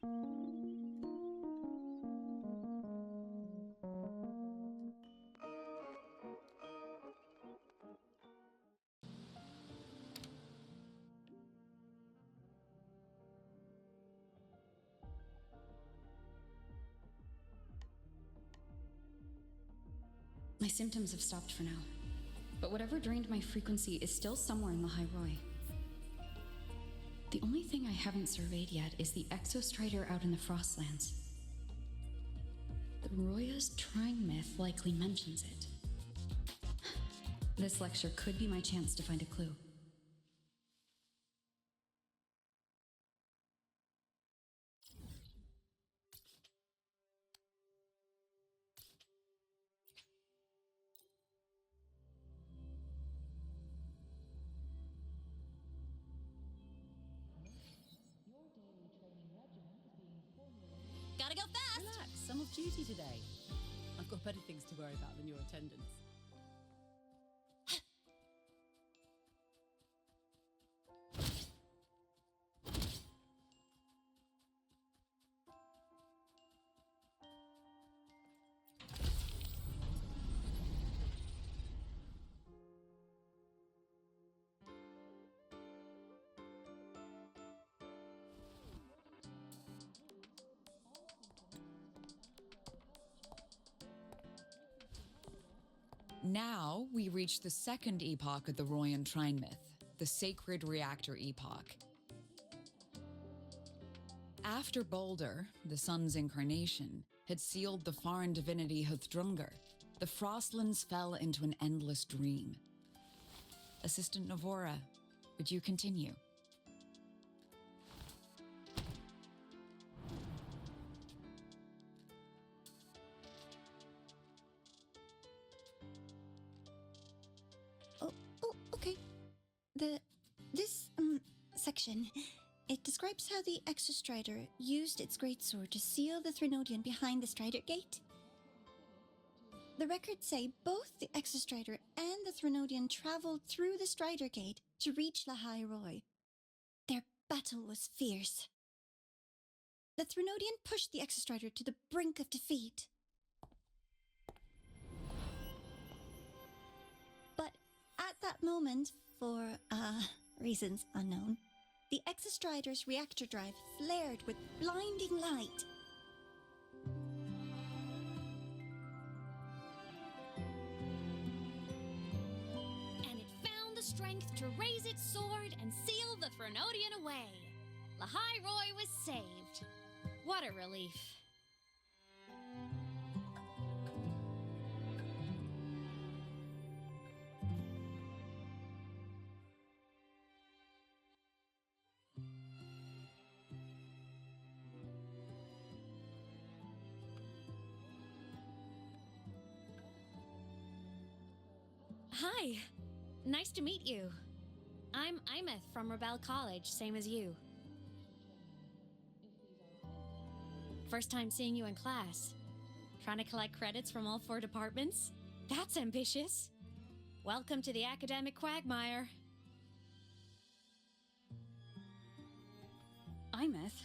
My symptoms have stopped for now, but whatever drained my frequency is still somewhere in the High Roy. The only thing I haven't surveyed yet is the exostrider out in the Frostlands. The Roya's trying myth likely mentions it. This lecture could be my chance to find a clue. Gotta go fast! Relax, I'm off duty today. I've got better things to worry about than your attendance. Now we reach the second epoch of the Royan Trine myth, the Sacred Reactor Epoch. After Balder, the sun's incarnation, had sealed the foreign divinity Huthdrungr, the Frostlands fell into an endless dream. Assistant Navora, would you continue? Okay. This section, it describes how the Exostrider used its greatsword to seal the Threnodian behind the Strider Gate. The records say both the Exostrider and the Threnodian traveled through the Strider Gate to reach the High Roy. Their battle was fierce. The Threnodian pushed the Exostrider to the brink of defeat. But at that moment, for reasons unknown, the Exostrider's reactor drive flared with blinding light. And it found the strength to raise its sword and seal the Threnodian away. The High Roy was saved. What a relief. Hi, nice to meet you. I'm Imeth from Rebel College, same as you. First time seeing you in class. Trying to collect credits from all 4 departments? That's ambitious. Welcome to the academic quagmire. Imeth,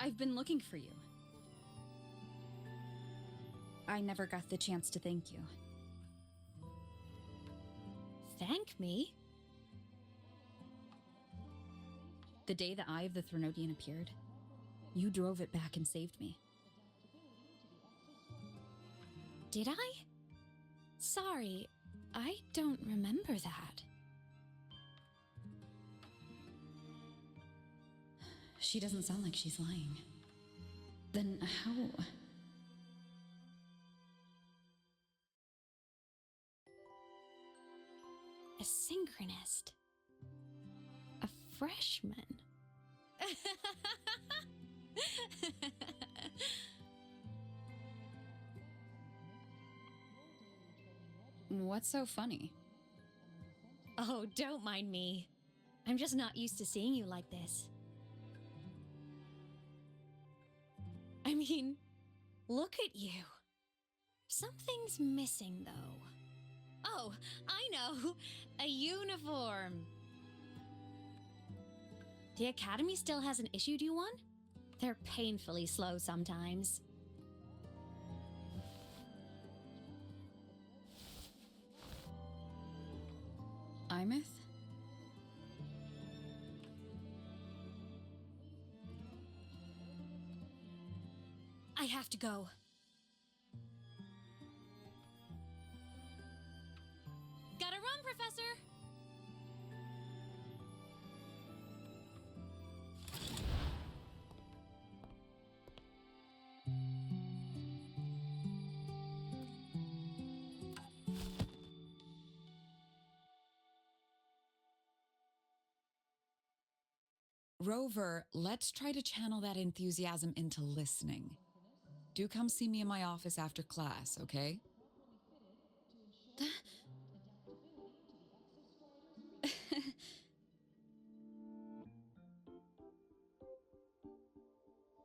I've been looking for you. I never got the chance to thank you. Thank me? The day the Eye of the Threnodian appeared, you drove it back and saved me. Did I? Sorry, I don't remember that. She doesn't sound like she's lying. Then how? A synchronist. A freshman. What's so funny? Oh, don't mind me. I'm just not used to seeing you like this. I mean, look at you. Something's missing, though. Oh, I know. A uniform. The Academy still hasn't issued you one? They're painfully slow sometimes. Imeth? I have to go. Gotta run, Professor! Rover, let's try to channel that enthusiasm into listening. Do come see me in my office after class, okay?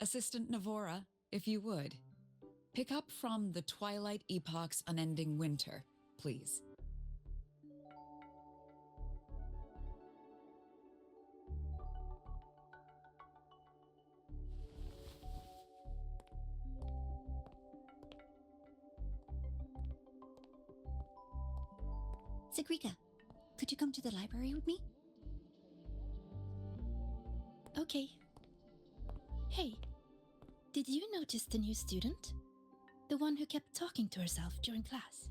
Assistant Navora, if you would, pick up from the Twilight Epoch's Unending Winter, please. Sigrika, could you come to the library with me? Okay. Hey, did you notice the new student? The one who kept talking to herself during class?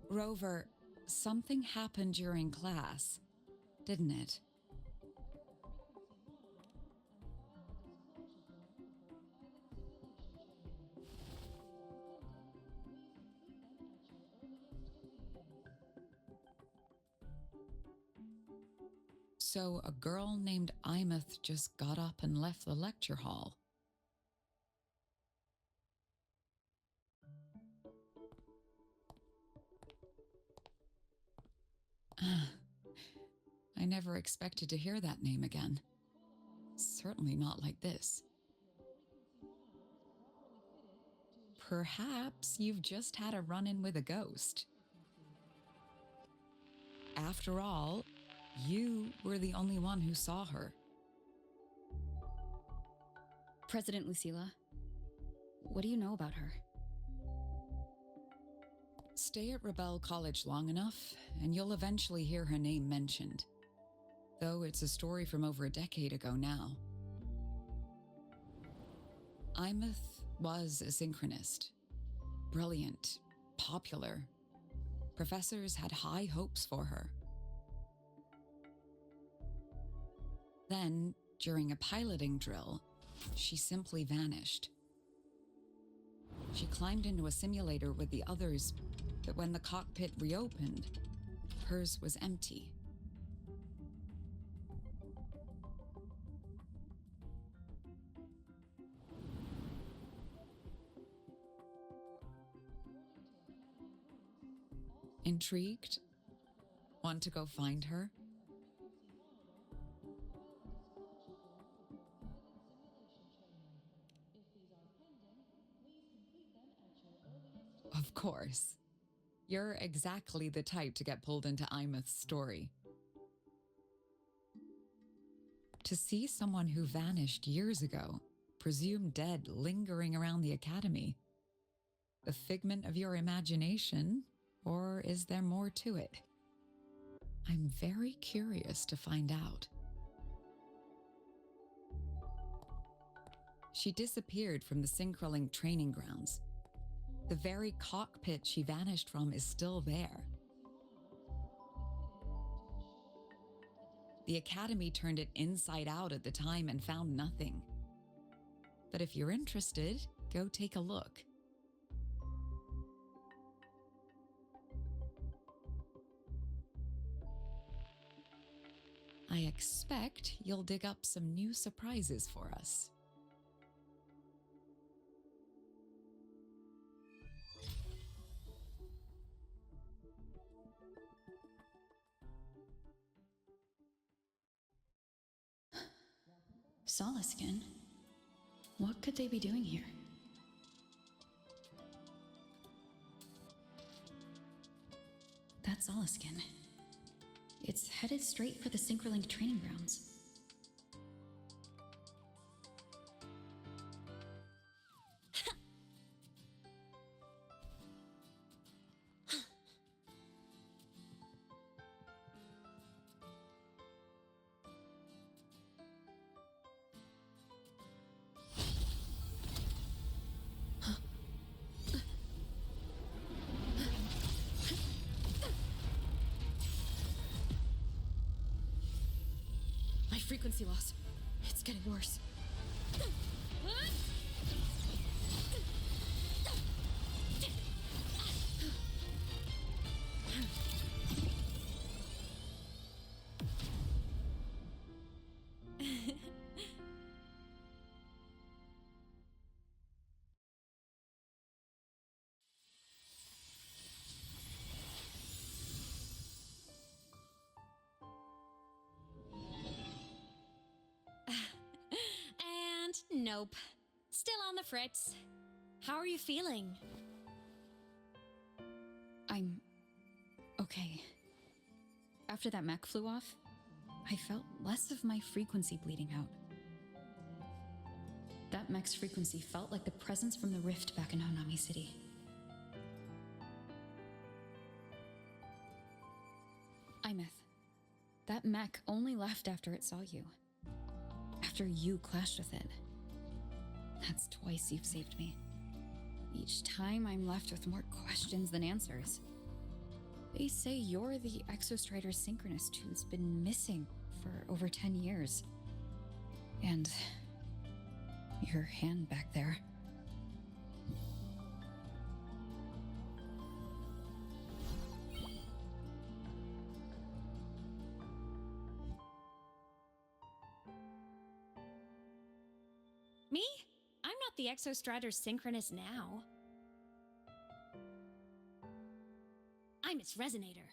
Rover, something happened during class, didn't it? So a girl named Imeth just got up and left the lecture hall. I never expected to hear that name again. Certainly not like this. Perhaps you've just had a run-in with a ghost. After all, you were the only one who saw her. President Lucilla, what do you know about her? Stay at Rebel College long enough, and you'll eventually hear her name mentioned. Though it's a story from over a decade ago now. Imeth was a synchronist. Brilliant, popular. Professors had high hopes for her. Then, during a piloting drill, she simply vanished. She climbed into a simulator with the others, but when the cockpit reopened, hers was empty. Intrigued? Want to go find her? Of course. You're exactly the type to get pulled into Imeth's story. To see someone who vanished years ago, presumed dead, lingering around the academy. A figment of your imagination, or is there more to it? I'm very curious to find out. She disappeared from the Synchroling training grounds. The very cockpit she vanished from is still there. The Academy turned it inside out at the time and found nothing. But if you're interested, go take a look. I expect you'll dig up some new surprises for us. Solace again? What could they be doing here? that Solaskin. It's headed straight for the Synchroling training grounds. My frequency loss. It's getting worse. And nope. Still on the fritz. How are you feeling? I'm okay. After that mech flew off, I felt less of my frequency bleeding out. That mech's frequency felt like the presence from the rift back in Honami City. Imeth, that mech only left after it saw you. After you clashed with it. That's twice you've saved me. Each time I'm left with more questions than answers. They say you're the Exostrider synchronist who's been missing for over 10 years. And your hand back there. Me? I'm not the Exostrider synchronist now. I'm its resonator.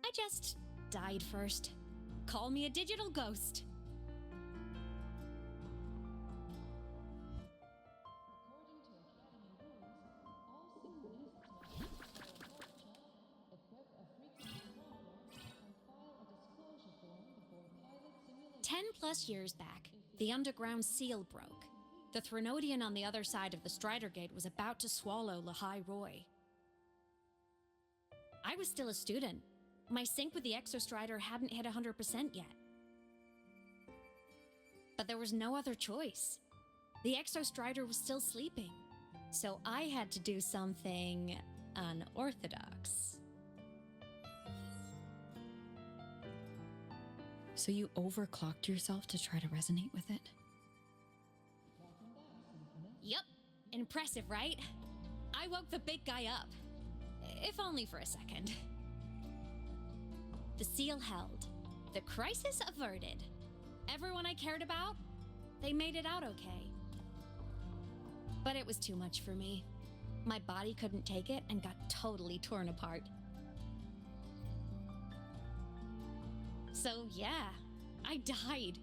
I just died first. Call me a digital ghost. Plus years back, the underground seal broke. The Threnodian on the other side of the Strider Gate was about to swallow Lahai Roy. I was still a student. My sync with the Exostrider hadn't hit 100% yet. But there was no other choice. The Exostrider was still sleeping, so I had to do something unorthodox. So you overclocked yourself to try to resonate with it? Yup. Impressive, right? I woke the big guy up. If only for a second. The seal held. The crisis averted. Everyone I cared about, they made it out okay. But it was too much for me. My body couldn't take it and got totally torn apart. So yeah, I died.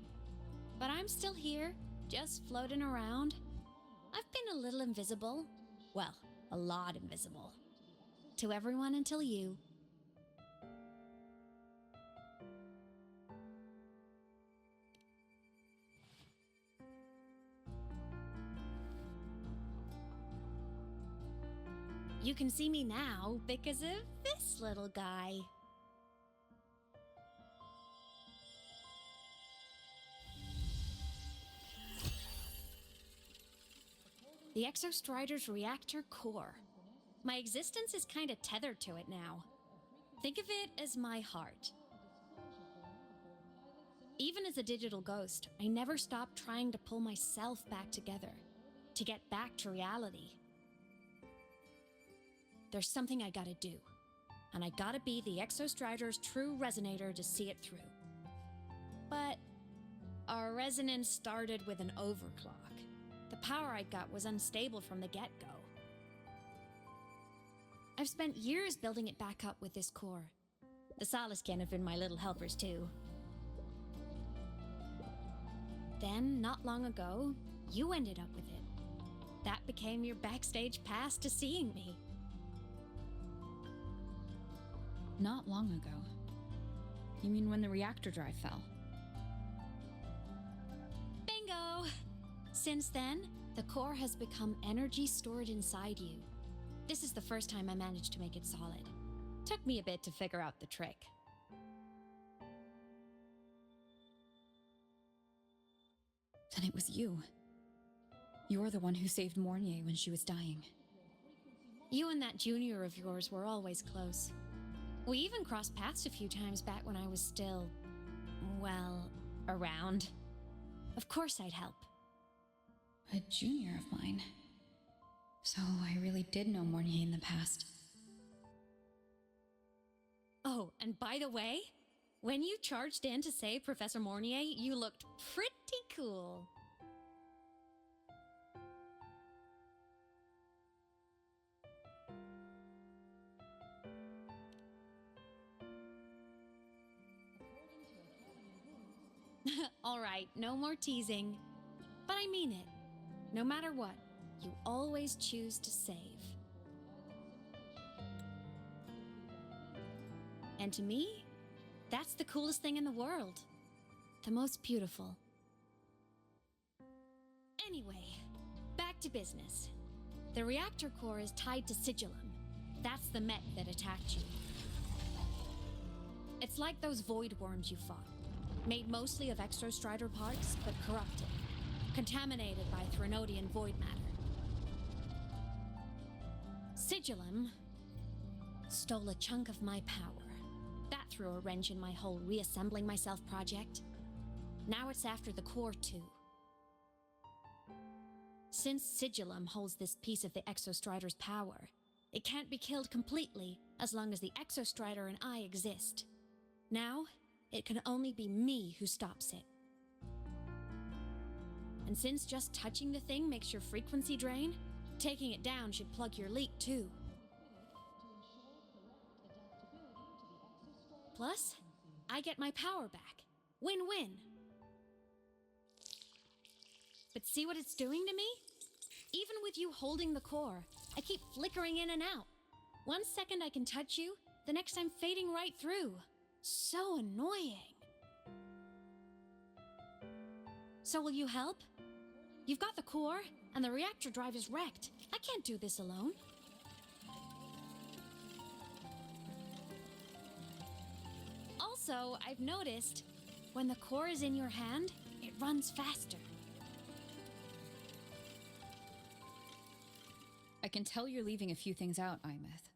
But I'm still here, just floating around. I've been a little invisible. Well, a lot invisible. To everyone until you. You can see me now because of this little guy. The Exostrider's reactor core. My existence is kinda tethered to it now. Think of it as my heart. Even as a digital ghost, I never stopped trying to pull myself back together, to get back to reality. There's something I gotta do, and I gotta be the Exostrider's true resonator to see it through. But our resonance started with an overclock. The power I got was unstable from the get-go. I've spent years building it back up with this core. The Solaskin have been my little helpers too. Then, not long ago, you ended up with it. That became your backstage pass to seeing me. Not long ago. You mean when the reactor drive fell? Bingo! Since then, the core has become energy stored inside you. This is the first time I managed to make it solid. Took me a bit to figure out the trick. Then it was you. You're the one who saved Mornier when she was dying. You and that junior of yours were always close. We even crossed paths a few times back when I was still, well, around. Of course I'd help. A junior of mine. So I really did know Mornier in the past. Oh, and by the way, when you charged in to save Professor Mornier, you looked pretty cool. All right, no more teasing. But I mean it. No matter what, you always choose to save. And to me, that's the coolest thing in the world. The most beautiful. Anyway, back to business. The reactor core is tied to Sigillum. That's the mech that attacked you. It's like those void worms you fought. Made mostly of exostrider parts, but corrupted. Contaminated by Threnodian void matter. Sigillum stole a chunk of my power. That threw a wrench in my whole reassembling myself project. Now it's after the core too. Since Sigillum holds this piece of the Exostrider's power, it can't be killed completely as long as the Exostrider and I exist. Now, it can only be me who stops it. And since just touching the thing makes your frequency drain, taking it down should plug your leak too. Plus, I get my power back. Win-win. But see what it's doing to me? Even with you holding the core, I keep flickering in and out. 1 second I can touch you, the next I'm fading right through. So annoying. So will you help? You've got the core, and the reactor drive is wrecked. I can't do this alone. Also, I've noticed, when the core is in your hand, it runs faster. I can tell you're leaving a few things out, Imeth.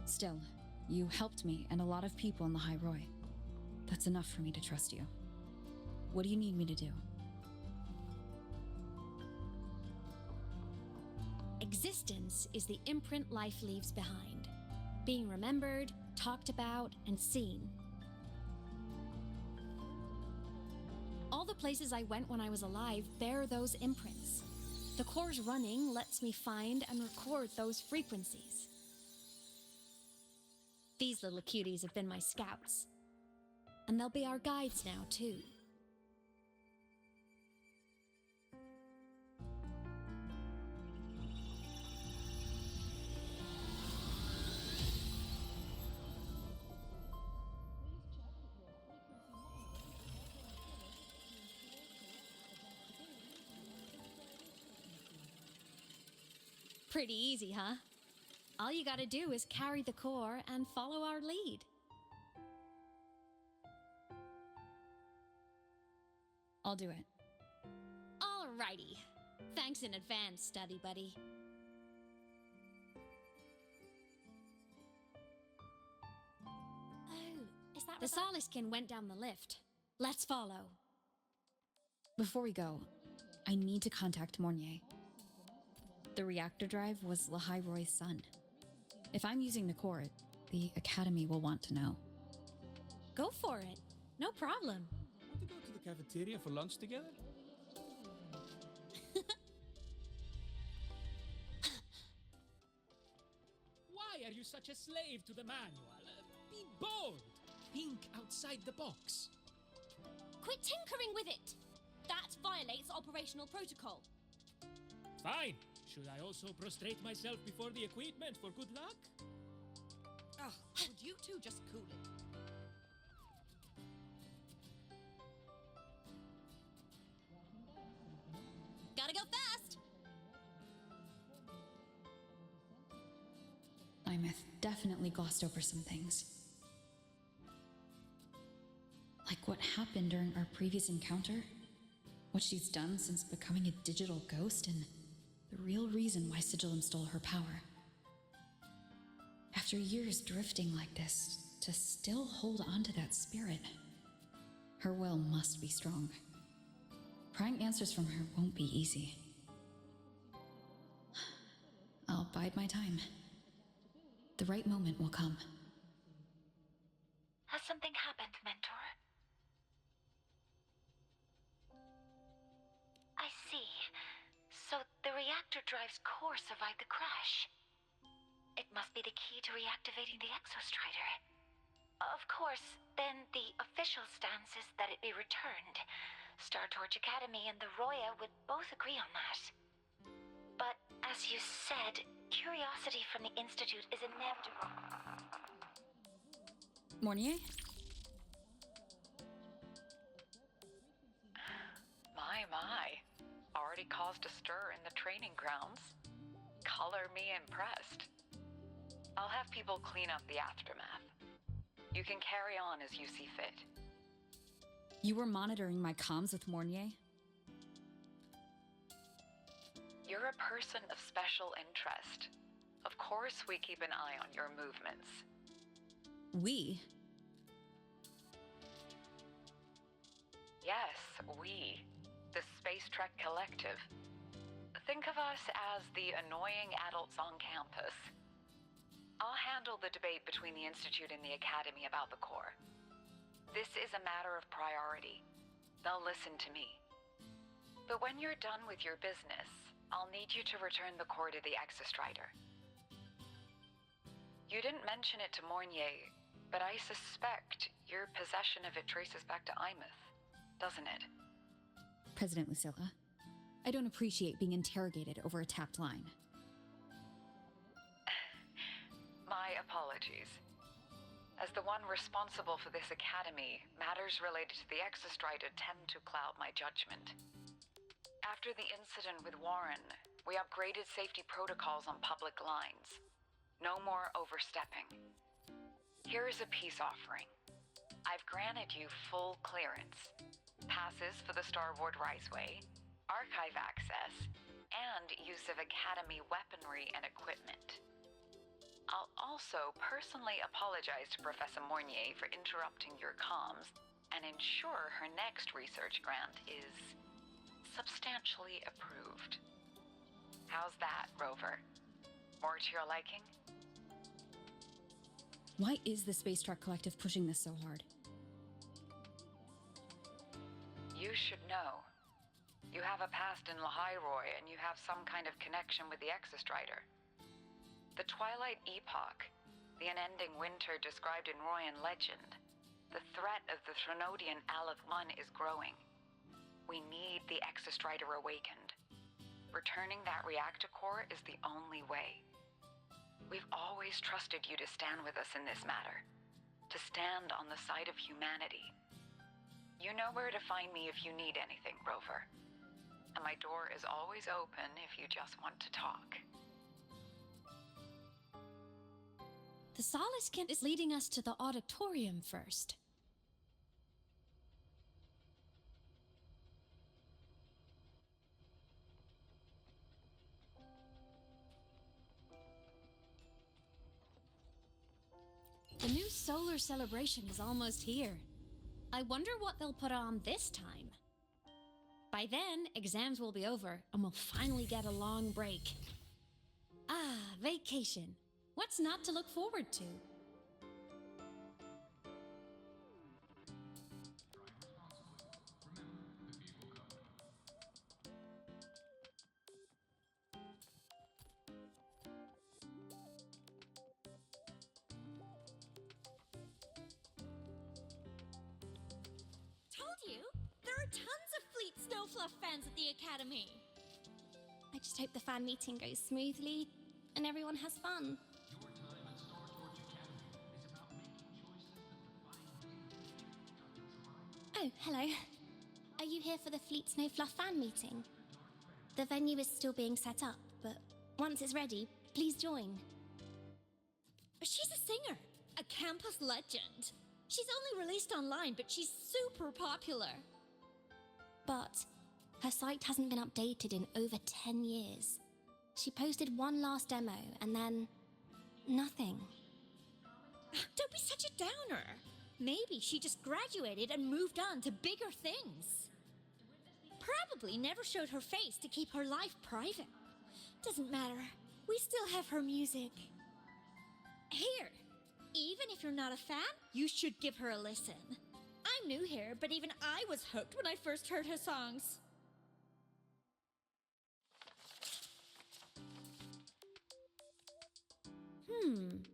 Still, you helped me and a lot of people in the High Roy. That's enough for me to trust you. What do you need me to do? Existence is the imprint life leaves behind. Being remembered, talked about, and seen. All the places I went when I was alive bear those imprints. The core's running lets me find and record those frequencies. These little cuties have been my scouts. And they'll be our guides now, too. Pretty easy, huh? All you gotta do is carry the core and follow our lead. I'll do it. Alrighty. Thanks in advance, study buddy. Oh, is that the Soliskin went down the lift? Let's follow. Before we go, I need to contact Mornier. The reactor drive was Lahai Roy's son. If I'm using the core, the Academy will want to know. Go for it. No problem. Want to go to the cafeteria for lunch together? Why are you such a slave to the manual? Be bold. Think outside the box. Quit tinkering with it! That violates operational protocol. Fine. Should I also prostrate myself before the equipment for good luck? Oh, would you two just cool it? Gotta go fast! Imeth definitely glossed over some things. Like what happened during our previous encounter, what she's done since becoming a digital ghost, and the real reason why Sigillum stole her power. After years drifting like this, to still hold on to that spirit, her will must be strong. Prying answers from her won't be easy. I'll bide my time. The right moment will come. Has something happened, Mentor? I see. So the reactor drive's core survived the crash. It must be the key to reactivating the exostrider. Of course, then the official stance is that it be returned. Star Torch Academy and the Roya would both agree on that. But as you said, curiosity from the Institute is inevitable. Mornier? My. Already caused a stir in the training grounds. Color me impressed. I'll have people clean up the aftermath. You can carry on as you see fit. You were monitoring my comms with Mornier? You're a person of special interest. Of course we keep an eye on your movements. We? Yes, we. The Space Trek Collective. Think of us as the annoying adults on campus. I'll handle the debate between the Institute and the Academy about the core. This is a matter of priority. They'll listen to me. But when you're done with your business, I'll need you to return the core to the Exostrider. You didn't mention it to Mornier, but I suspect your possession of it traces back to Imeth, doesn't it? President Lucilla, I don't appreciate being interrogated over a tapped line. My apologies. As the one responsible for this academy, matters related to the Exostrider tend to cloud my judgment. After the incident with Warren, we upgraded safety protocols on public lines. No more overstepping. Here is a peace offering. I've granted you full clearance, passes for the Starboard Riseway, archive access, and use of Academy weaponry and equipment. I'll also personally apologize to Professor Mornier for interrupting your comms and ensure her next research grant is substantially approved. How's that, Rover? More to your liking? Why is the Space Trek Collective pushing this so hard? You should know. You have a past in Lahairoi, and you have some kind of connection with the Exostrider. The Twilight Epoch, the unending winter described in Royan legend, the threat of the Threnodian Aleth I is growing. We need the Exostrider awakened. Returning that reactor core is the only way. We've always trusted you to stand with us in this matter, to stand on the side of humanity. You know where to find me if you need anything, Rover. And my door is always open if you just want to talk. The Solace Kent is leading us to the auditorium first. The new solar celebration is almost here. I wonder what they'll put on this time. By then, exams will be over and we'll finally get a long break. Ah, vacation. What's not to look forward to? Told you! There are tons of Fleet Snowfluff fans at the Academy! I just hope the fan meeting goes smoothly and everyone has fun. Oh, hello. Are you here for the Fleet Snow Fluff fan meeting? The venue is still being set up, but once it's ready, please join. She's a singer, a campus legend. She's only released online, but she's super popular. But her site hasn't been updated in over 10 years. She posted one last demo and then nothing. Don't be such a downer. Maybe she just graduated and moved on to bigger things. Probably never showed her face to keep her life private. Doesn't matter. We still have her music. Here, even if you're not a fan, you should give her a listen. I'm new here, but even I was hooked when I first heard her songs.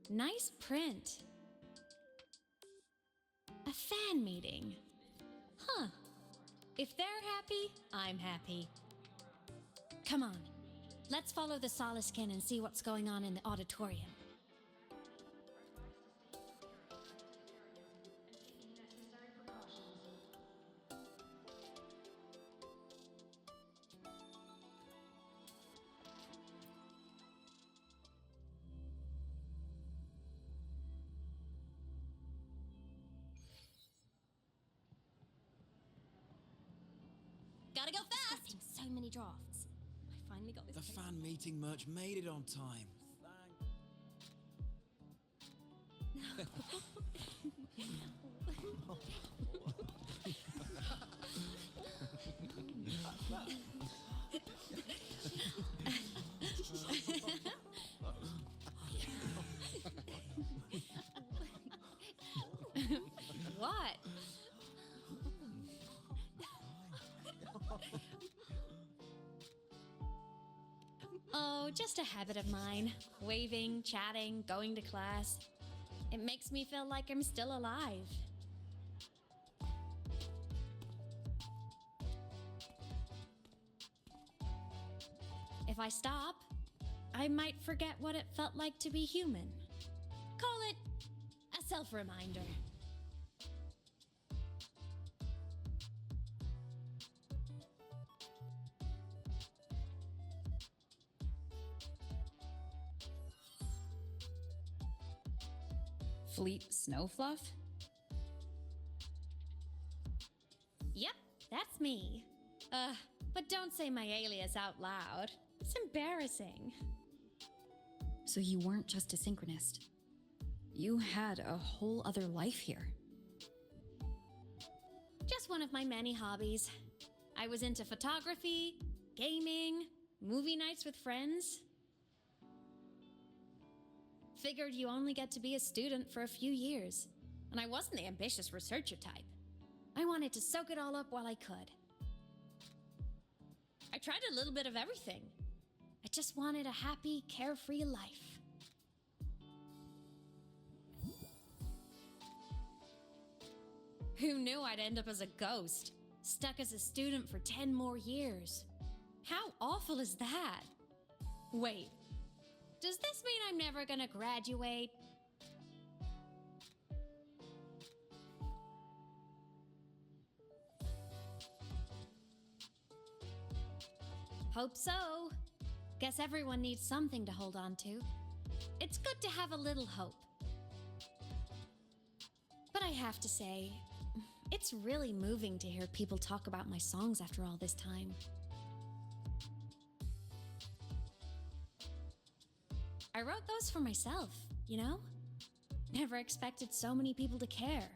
Nice print. A fan meeting. Huh. If they're happy, I'm happy. Come on, let's follow the Solaskin and see what's going on in the auditorium. Gotta go fast! Taking so many drafts. I finally got this. The fan meeting merch made it on time. What? Oh, just a habit of mine. Waving, chatting, going to class. It makes me feel like I'm still alive. If I stop, I might forget what it felt like to be human. Call it a self-reminder. Fleet Snowfluff? Yep, that's me. But don't say my alias out loud. It's embarrassing. So you weren't just a synchronist. You had a whole other life here. Just one of my many hobbies. I was into photography, gaming, movie nights with friends. Figured you only get to be a student for a few years, and I wasn't the ambitious researcher type. I wanted to soak it all up while I could. I tried a little bit of everything. I just wanted a happy, carefree life. Who knew I'd end up as a ghost, stuck as a student for 10 more years? How awful is that? Wait. Does this mean I'm never gonna graduate? Hope so. Guess everyone needs something to hold on to. It's good to have a little hope. But I have to say, it's really moving to hear people talk about my songs after all this time. I wrote those for myself, you know? Never expected so many people to care.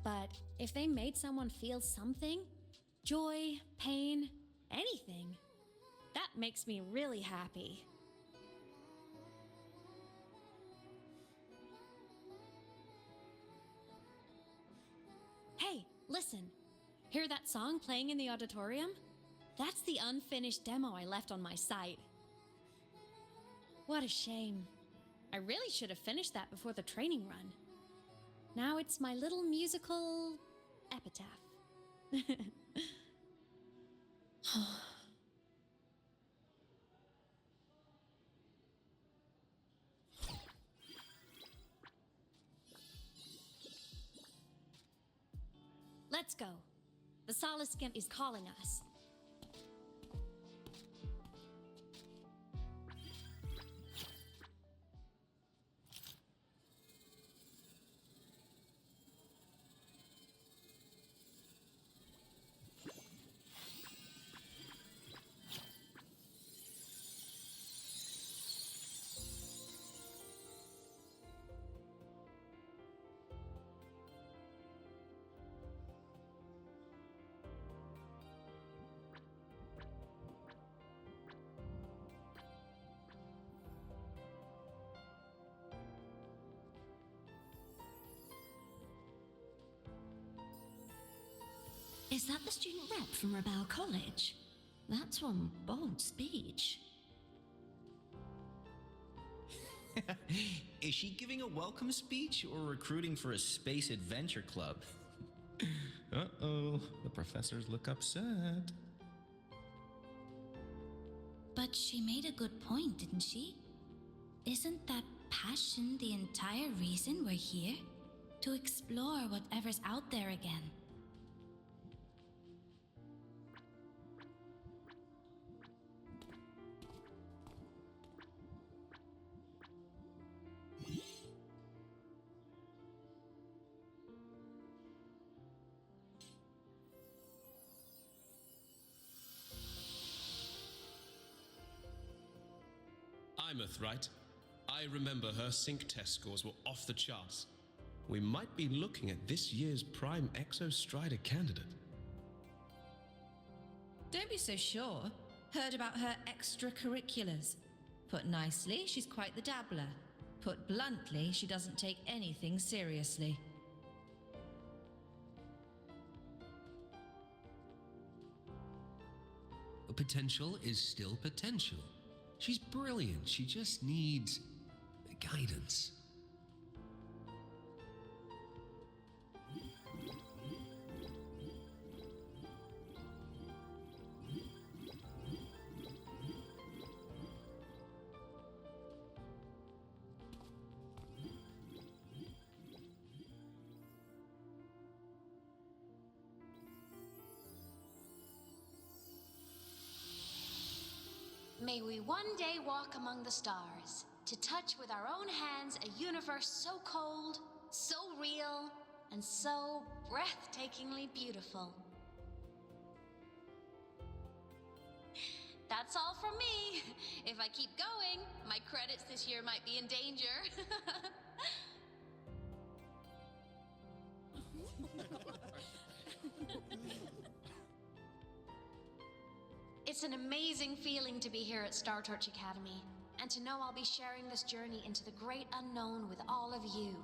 But if they made someone feel something, joy, pain, anything, that makes me really happy. Hey, listen. Hear that song playing in the auditorium? That's the unfinished demo I left on my site. What a shame. I really should have finished that before the training run. Now it's my little musical epitaph. Let's go. The Solace Skimp is calling us. Is that the student rep from Rebel College? That's one bold speech. Is she giving a welcome speech or recruiting for a space adventure club? Uh-oh, the professors look upset. But she made a good point, didn't she? Isn't that passion the entire reason we're here? To explore whatever's out there again. Imeth, right? I remember her sync test scores were off the charts. We might be looking at this year's prime Exostrider candidate. Don't be so sure. Heard about her extracurriculars. Put nicely, she's quite the dabbler. Put bluntly, she doesn't take anything seriously. Potential is still potential. She's brilliant. She just needs guidance. May we one day walk among the stars, to touch with our own hands a universe so cold, so real, and so breathtakingly beautiful. That's all from me. If I keep going, my credits this year might be in danger. It's an amazing feeling to be here at Star Torch Academy, and to know I'll be sharing this journey into the great unknown with all of you.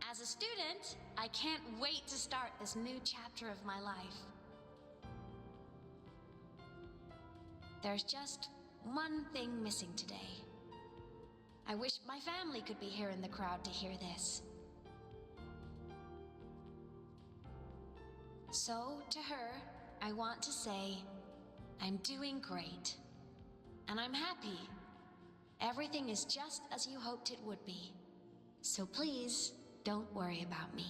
As a student, I can't wait to start this new chapter of my life. There's just one thing missing today. I wish my family could be here in the crowd to hear this. So, to her, I want to say, I'm doing great. And I'm happy. Everything is just as you hoped it would be. So please, don't worry about me.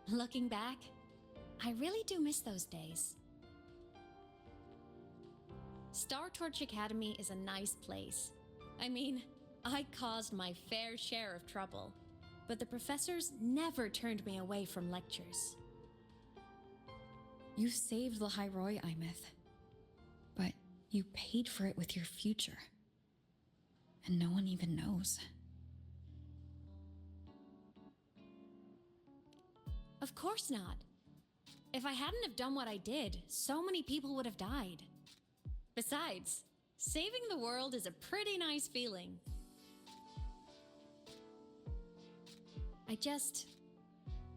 Looking back, I really do miss those days. Star Torch Academy is a nice place. I mean, I caused my fair share of trouble, but the professors never turned me away from lectures. You saved the Hyroi, Imeth, but you paid for it with your future. And no one even knows. Of course not. If I hadn't have done what I did, so many people would have died. Besides, saving the world is a pretty nice feeling.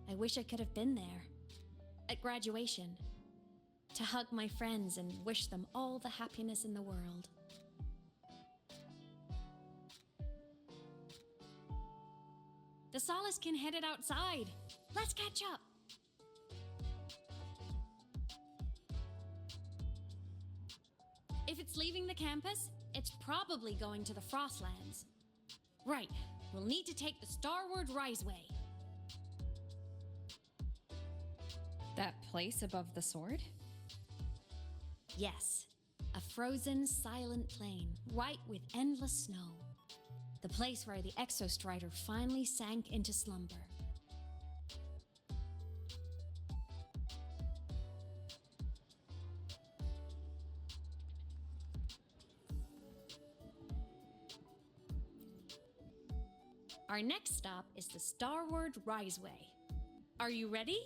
I wish I could have been there. At graduation. To hug my friends and wish them all the happiness in the world. The Solace can headed outside. Let's catch up. If it's leaving the campus, it's probably going to the Frostlands. Right, we'll need to take the Starward Riseway. That place above the sword? Yes, a frozen, silent plain, white with endless snow. The place where the Exostrider finally sank into slumber. Our next stop is the Starward Riseway. Are you ready?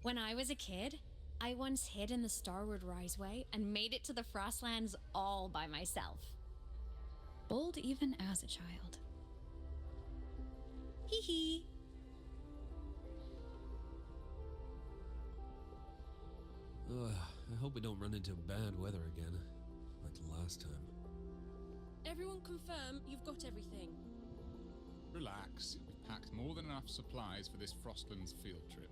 When I was a kid, I once hid in the Starward Riseway and made it to the Frostlands all by myself. Bold even as a child. Hee hee. I hope we don't run into bad weather again, like the last time. Everyone confirm you've got everything. Relax. We've packed more than enough supplies for this Frostlands field trip.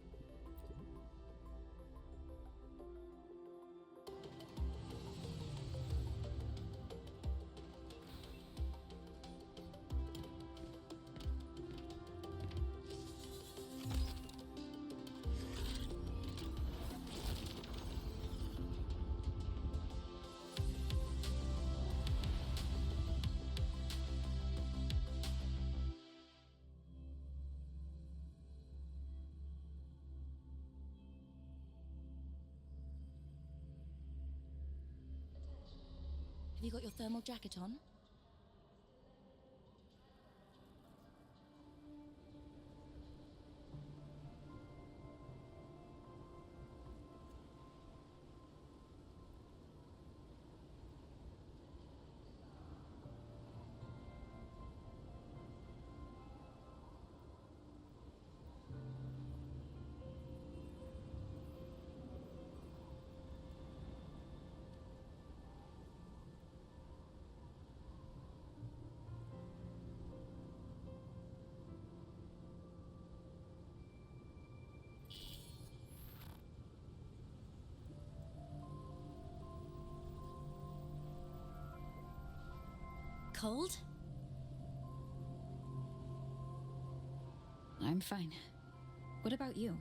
Have you got your thermal jacket on? Cold? I'm fine. What about you?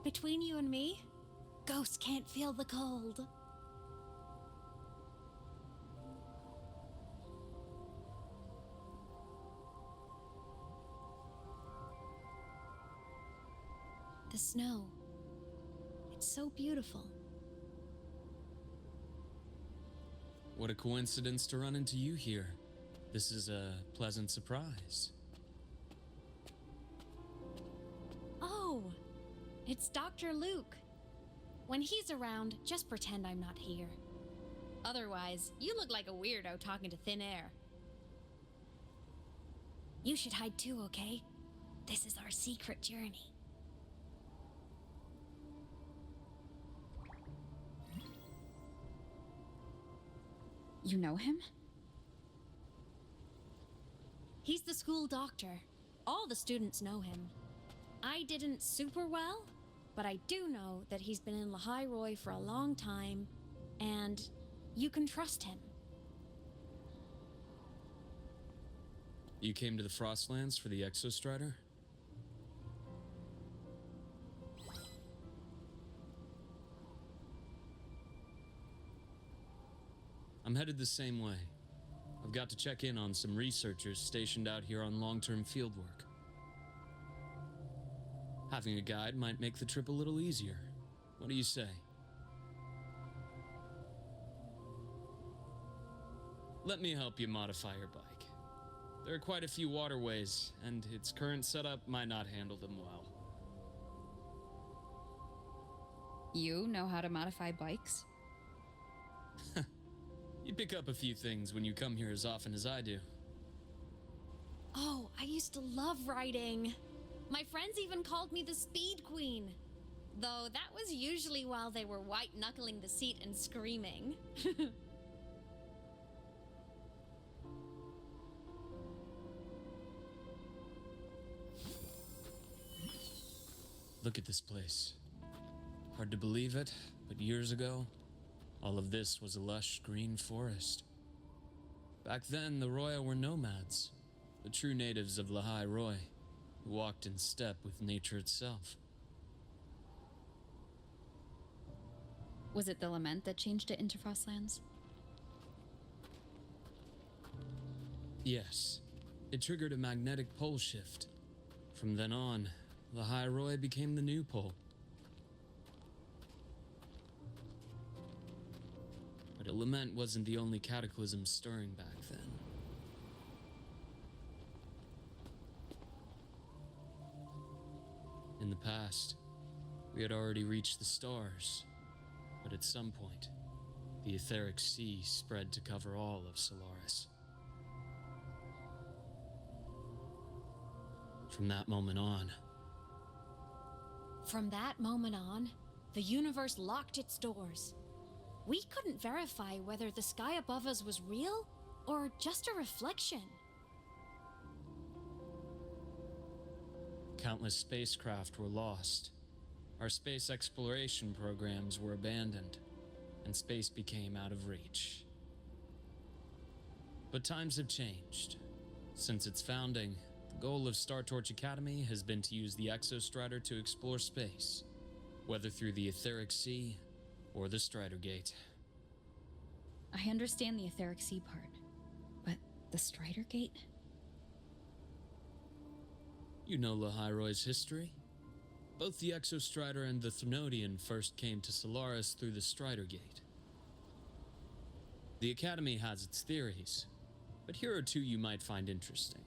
Between you and me, ghosts can't feel the cold. The snow. It's so beautiful. What a coincidence to run into you here. This is a pleasant surprise. Oh, it's Dr. Luke. When he's around, just pretend I'm not here. Otherwise, you look like a weirdo talking to thin air. You should hide too, okay? This is our secret journey. You know him? He's the school doctor. All the students know him. I didn't super well, but I do know that he's been in Lahairoi for a long time, and you can trust him. You came to the Frostlands for the Exostrider? I'm headed the same way. I've got to check in on some researchers stationed out here on long-term fieldwork. Having a guide might make the trip a little easier. What do you say? Let me help you modify your bike. There are quite a few waterways, and its current setup might not handle them well. You know how to modify bikes? You pick up a few things when you come here as often as I do. Oh, I used to love riding. My friends even called me the Speed Queen. Though that was usually while they were white-knuckling the seat and screaming. Look at this place. Hard to believe it, but years ago, all of this was a lush green forest. Back then, the Roya were nomads, the true natives of Lahai Roy, who walked in step with nature itself. Was it the Lament that changed it into Frostlands? Yes, it triggered a magnetic pole shift. From then on, Lahai Roy became the new pole. But a Lament wasn't the only cataclysm stirring back then. In the past, we had already reached the stars, but at some point, the etheric sea spread to cover all of Solaris. From that moment on, the universe locked its doors. We couldn't verify whether the sky above us was real or just a reflection. countless spacecraft were lost. Our space exploration programs were abandoned, and space became out of reach. But times have changed. Since its founding, the goal of Star Torch Academy has been to use the Exostrider to explore space, whether through the Etheric Sea or the Strider Gate. I understand the Etheric Sea part, but the Strider Gate? You know Lahai-Roy's history? Both the Exostrider and the Threnodian first came to Solaris through the Strider Gate. The Academy has its theories, but here are two you might find interesting.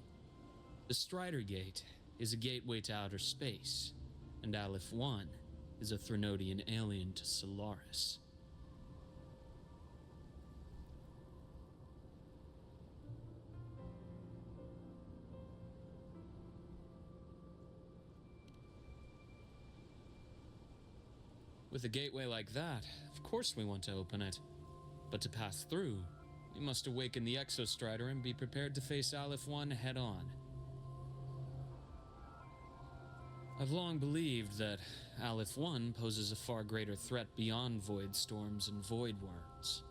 The Strider Gate is a gateway to outer space, and Aleph 1 is a Threnodian alien to Solaris. With a gateway like that, of course we want to open it. But to pass through, we must awaken the Exostrider and be prepared to face Aleph 1 head-on. I've long believed that Aleph 1 poses a far greater threat beyond void storms and void worms.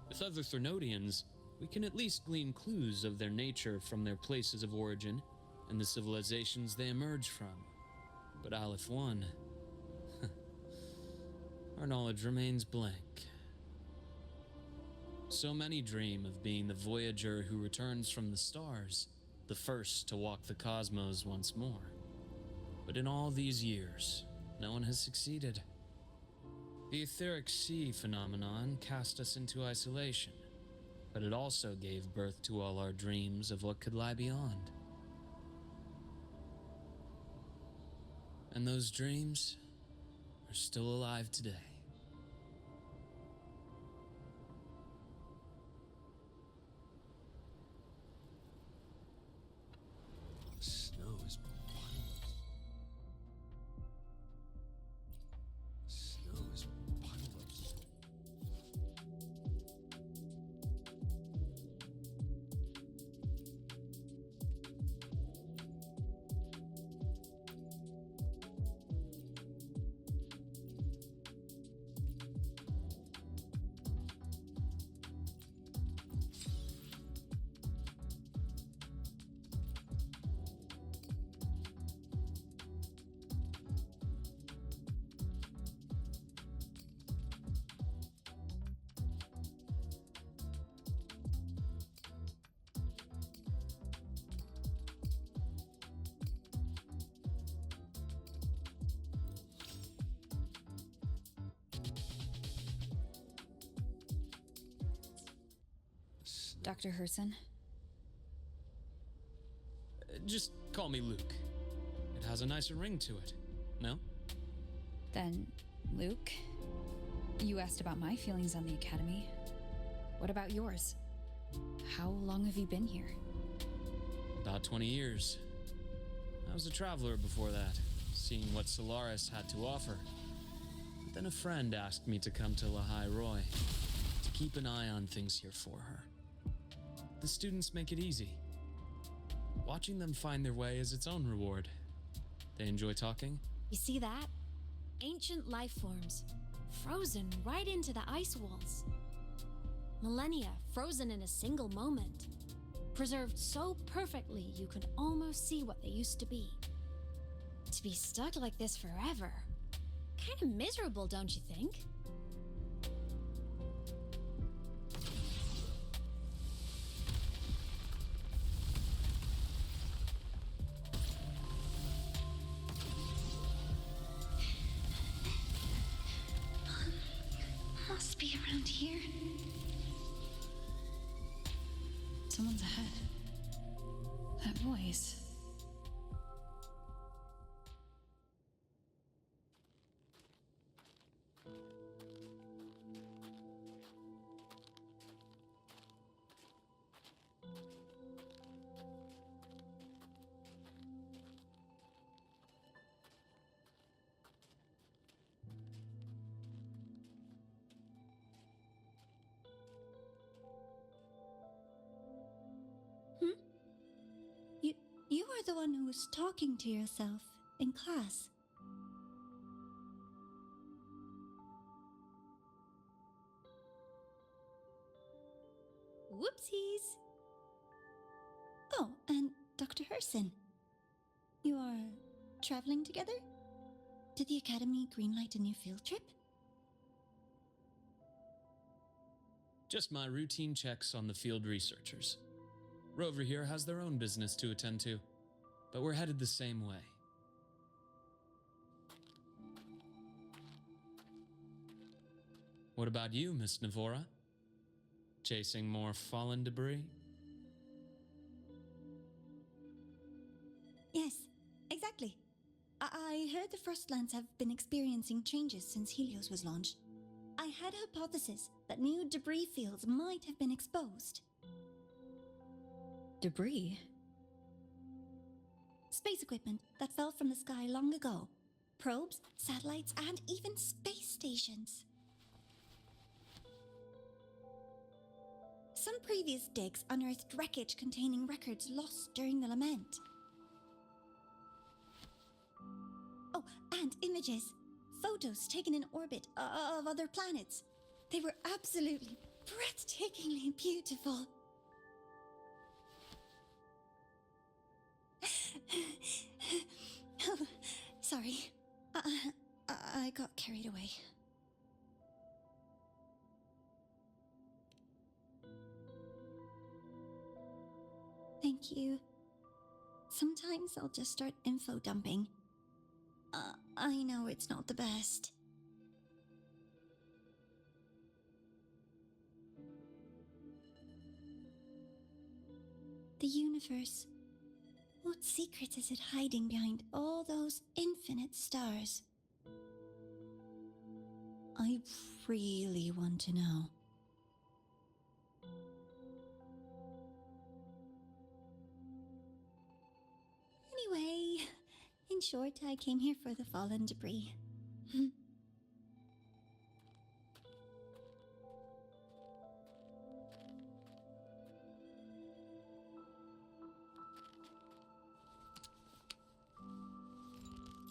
With other Threnodians, we can at least glean clues of their nature from their places of origin and the civilizations they emerge from. But Aleph 1... our knowledge remains blank. So many dream of being the voyager who returns from the stars, the first to walk the cosmos once more. But in all these years, no one has succeeded. The Etheric Sea phenomenon cast us into isolation, but it also gave birth to all our dreams of what could lie beyond. And those dreams are still alive today. Snow is bottomless. Snow is bottomless. Dr. Herson? Just call me Luke. It has a nicer ring to it, no? Then, Luke, you asked about my feelings on the Academy. What about yours? How long have you been here? About 20 years. I was a traveler before that, seeing what Solaris had to offer. But then a friend asked me to come to Lahai Roy, to keep an eye on things here for her. The students make it easy. Watching them find their way is its own reward. They enjoy talking. You see that? Ancient life forms, frozen right into the ice walls. Millennia frozen in a single moment. Preserved so perfectly you could almost see what they used to be. To be stuck like this forever. Kind of miserable, don't you think? Must be around here. Someone's ahead. That voice. You are the one who was talking to yourself in class. Whoopsies! Oh, and Dr. Herson. You are traveling together? Did the Academy greenlight a new field trip? Just my routine checks on the field researchers. Rover here has their own business to attend to, but we're headed the same way. What about you, Miss Navora? Chasing more fallen debris? Yes, exactly. I heard the Frostlands have been experiencing changes since Helios was launched. I had a hypothesis that new debris fields might have been exposed. Debris? Space equipment that fell from the sky long ago. Probes, satellites, and even space stations. Some previous digs unearthed wreckage containing records lost during the Lament. Oh, and images. Photos taken in orbit of other planets. They were absolutely breathtakingly beautiful. Oh, sorry. I got carried away. Thank you. Sometimes I'll just start info dumping. I know it's not the best. The universe. What secrets is it hiding behind all those infinite stars? I really want to know. Anyway, in short, I came here for the fallen debris.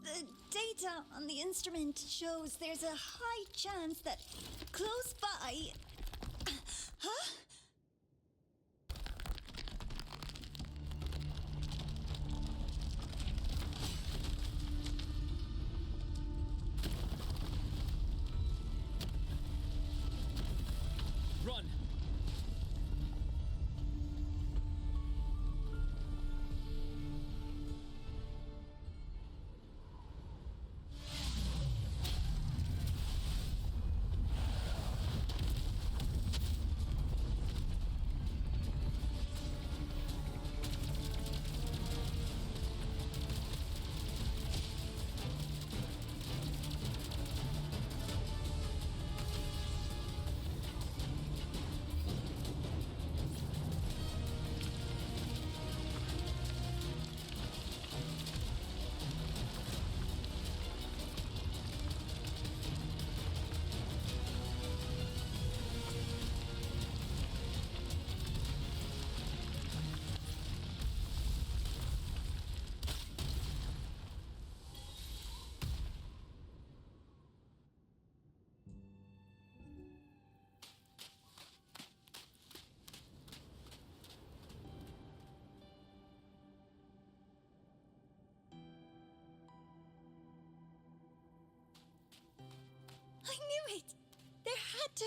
The data on the instrument shows there's a high chance that close by... Huh? Run!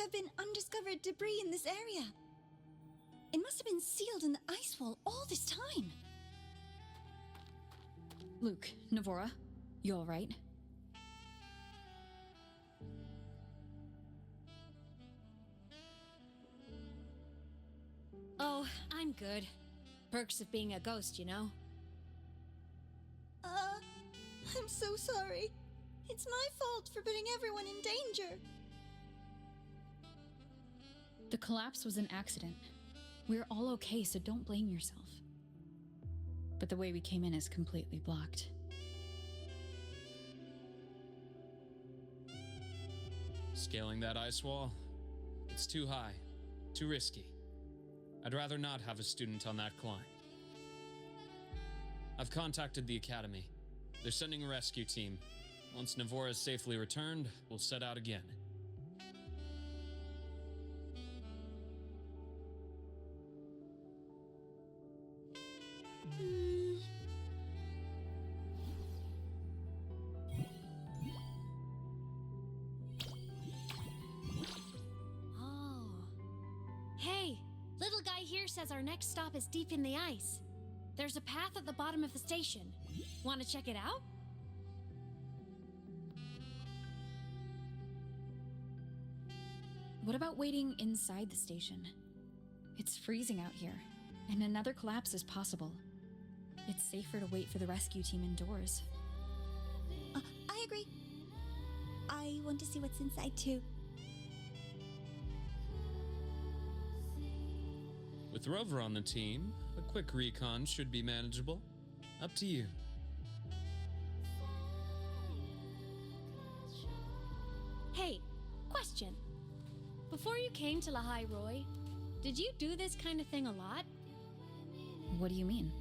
have been undiscovered debris in this area. It must have been sealed in the ice wall all this time. Luke, Navora, you alright? Oh, I'm good. Perks of being a ghost, you know? I'm so sorry. It's my fault for putting everyone in danger. The collapse was an accident. We're all okay, so don't blame yourself. But the way we came in is completely blocked. Scaling that ice wall? It's too high, too risky. I'd rather not have a student on that climb. I've contacted the Academy. They're sending a rescue team. Once Navora is safely returned, we'll set out again. Oh. Hey, little guy here says our next stop is deep in the ice. There's a path at the bottom of the station. Want to check it out? What about waiting inside the station? It's freezing out here, and another collapse is possible. It's safer to wait for the rescue team indoors. I agree. I want to see what's inside too. With Rover on the team, a quick recon should be manageable. Up to you. Hey, question. Before you came to Lahai Roy, did you do this kind of thing a lot? What do you mean?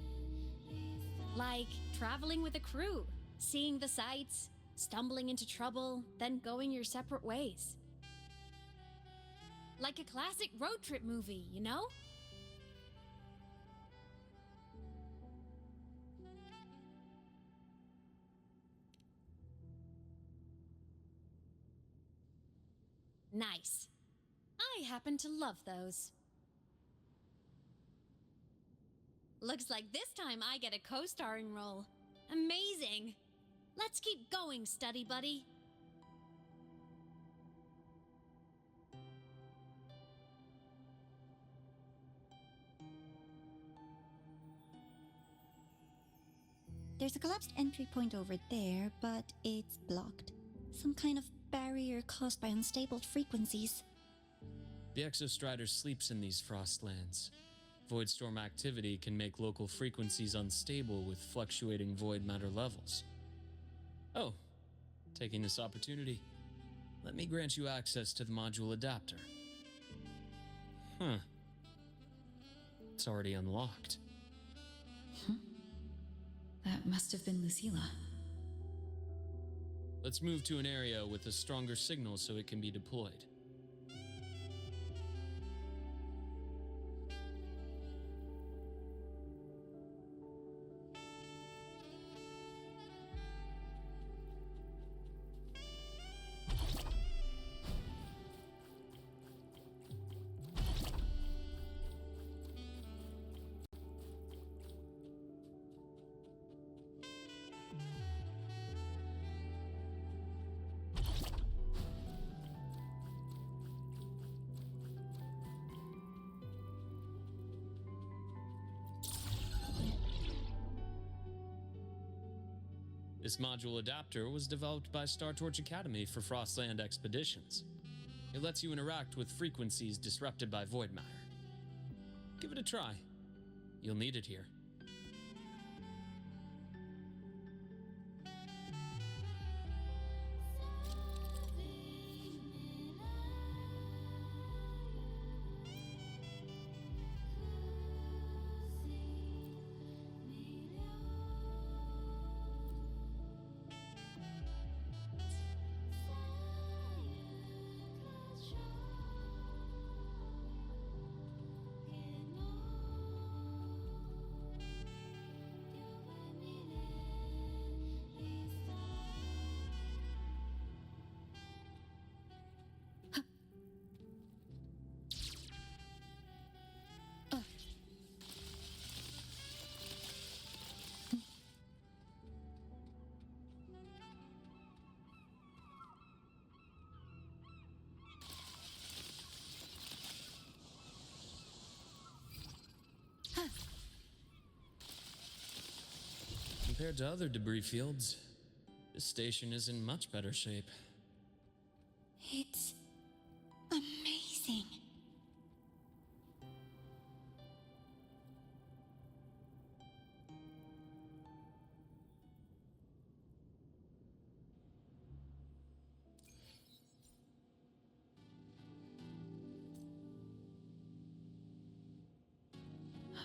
Like traveling with a crew, seeing the sights, stumbling into trouble, then going your separate ways. Like a classic road trip movie, you know? Nice. I happen to love those. Looks like this time I get a co-starring role. Amazing! Let's keep going, study buddy. There's a collapsed entry point over there, but it's blocked. Some kind of barrier caused by unstable frequencies. The Exostrider sleeps in these frostlands. Void storm activity can make local frequencies unstable with fluctuating void matter levels. Oh, taking this opportunity, let me grant you access to the module adapter. Huh. It's already unlocked. That must have been Lucilla. Let's move to an area with a stronger signal so it can be deployed. This module adapter was developed by Star Torch Academy for Frostland expeditions. It lets you interact with frequencies disrupted by void matter. Give it a try. You'll need it here. Compared to other debris fields, this station is in much better shape. It's amazing.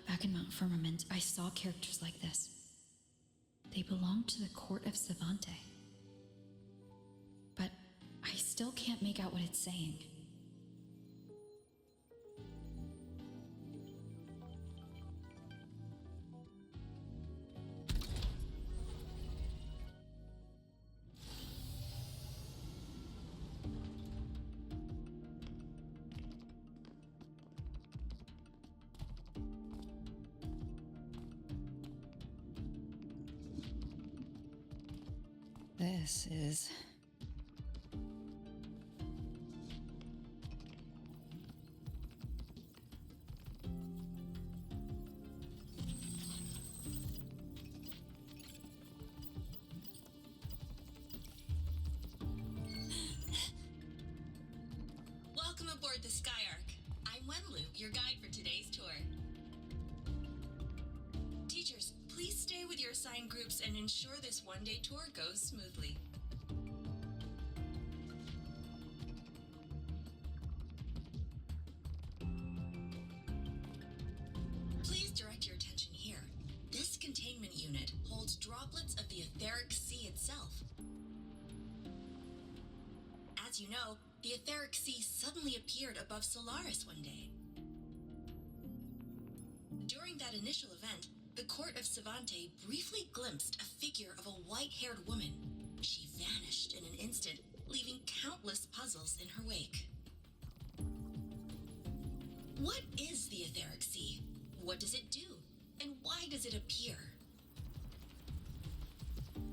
Back in Mount Firmament, I saw characters like this. They belonged to the court of Savante. But I still can't make out what it's saying. This is... Welcome aboard the Skyark. I'm Wenlu, your guide for today's tour. Teachers, please stay with your assigned groups and ensure this one-day tour goes smoothly. Please direct your attention here. This containment unit holds droplets of the etheric sea itself. As you know, the etheric sea suddenly appeared above Solaris one day. During that initial event, the court of Savante briefly glimpsed a figure of a white-haired woman. She vanished in an instant, leaving countless puzzles in her wake. What is the etheric sea? What does it do? And why does it appear?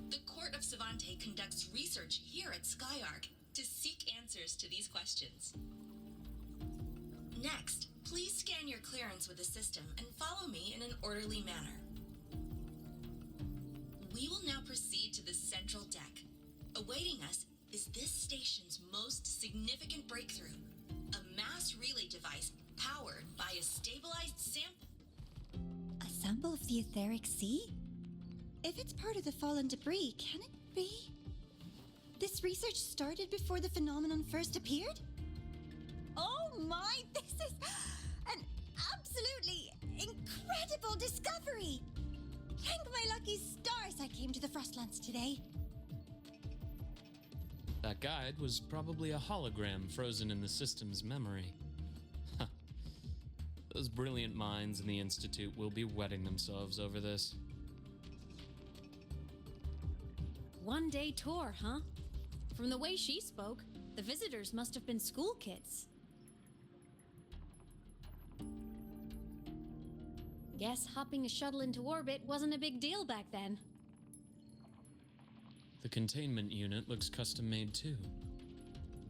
The court of Savante conducts research here at Skyark to seek answers to these questions. Next, please scan your clearance with the system and follow me in an orderly manner. We will now proceed to the central deck. Awaiting us is this station's most significant breakthrough, a mass relay device powered by a stabilized sample. A sample of the etheric sea? If it's part of the fallen debris, can it be? This research started before the phenomenon first appeared? Oh my, this is an absolutely incredible discovery! Thank my lucky stars I came to the Frostlands today. That guide was probably a hologram frozen in the system's memory. Huh. Those brilliant minds in the Institute will be wetting themselves over this. One-day tour, huh? From the way she spoke, the visitors must have been school kids. Guess hopping a shuttle into orbit wasn't a big deal back then. The containment unit looks custom-made too.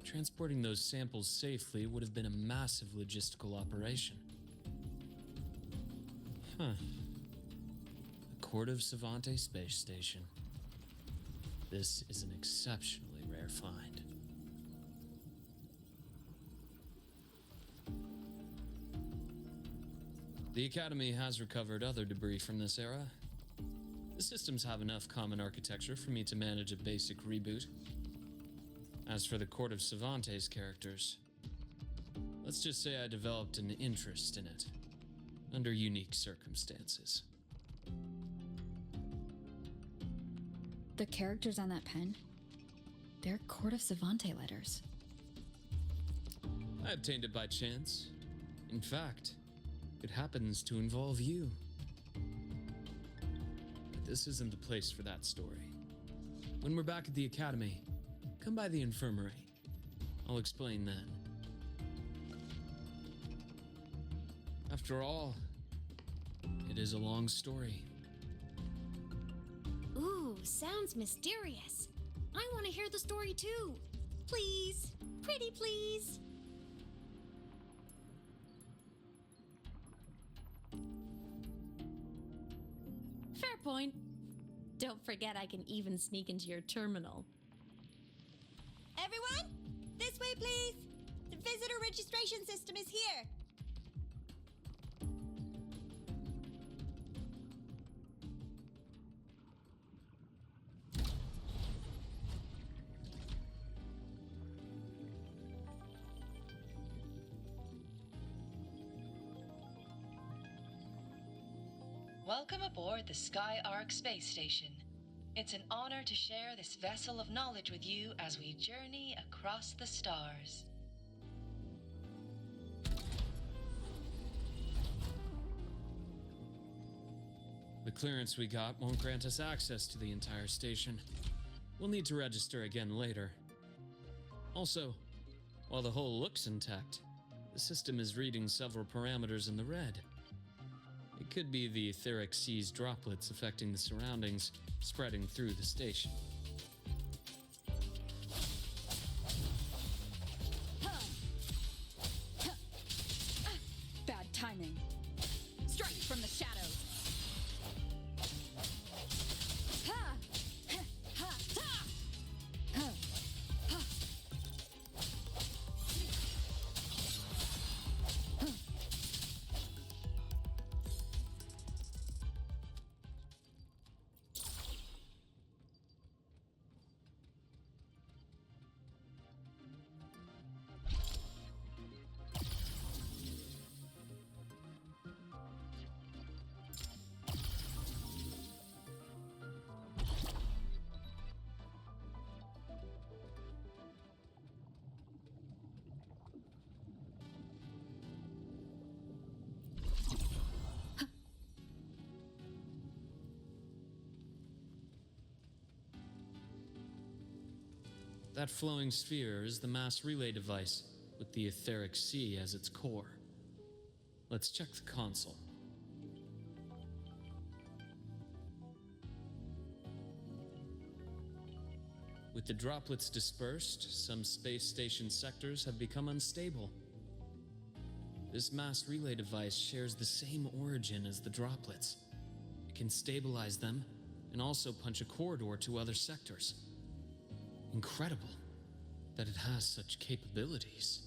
Transporting those samples safely would have been a massive logistical operation. Huh. The Court of Savante Space Station. This is an exceptionally rare find. The Academy has recovered other debris from this era. The systems have enough common architecture for me to manage a basic reboot. As for the Court of Savante's characters, let's just say I developed an interest in it, under unique circumstances. The characters on that pen, they're Court of Savante letters. I obtained it by chance. In fact, it happens to involve you. But this isn't the place for that story. When we're back at the Academy, come by the infirmary. I'll explain then. After all, it is a long story. Ooh, sounds mysterious. I want to hear the story too. Please, pretty please. Fair point. Don't forget I can even sneak into your terminal. Everyone, this way, please. The visitor registration system is here. Welcome aboard the Sky Arc space station. It's an honor to share this vessel of knowledge with you as we journey across the stars. The clearance we got won't grant us access to the entire station. We'll need to register again later. Also, while the hull looks intact, the system is reading several parameters in the red. It could be the etheric sea's droplets affecting the surroundings, spreading through the station. Bad timing. Strike from the shadows. That flowing sphere is the mass relay device, with the etheric sea as its core. Let's check the console. With the droplets dispersed, some space station sectors have become unstable. This mass relay device shares the same origin as the droplets. It can stabilize them and also punch a corridor to other sectors. Incredible that it has such capabilities.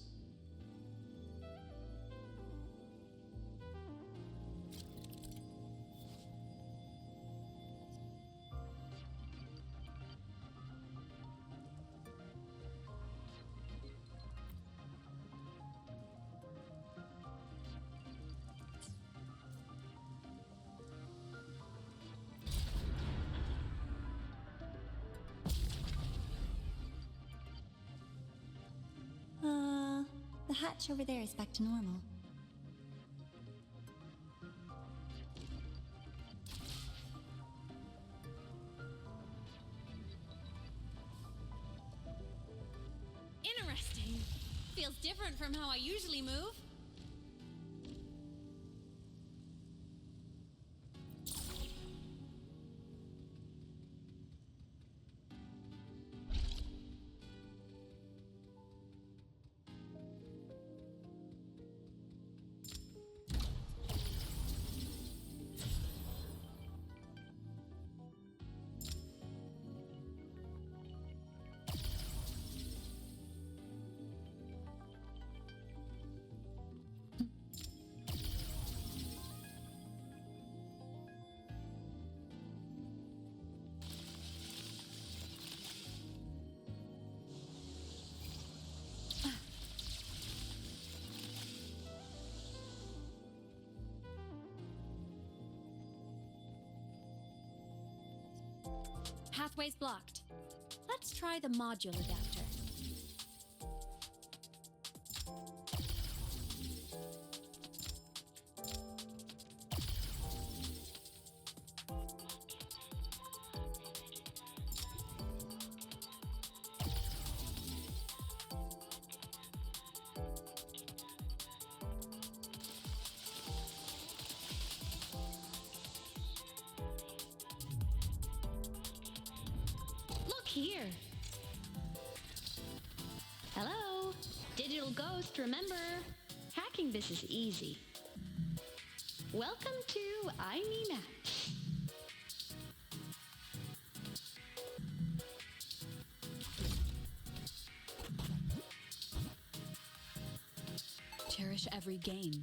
The hatch over there is back to normal. Interesting. Feels different from how I usually move. Pathway's blocked. Let's try the module adapter. Here. Hello, digital ghost, remember? Hacking this is easy. Welcome to I Me Match. cherish every gain.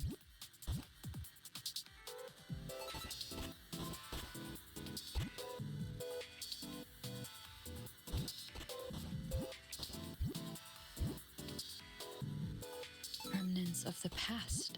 Remnants of the past.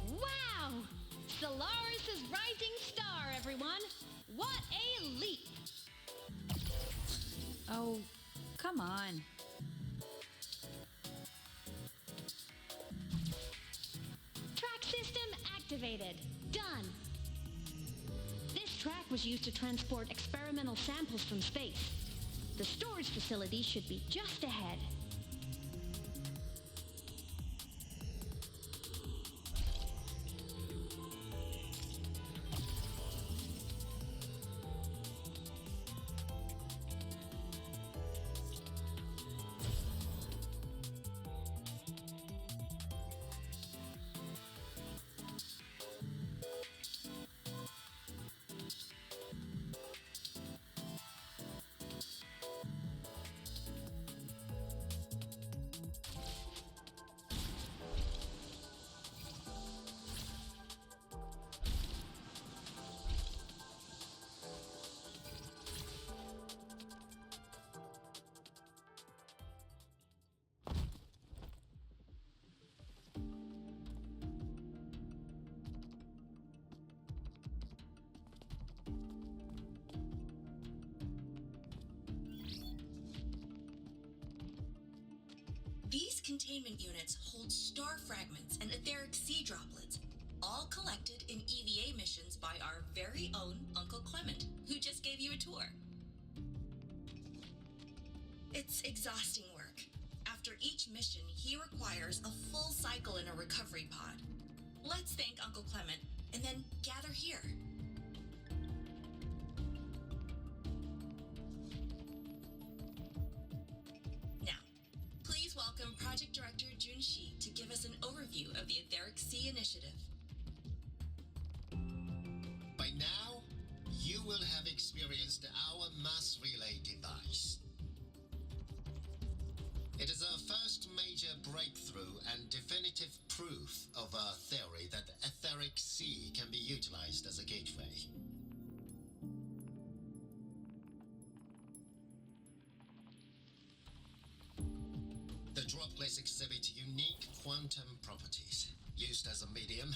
Wow! Solaris' rising star, everyone! What a leap! Oh, come on. Track system activated. Done. This track was used to transport experimental samples from space. The storage facility should be just ahead. These containment units hold star fragments and etheric sea droplets, all collected in EVA missions by our very own Uncle Clement, who just gave you a tour. It's exhausting work. After each mission, he requires a full cycle in a recovery pod. Let's thank Uncle Clement and then gather here. Now, please welcome Project Director Junshi to give us an overview of the Etheric Sea Initiative. By now, you will have experienced our mass relay device. It is our first major breakthrough and definitive proof of our theory that the etheric sea can be utilized as a gateway. The droplets exhibit unique quantum properties. Used as a medium,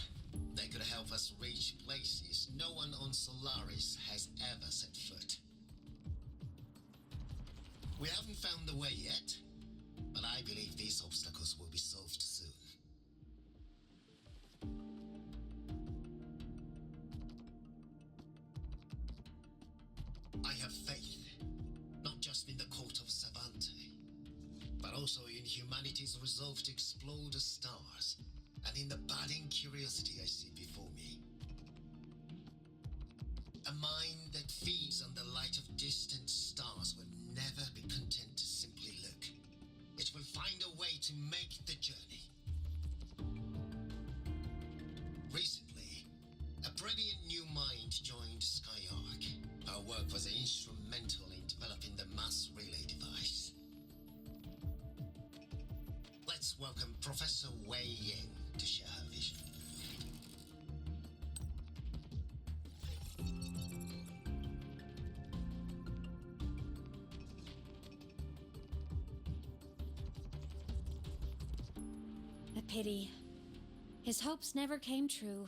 they could help us reach places no one on Solaris has ever set foot. We haven't found the way yet, but I believe these obstacles will be solved soon. I have faith, not just in the court of Savante, but also in humanity's resolve to explore the stars, and in the budding curiosity I see before me. A mind that feeds on the light of distant stars will never be content to simply look. It will find a way to make the journey. Recently, a brilliant new mind joined Skyark. Our work was instrumental in developing the mass relay device. Let's welcome Professor Wei Ying to share her vision. A pity. His hopes never came true.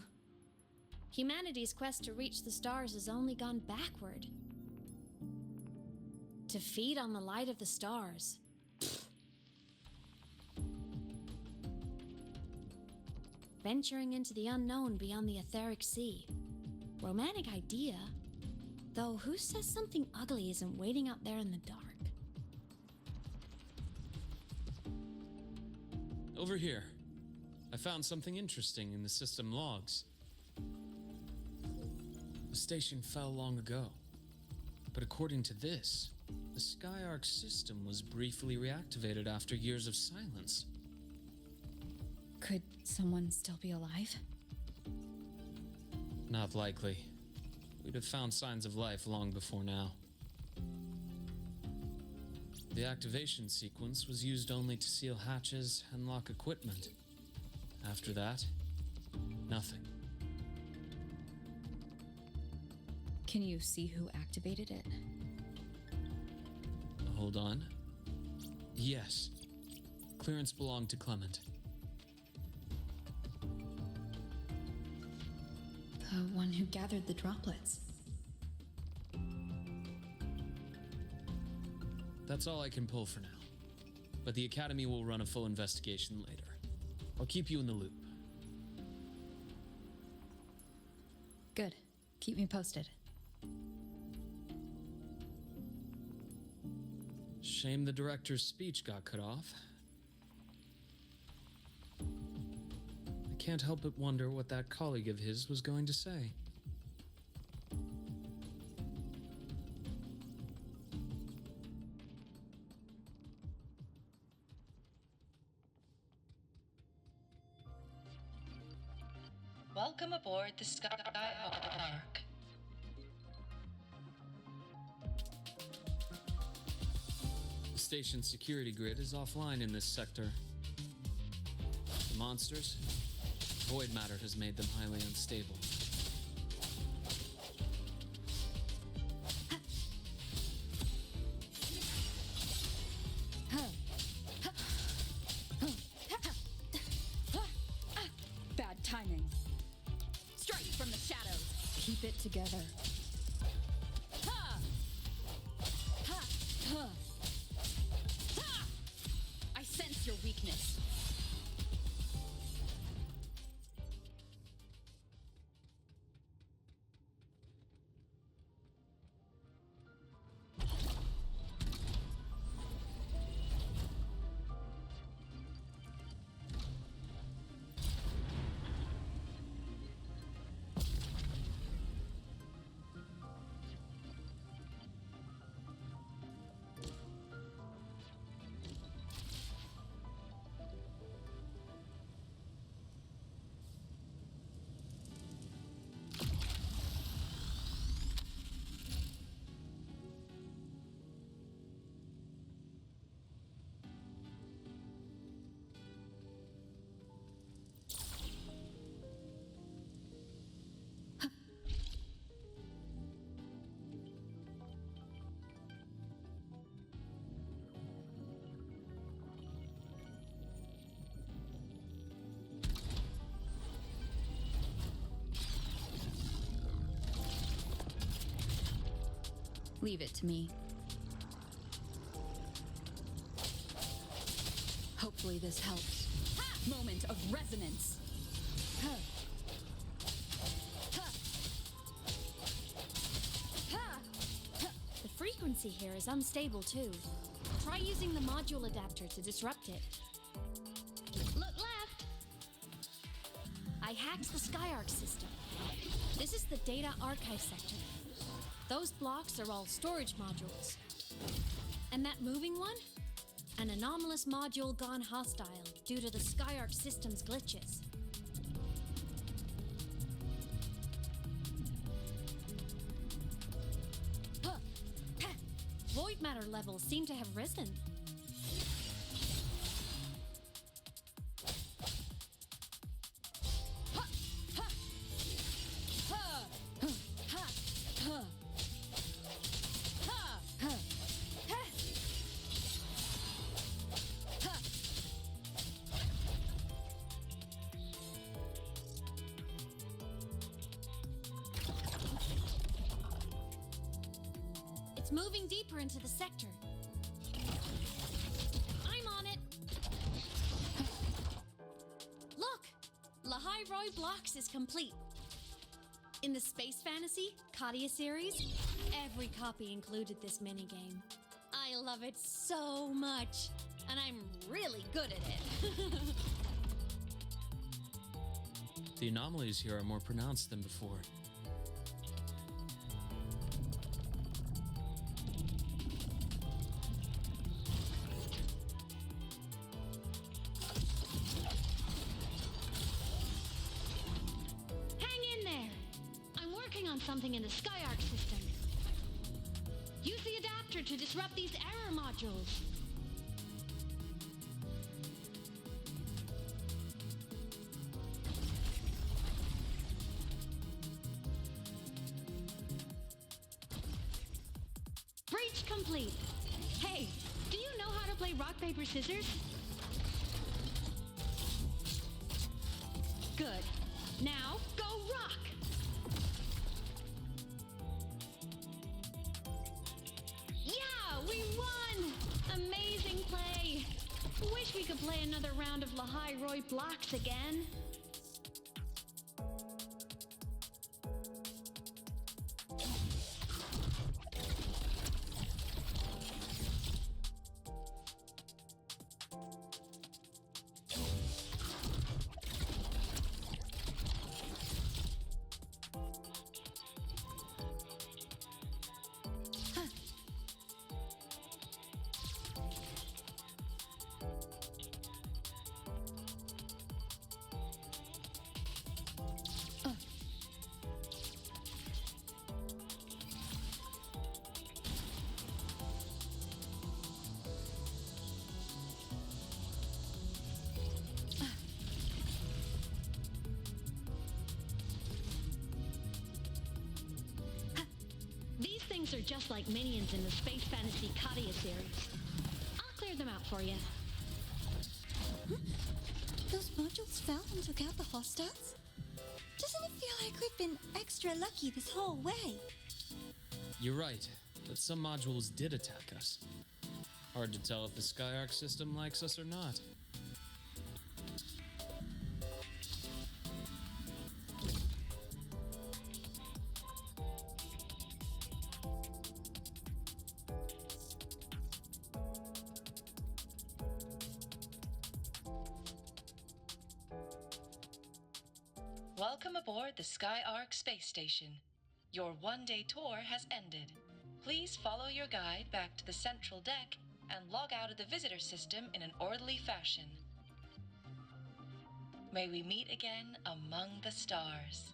Humanity's quest to reach the stars has only gone backward. To feed on the light of the stars. Venturing into the unknown beyond the etheric sea. romantic idea. Though who says something ugly isn't waiting out there in the dark? Over here. I found something interesting in the system logs. The station fell long ago. But according to this, the Skyark system was briefly reactivated after years of silence. Could someone still be alive? Not likely. We'd have found signs of life long before now. The activation sequence was used only to seal hatches and lock equipment. After that, nothing. Can you see who activated it? Hold on. Yes. Clearance belonged to Clement. The one who gathered the droplets. That's all I can pull for now. But the Academy will run a full investigation later. I'll keep you in the loop. Good. Keep me posted. Shame the director's speech got cut off. I can't help but wonder what that colleague of his was going to say. Welcome aboard the Skyark. The station's security grid is offline in this sector. The monsters, void matter has made them highly unstable. Bad timing. Strike from the shadows. Keep it together. Ha! Ha! Huh. Ha! I sense your weakness. Leave it to me. Hopefully this helps. Ha! Moment of resonance. Huh. Ha! Ha! Ha! The frequency here is unstable too. Try using the module adapter to disrupt it. Look left! I hacked the Skyark system. This is the data archive sector. Those blocks are all storage modules. And that moving one? An anomalous module gone hostile due to the Skyark system's glitches. Huh. Ha. Void matter levels seem to have risen. Ha. Ha. Ha. Ha. Ha. It's moving deeper into the sector. I'm on it. Look! Lahai Roy Blocks is complete. In the Space Fantasy Katia series, every copy included this minigame. I love it so much, and I'm really good at it. The anomalies here are more pronounced than before. Hang in there! I'm working on something in the Skyark system. Use the adapter to disrupt these error modules. Breach complete. Hey, do you know how to play rock, paper, scissors? Good. Now, go rock! Yeah, we won! Amazing play! Wish we could play another round of Lahai Roy blocks again. These are just like minions in the Space Fantasy Katia series. I'll clear them out for you. Those modules fell and took out the hostiles? Doesn't it feel like we've been extra lucky this whole way? You're right, but some modules did attack us. Hard to tell if the Skyark system likes us or not. Welcome aboard the Skyark space station. Your one-day tour has ended. Please follow your guide back to the central deck and log out of the visitor system in an orderly fashion. May we meet again among the stars.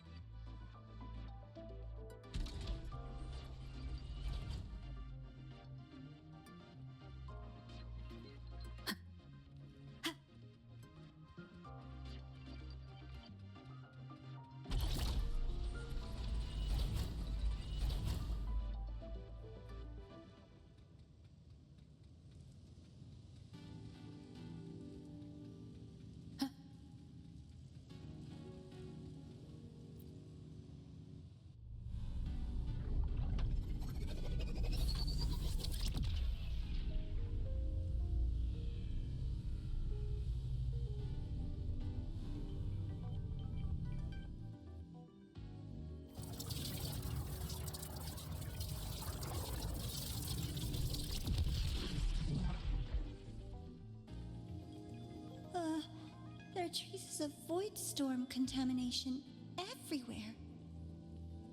There are traces of void storm contamination everywhere.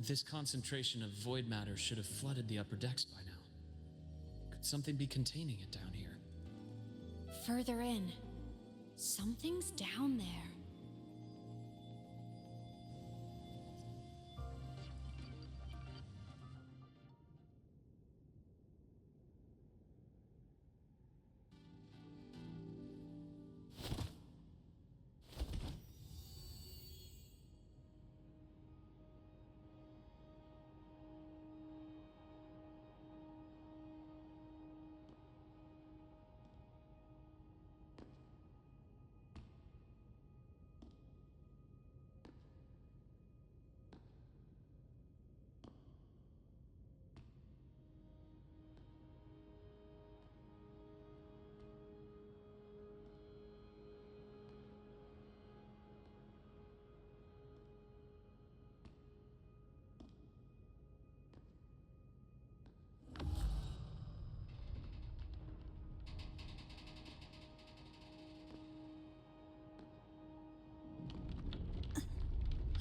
This concentration of void matter should have flooded the upper decks by now. Could something be containing it down here? Further in. Something's down there.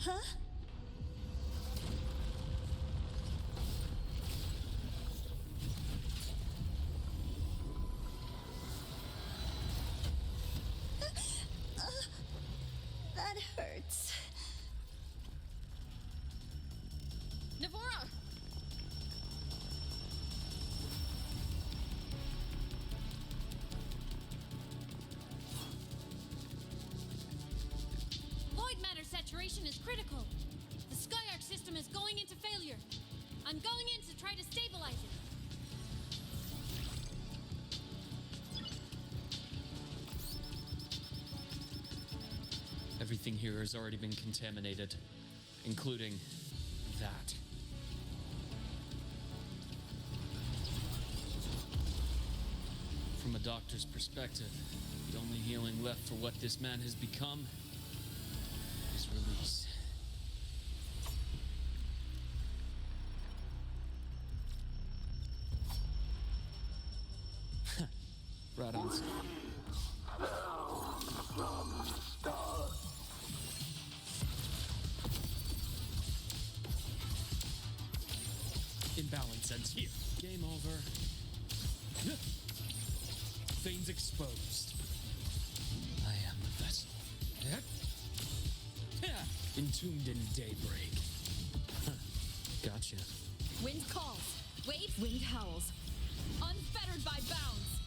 Huh? That hurts. Navora! Void matter saturation is critical. The Skyark system is going into failure. I'm going in to try to stabilize it. Everything here has already been contaminated, including that. From a doctor's perspective, the only healing left for what this man has become is release. Right on. Imbalance ends here. Game over. Things exposed. I am the vessel. Entombed in daybreak. Gotcha. Wind calls. Waves. Wind howls. Unfettered by bounds.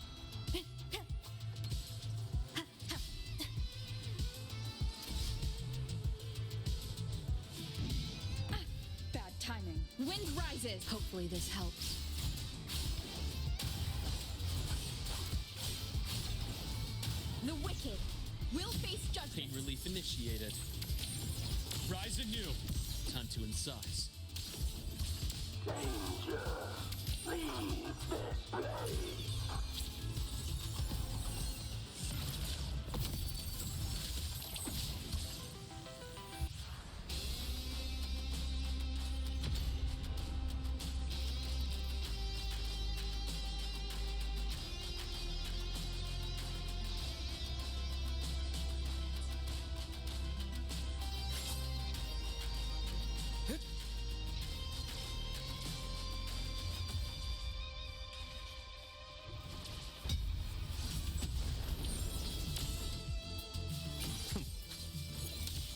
Bad timing. Wind rises. Hopefully this helps. The wicked will face judgment. Pain relief initiated. Rise anew. Time to incise. Danger. Leave this place.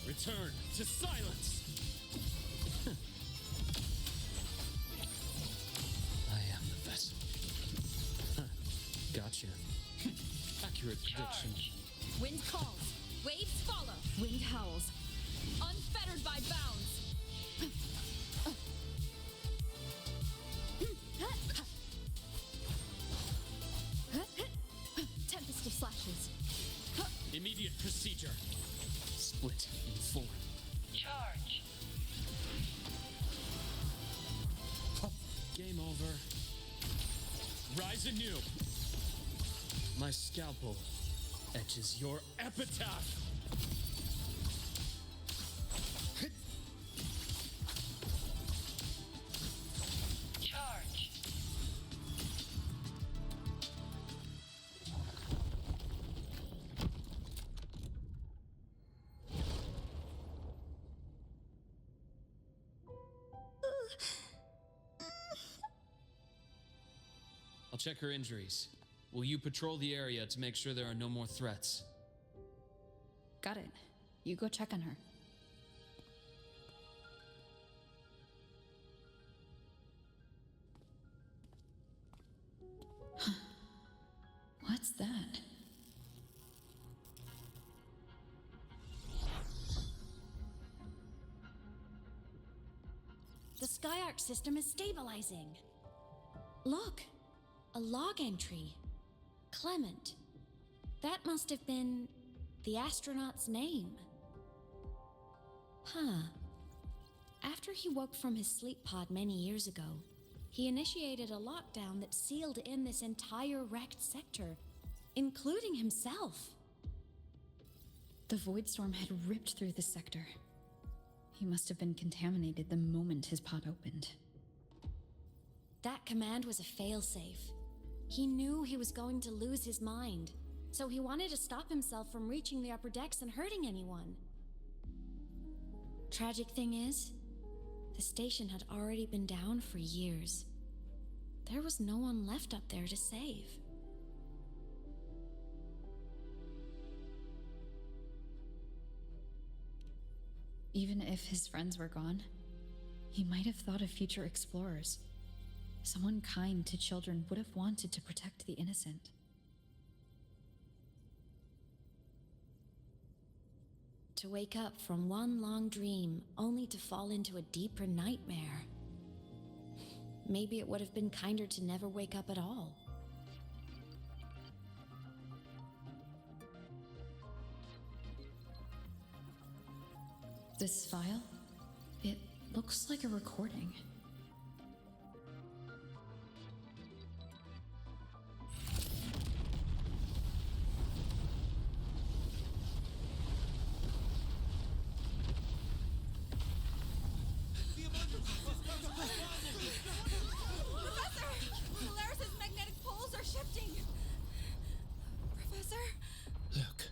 Return to silence! I am the vessel. Gotcha. Accurate prediction. Wind calls. Waves follow. Wind howls. Unfettered by bounds. Tempest of slashes. Immediate procedure. Split in form. Charge. Game over. Rise anew. My scalpel etches your epitaph. Charge. I'll check her injuries. Will you patrol the area to make sure there are no more threats? Got it. You go check on her. What's that? The Skyark system is stabilizing. Look, a log entry. Clement. That must have been the astronaut's name. Huh. After he woke from his sleep pod many years ago, he initiated a lockdown that sealed in this entire wrecked sector, including himself. The void storm had ripped through the sector. He must have been contaminated the moment his pod opened. That command was a failsafe. He knew he was going to lose his mind, so he wanted to stop himself from reaching the upper decks and hurting anyone. Tragic thing is, the station had already been down for years. There was no one left up there to save. Even if his friends were gone, he might have thought of future explorers. Someone kind to children would have wanted to protect the innocent. To wake up from one long dream only to fall into a deeper nightmare. Maybe it would have been kinder to never wake up at all. This file, it looks like a recording. Professor! Polaris's magnetic poles are shifting! Professor? Look.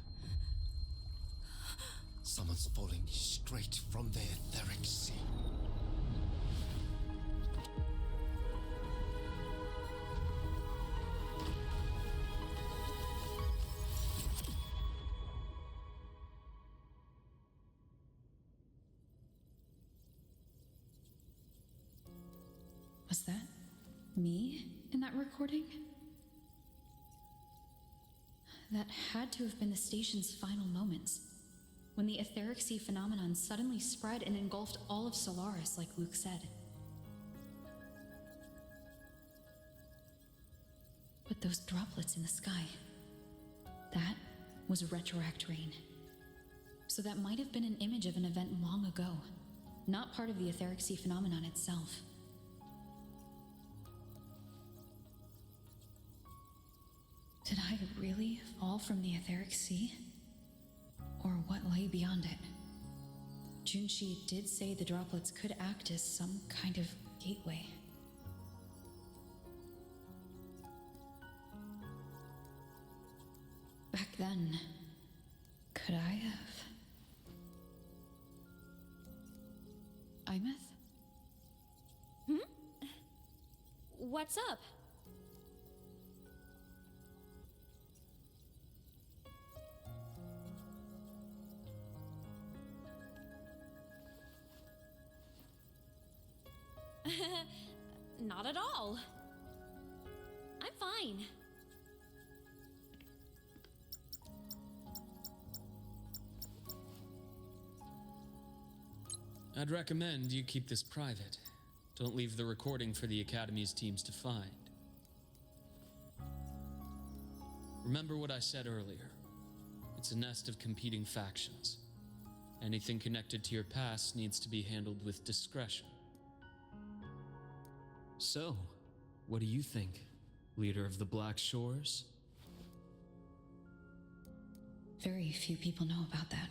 Someone's falling straight from the etheric sea. Was that me in that recording? That had to have been the station's final moments, when the etheric sea phenomenon suddenly spread and engulfed all of Solaris, like Luke said. But those droplets in the sky, that was retroact rain. So that might have been an image of an event long ago, not part of the etheric sea phenomenon itself. Did I really fall from the etheric sea? Or what lay beyond it? Junshi did say the droplets could act as some kind of gateway. Back then, could I have? Imeth? What's up? Not at all. I'm fine. I'd recommend you keep this private. Don't leave the recording for the Academy's teams to find. Remember what I said earlier. It's a nest of competing factions. Anything connected to your past needs to be handled with discretion. So, what do you think, leader of the Black Shores? Very few people know about that.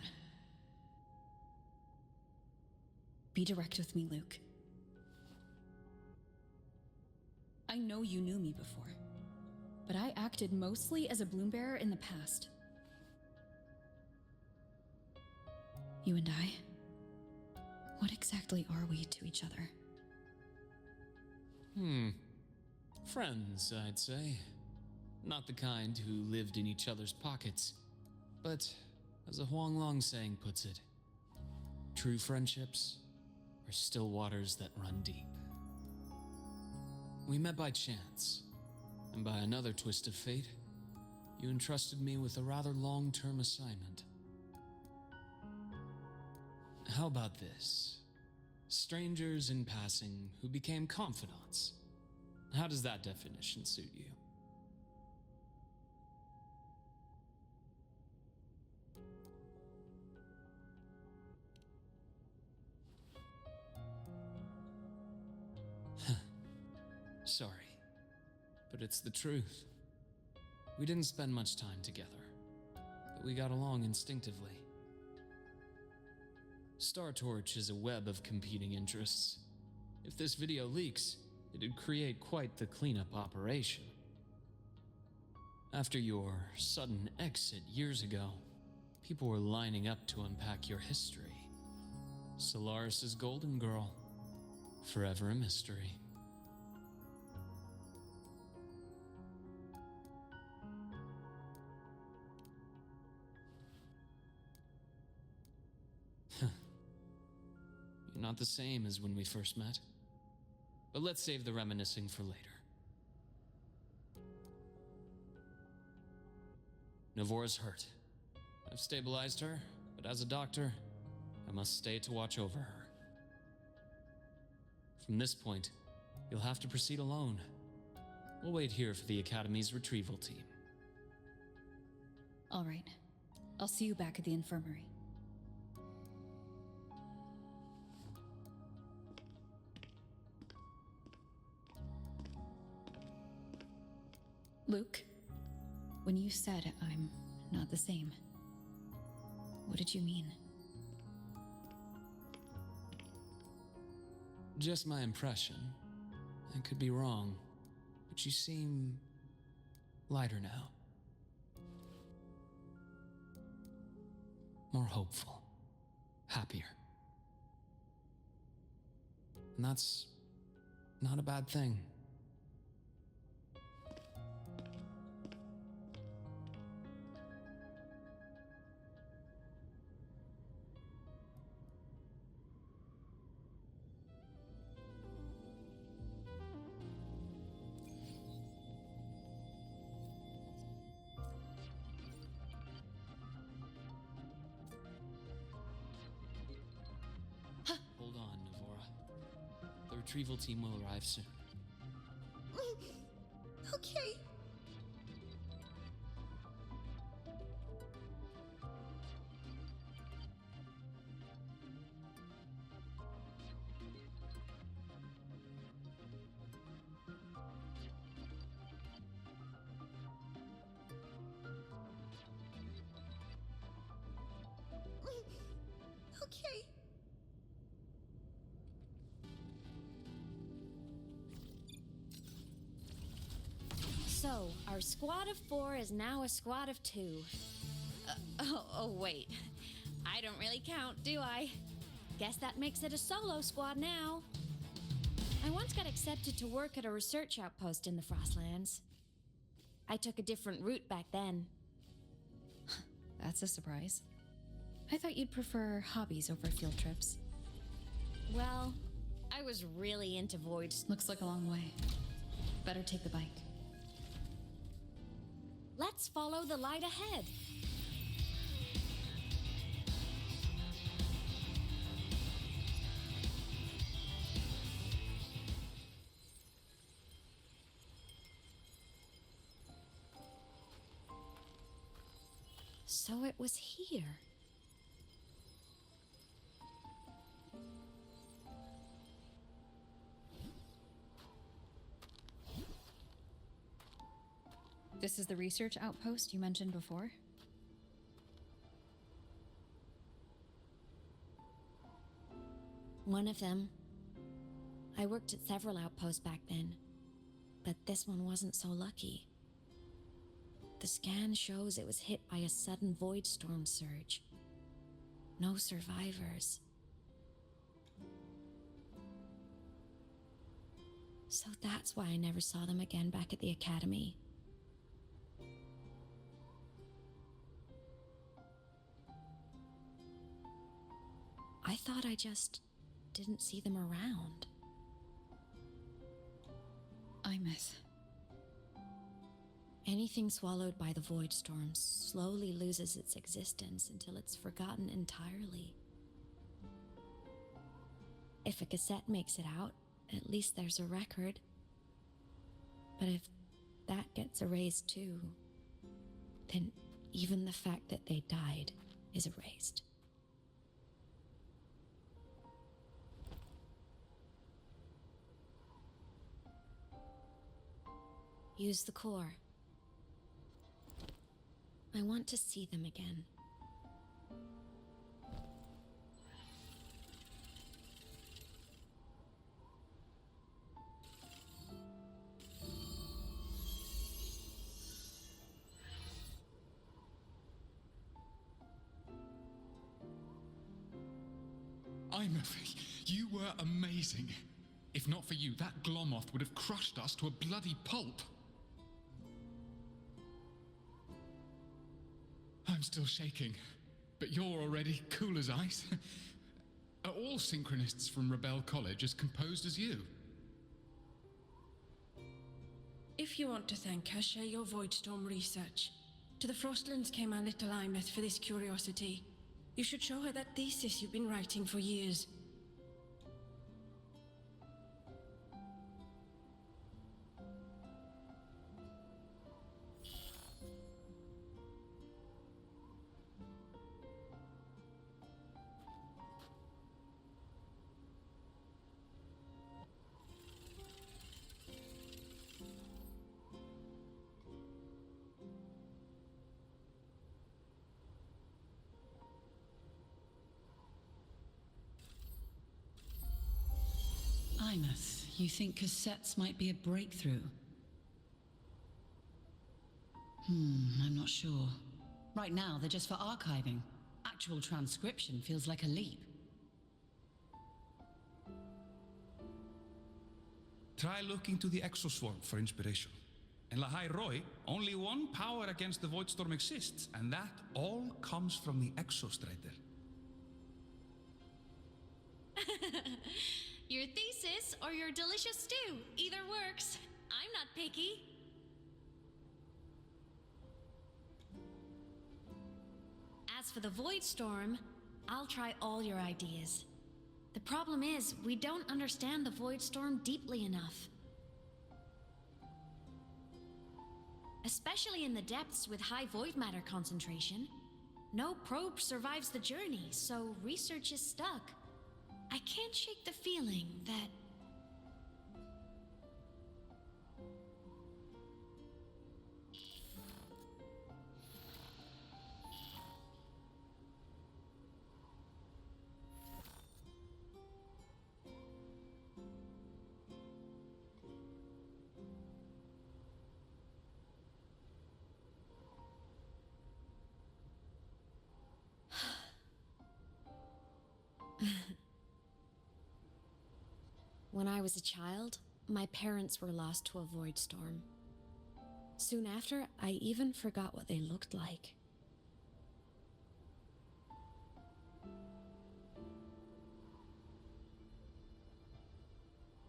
Be direct with me, Luke. I know you knew me before, but I acted mostly as a bloom-bearer in the past. You and I, what exactly are we to each other? Friends, I'd say. Not the kind who lived in each other's pockets. But, as a Huanglong saying puts it, true friendships are still waters that run deep. We met by chance, and by another twist of fate, you entrusted me with a rather long-term assignment. How about this? Strangers in passing who became confidants. How does that definition suit you? Sorry, but it's the truth. We didn't spend much time together, but we got along instinctively. Star Torch is a web of competing interests. If this video leaks, it'd create quite the cleanup operation. After your sudden exit years ago, people were lining up to unpack your history. Solaris' golden girl. Forever a mystery. You're not the same as when we first met. But let's save the reminiscing for later. Navora's hurt. I've stabilized her, but as a doctor, I must stay to watch over her. From this point, you'll have to proceed alone. We'll wait here for the Academy's retrieval team. All right. I'll see you back at the infirmary. Luke, when you said I'm not the same, what did you mean? Just my impression. I could be wrong, but you seem lighter now. More hopeful. Happier. And that's not a bad thing. Hold on, Navora. The retrieval team will arrive soon. Okay. Okay. So, our squad of 4 is now a squad of 2. Wait. I don't really count, do I? Guess that makes it a solo squad now. I once got accepted to work at a research outpost in the Frostlands. I took a different route back then. That's a surprise. I thought you'd prefer hobbies over field trips. Well, I was really into voids. Looks like a long way. Better take the bike. Let's follow the light ahead. So it was here. This is the research outpost you mentioned before? One of them. I worked at several outposts back then, but this one wasn't so lucky. The scan shows it was hit by a sudden void storm surge. No survivors. So that's why I never saw them again back at the Academy. I thought I just didn't see them around. I miss. Anything swallowed by the void storms slowly loses its existence until it's forgotten entirely. If a cassette makes it out, at least there's a record. But if that gets erased too, then even the fact that they died is erased. Use the core. I want to see them again. You were amazing. If not for you, that Glomoth would have crushed us to a bloody pulp. I'm still shaking, but you're already cool as ice. Are all synchronists from Rebel College as composed as you? If you want to thank her, share your Voidstorm research. To the Frostlands came our little Imeth for this curiosity. You should show her that thesis you've been writing for years. Imeth, you think cassettes might be a breakthrough? I'm not sure. Right now, they're just for archiving. Actual transcription feels like a leap. Try looking to the exoswarm for inspiration. In Lahai Roi, only one power against the Voidstorm exists, and that all comes from the Exostrider. Your thesis or your delicious stew, either works. I'm not picky. As for the Voidstorm, I'll try all your ideas. The problem is, we don't understand the Voidstorm deeply enough. Especially in the depths with high void matter concentration. No probe survives the journey, so research is stuck. I can't shake the feeling that... When I was a child, my parents were lost to a void storm. Soon after, I even forgot what they looked like.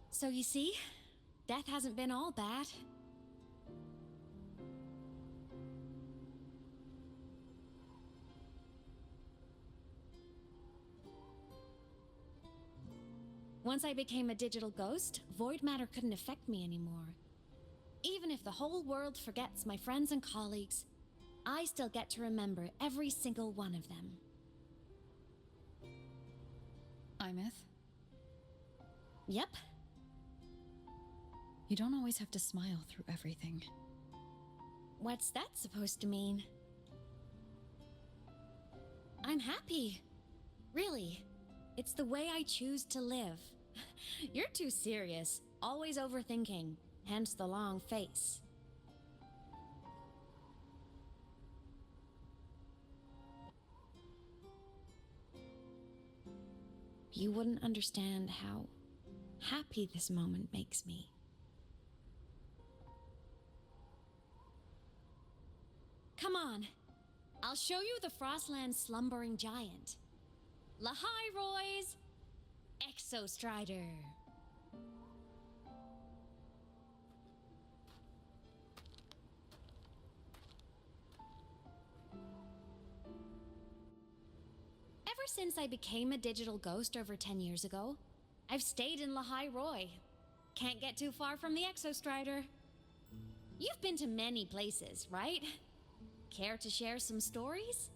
So you see, death hasn't been all bad. Once I became a digital ghost, void matter couldn't affect me anymore. Even if the whole world forgets my friends and colleagues, I still get to remember every single one of them. Imeth? Yep. You don't always have to smile through everything. What's that supposed to mean? I'm happy. Really. It's the way I choose to live. You're too serious, always overthinking, hence the long face. You wouldn't understand how happy this moment makes me. Come on, I'll show you the Frostland's slumbering giant. Lahai Roy's Exostrider. Ever since I became a digital ghost over 10 years ago, I've stayed in Lahai Roy. Can't get too far from the Exostrider. You've been to many places, right? Care to share some stories?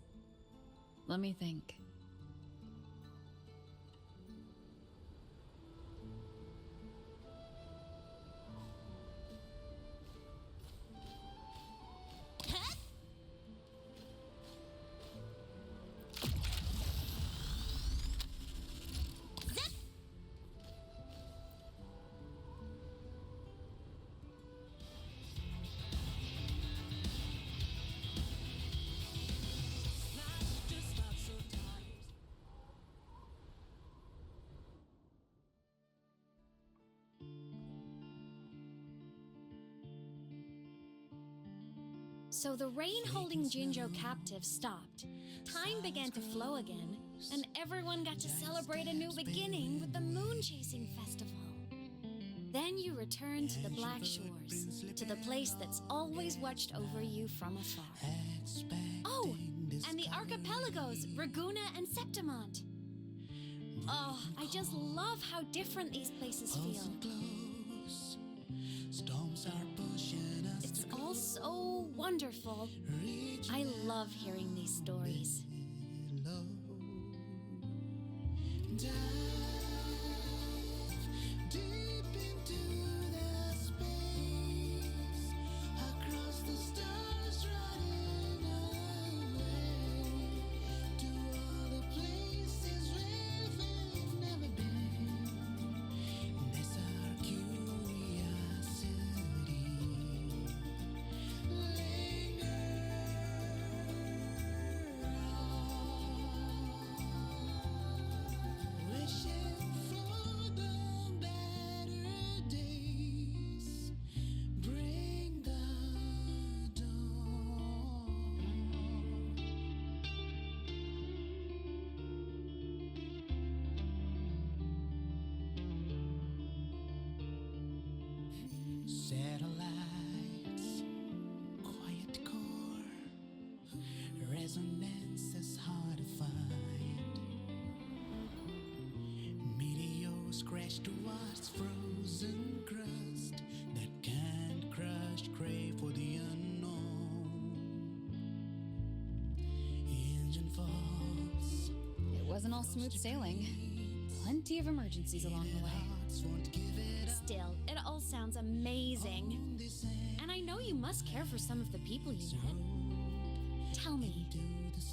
Let me think. So the rain holding Jinjo captive stopped. Time began to flow again, and everyone got to celebrate a new beginning with the Moon Chasing Festival. Then you returned to the Black Shores, to the place that's always watched over you from afar. Oh, and the archipelagos, Raguna and Septimont. Oh, I just love how different these places feel. It's all so wonderful. I love hearing these stories. Satellites, quiet core, resonance is hard to find. Meteors crash towards frozen crust that can't crush, crave for the unknown. Engine falls. It wasn't all smooth sailing. Plenty of emergencies along the way. Still, it all sounds amazing. And I know you must care for some of the people you met. Tell me,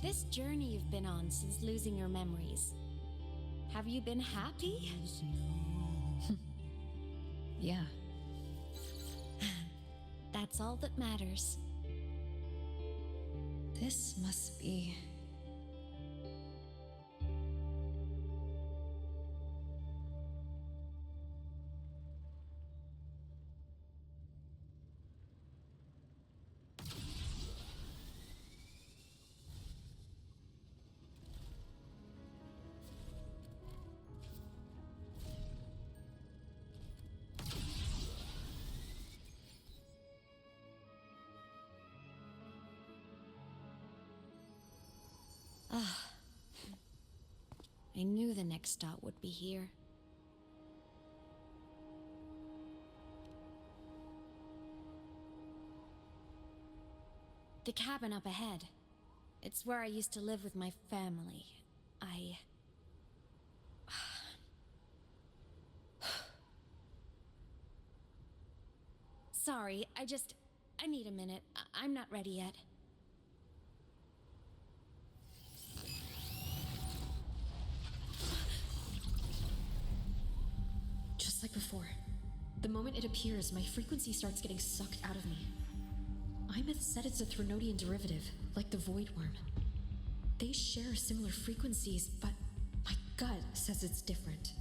this journey you've been on since losing your memories, have you been happy? Yeah. That's all that matters. This must be... I knew the next stop would be here. The cabin up ahead. It's where I used to live with my family. Sorry, I need a minute. I'm not ready yet. Just like before. The moment it appears, my frequency starts getting sucked out of me. Imeth said it's a Threnodian derivative, like the Void Worm. They share similar frequencies, but my gut says it's different.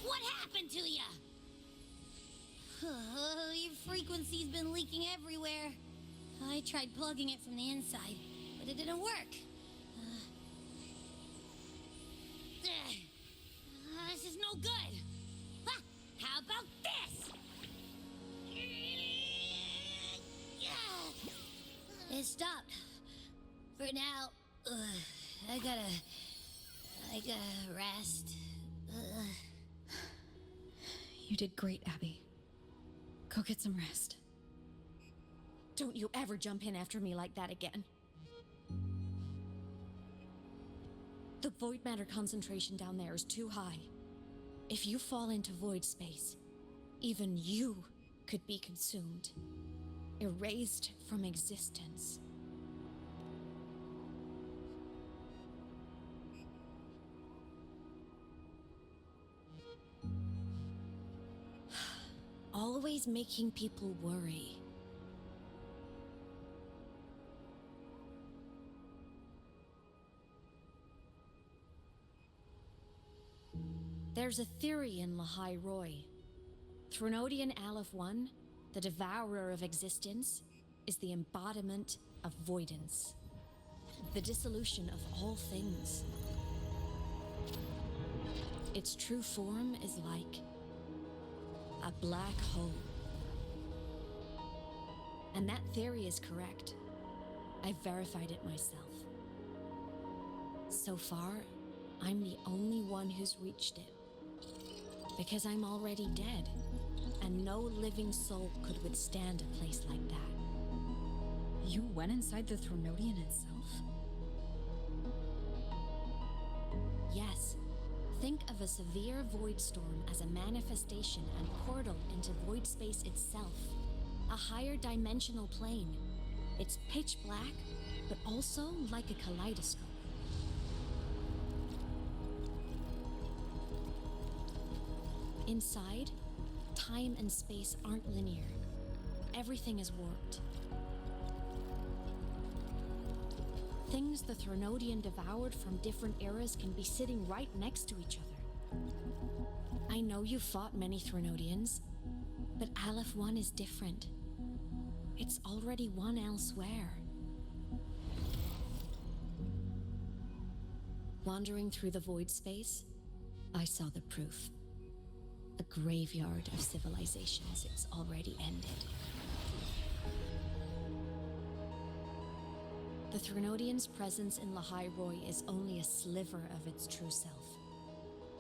What happened to ya? Your frequency's been leaking everywhere. I tried plugging it from the inside, but it didn't work. stop. For now, I gotta rest. You did great, Abby. Go get some rest. Don't you ever jump in after me like that again. The void matter concentration down there is too high. If you fall into void space, even you could be consumed, erased from existence. Always making people worry. There's a theory in Lahai Roy. Threnodian Aleph 1, the devourer of existence, is the embodiment of voidance. The dissolution of all things. Its true form is like a black hole. And that theory is correct. I've verified it myself. So far, I'm the only one who's reached it. Because I'm already dead, and no living soul could withstand a place like that. You went inside the Threnodian itself? Yes. Think of a severe void storm as a manifestation and portal into void space itself. A higher dimensional plane. It's pitch black, but also like a kaleidoscope. Inside, time and space aren't linear. Everything is warped. Things the Threnodian devoured from different eras can be sitting right next to each other. I know you fought many Threnodians, but Aleph 1 is different. It's already won elsewhere. Wandering through the void space, I saw the proof. A graveyard of civilizations it's already ended. The Threnodian's presence in Lahai Roy is only a sliver of its true self.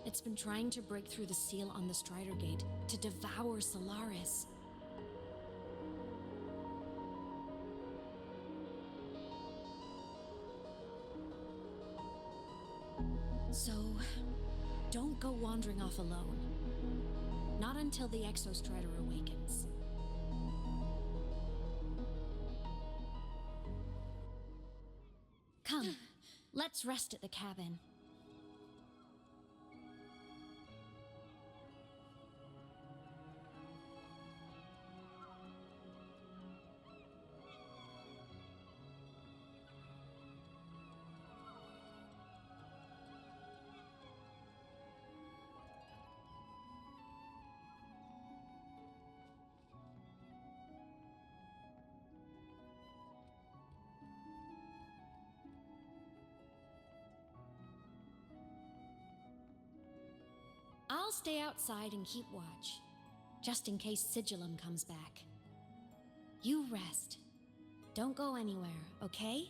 It's been trying to break through the seal on the Strider Gate to devour Solaris. So, don't go wandering off alone. Not until the Exostrider awakens. Come, let's rest at the cabin. I'll stay outside and keep watch, just in case Sigillum comes back. You rest. Don't go anywhere, okay?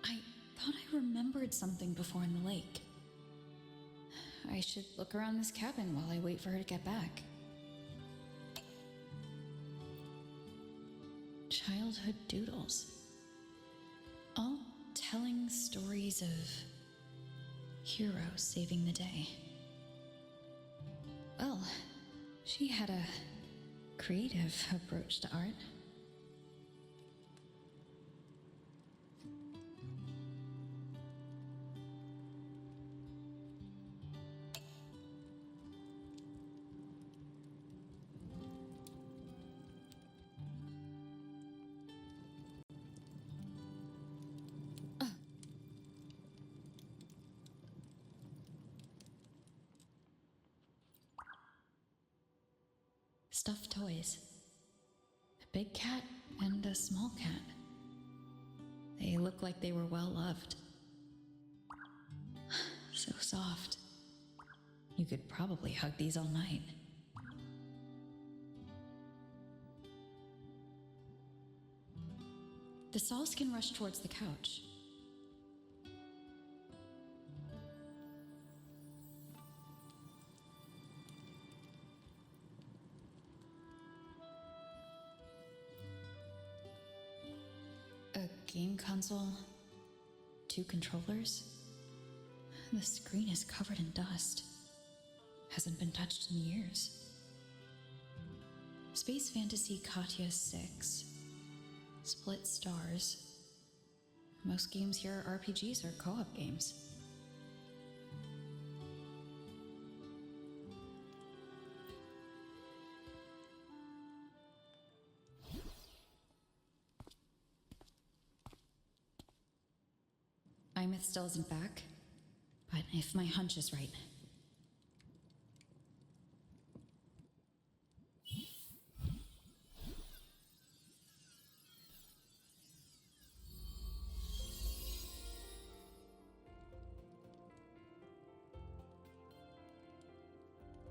I thought I remembered something before in the lake. I should look around this cabin while I wait for her to get back. Childhood doodles. All telling stories of heroes saving the day. Well, she had a creative approach to art. Stuffed toys. A big cat and a small cat. They look like they were well loved. So soft. You could probably hug these all night. The Saul skin rushed towards the couch. A game console, 2 controllers. The screen is covered in dust. Hasn't been touched in years. Space Fantasy Katya 6. Split stars. Most games here are RPGs or co-op games. Imeth still isn't back, but if my hunch is right.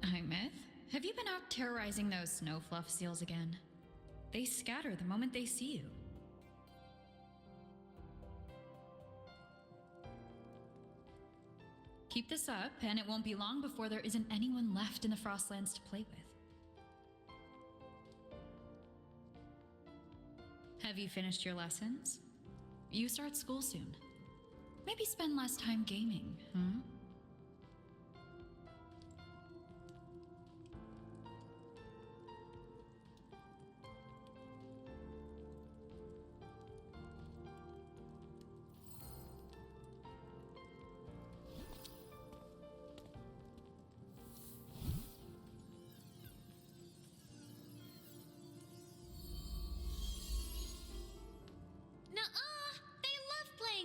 Imeth, have you been out terrorizing those snow fluff seals again? They scatter the moment they see you. Keep this up, and it won't be long before there isn't anyone left in the Frostlands to play with. Have you finished your lessons? You start school soon. Maybe spend less time gaming, hmm?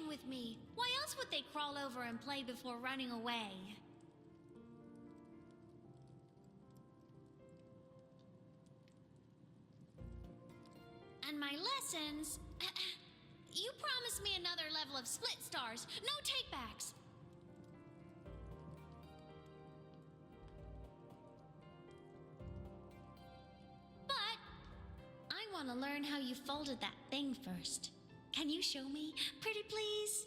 With me. Why else would they crawl over and play before running away? And my lessons... You promised me another level of split stars. No takebacks. But I want to learn how you folded that thing first. Can you show me, pretty please?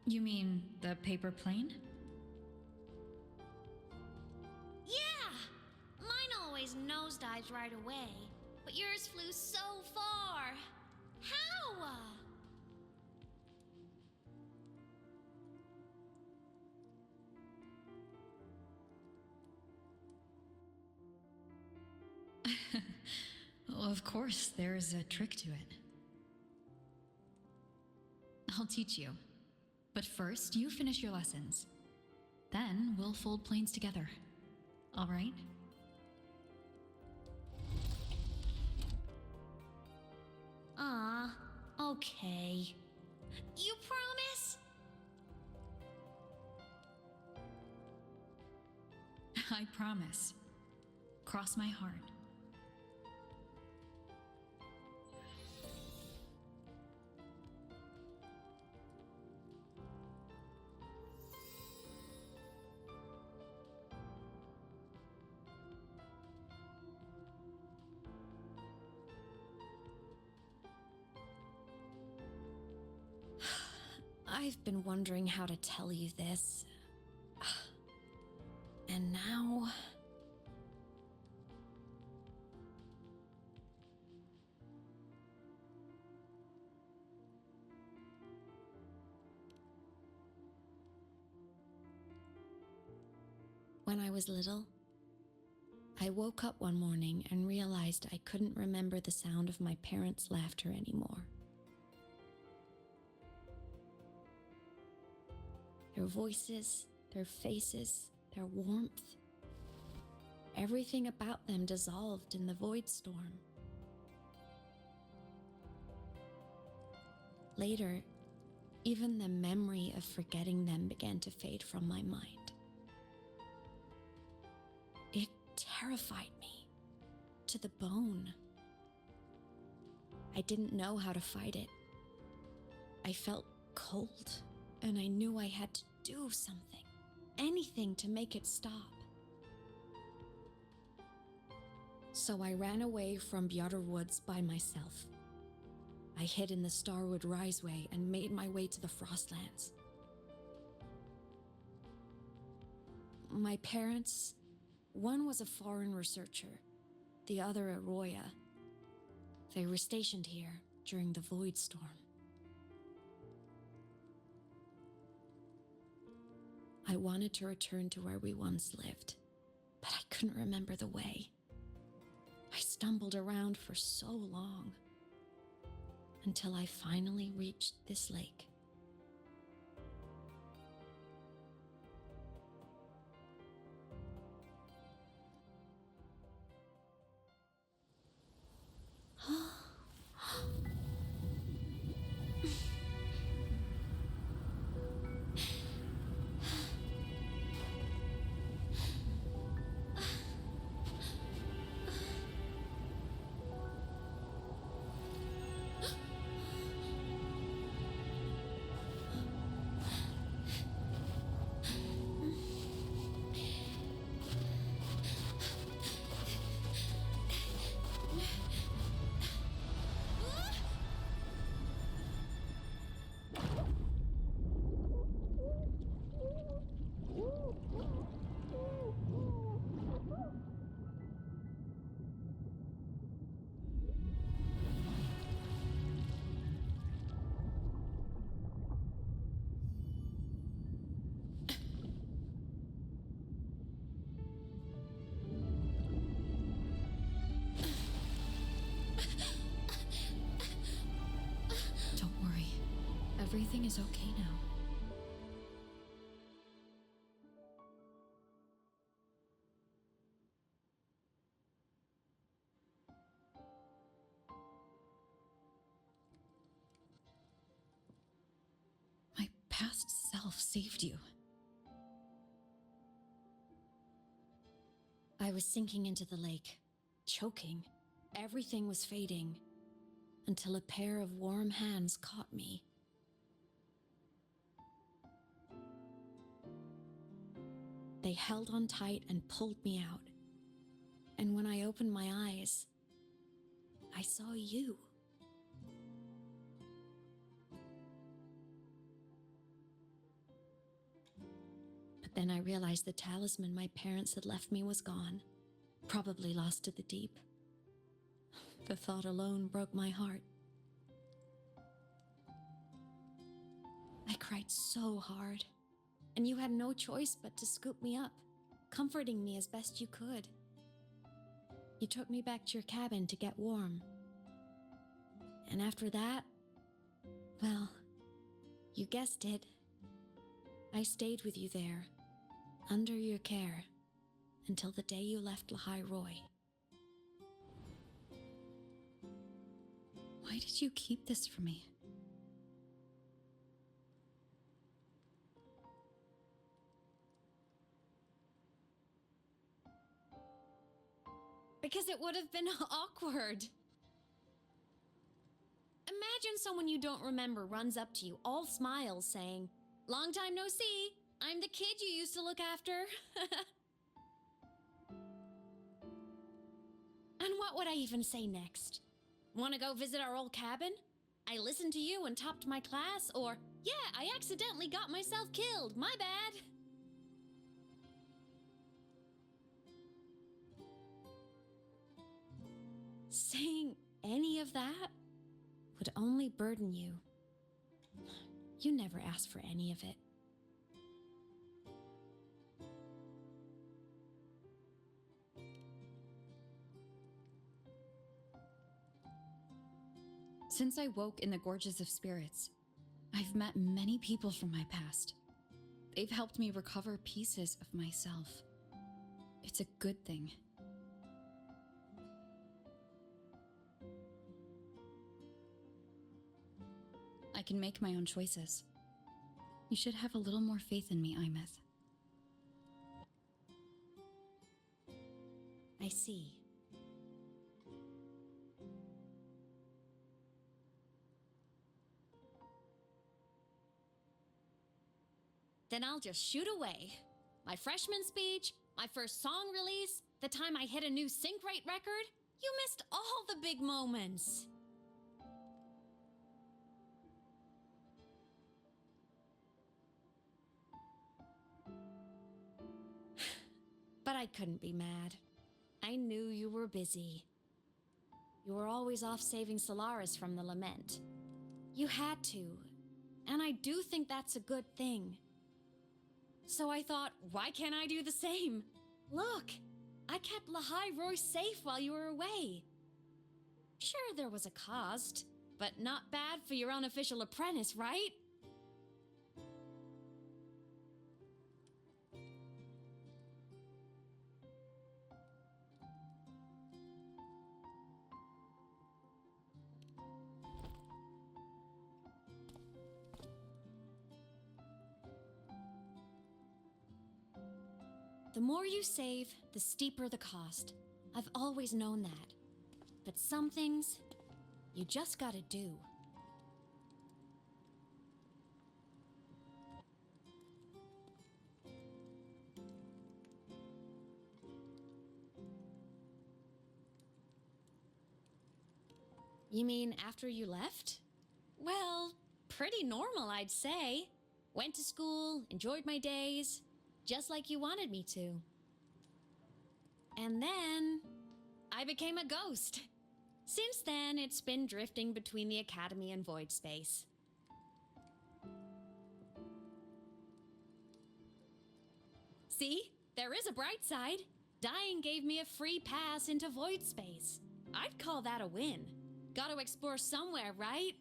You mean the paper plane? Yeah! Mine always nosedives right away. But yours flew so far. How? Well, of course, there's a trick to it. I'll teach you. But first, you finish your lessons. Then we'll fold planes together. All right? Okay. You promise? I promise. Cross my heart. I've been wondering how to tell you this. And now... When I was little, I woke up one morning and realized I couldn't remember the sound of my parents' laughter anymore. Their voices, their faces, their warmth, everything about them dissolved in the void storm. Later, even the memory of forgetting them began to fade from my mind. It terrified me to the bone. I didn't know how to fight it. I felt cold, and I knew I had to do something, anything to make it stop. So I ran away from Bjorder Woods by myself. I hid in the Starwood Riseway and made my way to the Frostlands. My parents, one was a foreign researcher, the other a Roya. They were stationed here during the Void Storm. I wanted to return to where we once lived, but I couldn't remember the way. I stumbled around for so long, until I finally reached this lake. Everything is okay now. My past self saved you. I was sinking into the lake, choking. Everything was fading, until a pair of warm hands caught me. They held on tight and pulled me out. And when I opened my eyes, I saw you. But then I realized the talisman my parents had left me was gone, probably lost to the deep. The thought alone broke my heart. I cried so hard. And you had no choice but to scoop me up, comforting me as best you could. You took me back to your cabin to get warm. And after that, well, you guessed it. I stayed with you there, under your care, until the day you left Lahai Roy. Why did you keep this from me? Because it would have been awkward. Imagine someone you don't remember runs up to you, all smiles, saying, "Long time no see, I'm the kid you used to look after." And what would I even say next? Want to go visit our old cabin? I listened to you and topped my class, or, "Yeah, I accidentally got myself killed, my bad." Saying any of that would only burden you. You never asked for any of it. Since I woke in the Gorges of Spirits, I've met many people from my past. They've helped me recover pieces of myself. It's a good thing. I can make my own choices. You should have a little more faith in me, Imeth. I see. Then I'll just shoot away. My freshman speech, my first song release, the time I hit a new sync rate record. You missed all the big moments. But I couldn't be mad. I knew you were busy. You were always off saving Solaris from the Lament. You had to, and I do think that's a good thing. So I thought, why can't I do the same? Look, I kept Lahai Roy safe while you were away. Sure, there was a cost, but not bad for your unofficial apprentice, right? The more you save, the steeper the cost. I've always known that. But some things, you just gotta do. You mean after you left? Well, pretty normal, I'd say. Went to school, enjoyed my days, just like you wanted me to. And then I became a ghost. Since then, it's been drifting between the Academy and void space. See, there is a bright side. Dying gave me a free pass into void space. I'd call that a win. Gotta explore somewhere, right?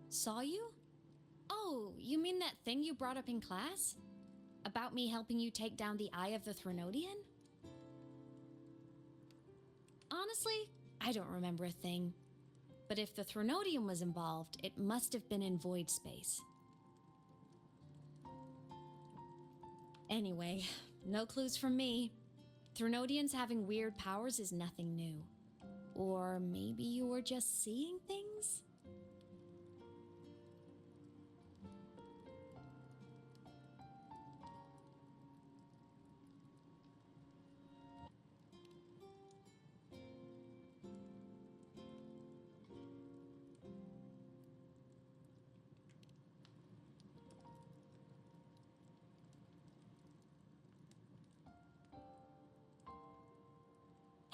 Saw you? Oh, you mean that thing you brought up in class? About me helping you take down the Eye of the Threnodian? Honestly, I don't remember a thing. But if the Threnodian was involved, it must have been in void space. Anyway, no clues from me. Threnodians having weird powers is nothing new. Or maybe you were just seeing things?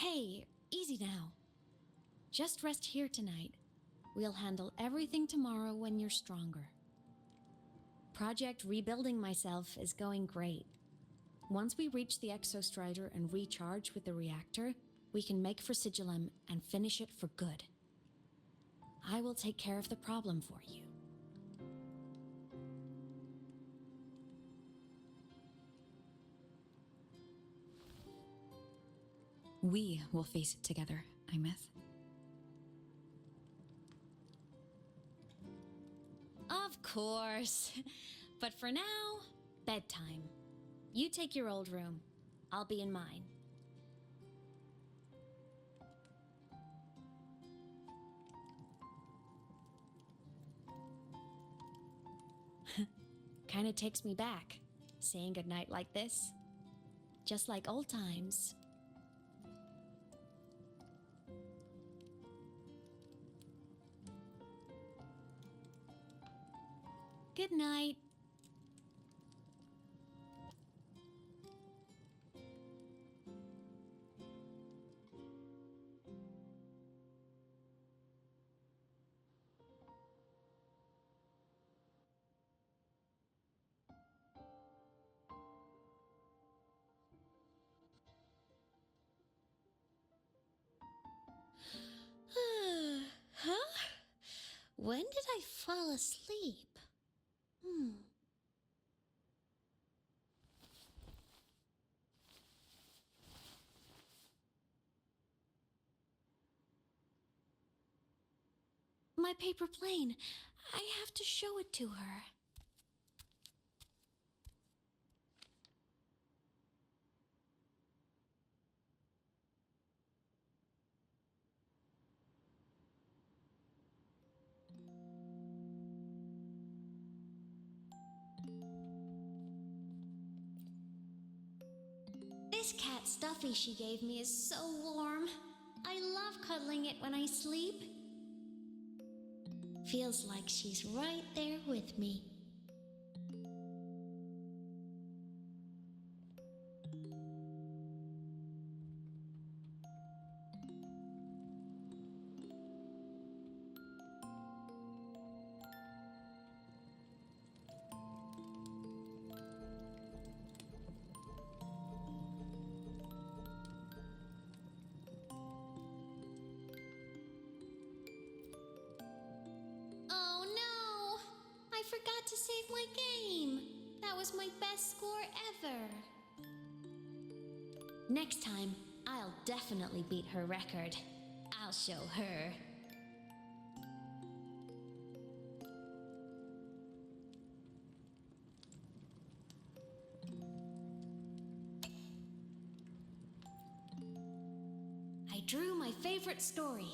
Hey, easy now. Just rest here tonight. We'll handle everything tomorrow when you're stronger. Project Rebuilding Myself is going great. Once we reach the Exostrider and recharge with the reactor, we can make for Sigillum and finish it for good. I will take care of the problem for you. We will face it together, Imeth. Of course. But for now, bedtime. You take your old room. I'll be in mine. Kinda takes me back, saying goodnight like this. Just like old times. Good night. When did I fall asleep? My paper plane. I have to show it to her. This cat stuffy she gave me is so warm. I love cuddling it when I sleep. Feels like she's right there with me. I forgot to save my game. That was my best score ever. Next time, I'll definitely beat her record. I'll show her. I drew my favorite story.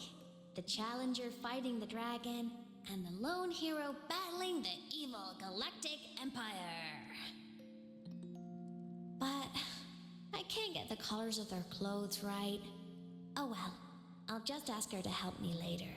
The challenger fighting the dragon, and the lone hero battling the evil galactic empire. But I can't get the colors of their clothes right. Oh well, I'll just ask her to help me later.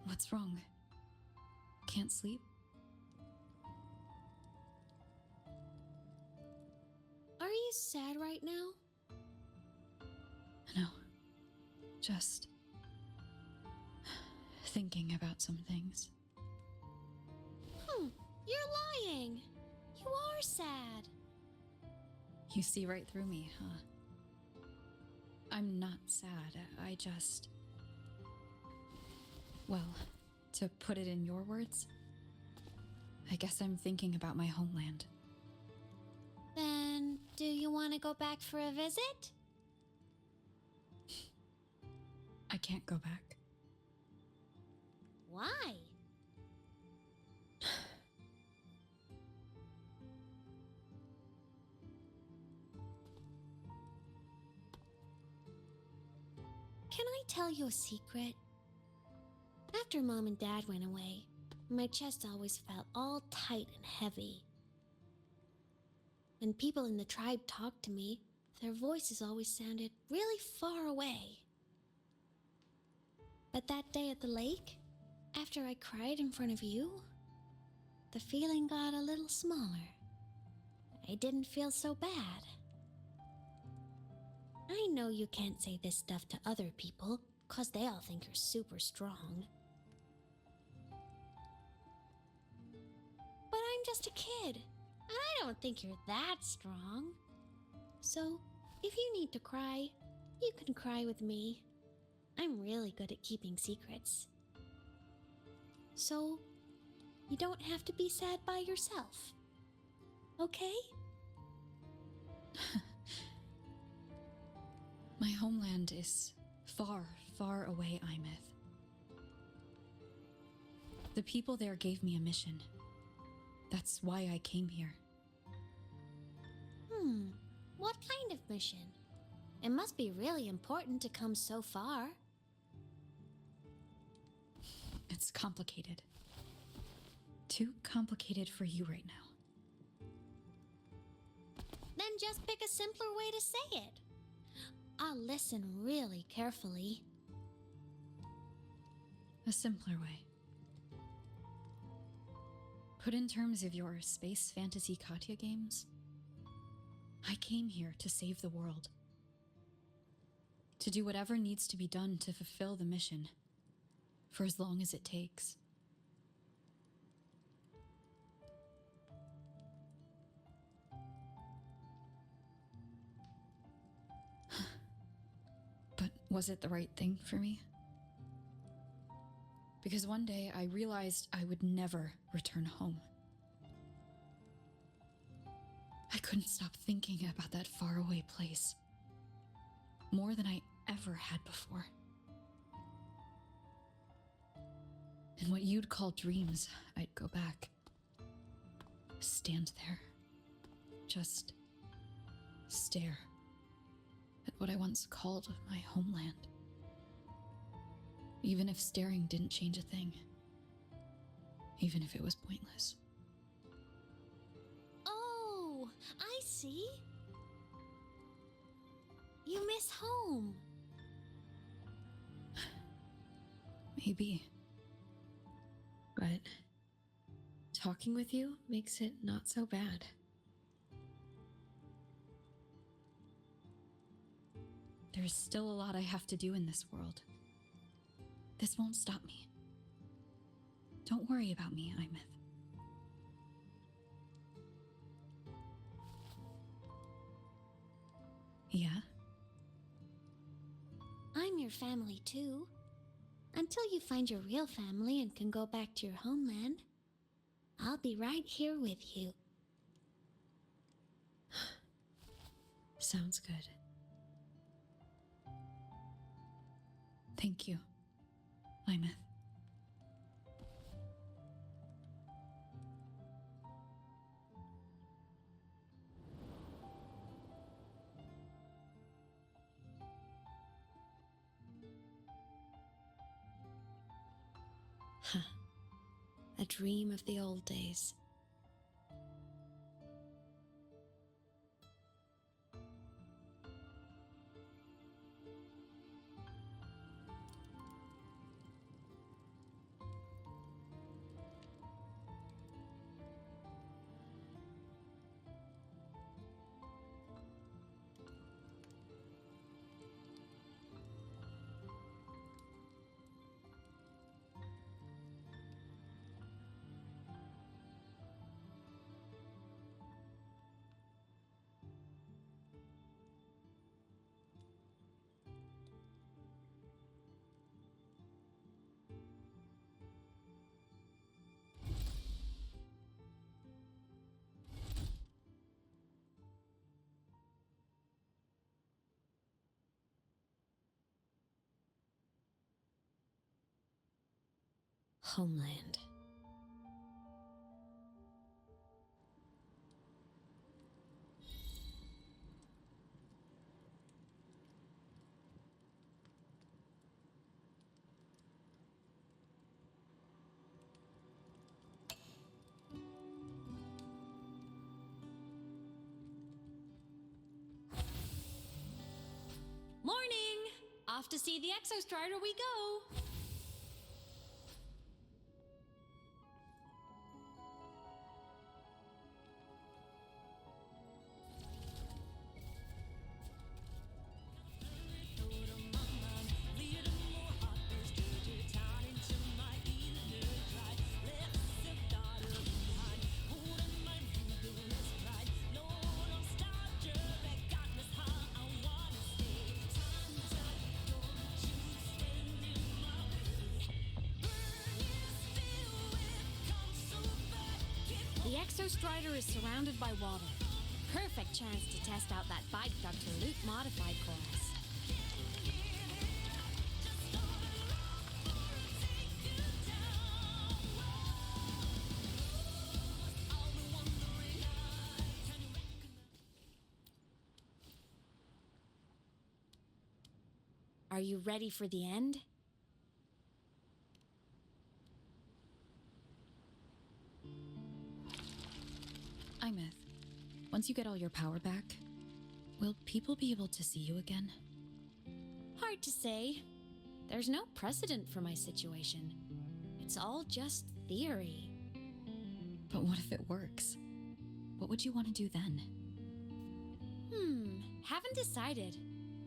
What's wrong? Can't sleep? Are you sad right now? No. Just thinking about some things. You're lying. You are sad. You see right through me, huh? I'm not sad. I just... Well, to put it in your words, I guess I'm thinking about my homeland. Then, do you want to go back for a visit? I can't go back. Why? Can I tell you a secret? After Mom and Dad went away, my chest always felt all tight and heavy. When people in the tribe talked to me, their voices always sounded really far away. But that day at the lake, after I cried in front of you, the feeling got a little smaller. I didn't feel so bad. I know you can't say this stuff to other people, 'cause they all think you're super strong. But I'm just a kid, and I don't think you're that strong. So, if you need to cry, you can cry with me. I'm really good at keeping secrets. So, you don't have to be sad by yourself. Okay? My homeland is far, far away, Imeth. The people there gave me a mission. That's why I came here. What kind of mission? It must be really important to come so far. It's complicated. Too complicated for you right now. Then just pick a simpler way to say it. I'll listen really carefully. A simpler way. Put in terms of your space fantasy Katya games, I came here to save the world. To do whatever needs to be done to fulfill the mission, for as long as it takes. But was it the right thing for me? Because one day I realized I would never return home. I couldn't stop thinking about that faraway place, more than I ever had before. In what you'd call dreams, I'd go back, stand there, just stare at what I once called my homeland. Even if staring didn't change a thing. Even if it was pointless. Oh, I see. You miss home. Maybe. But talking with you makes it not so bad. There's still a lot I have to do in this world. This won't stop me. Don't worry about me, Imeth. Yeah? I'm your family too. Until you find your real family and can go back to your homeland, I'll be right here with you. Sounds good. Thank you, Lament. Huh. A dream of the old days. Homeland. Morning! Off to see the Exostrider we go! The Exostrider is surrounded by water. Perfect chance to test out that bike Dr. Luke modified for us. Are you ready for the end? Imeth, once you get all your power back, will people be able to see you again? Hard to say. There's no precedent for my situation. It's all just theory. But what if it works? What would you want to do then? Haven't decided.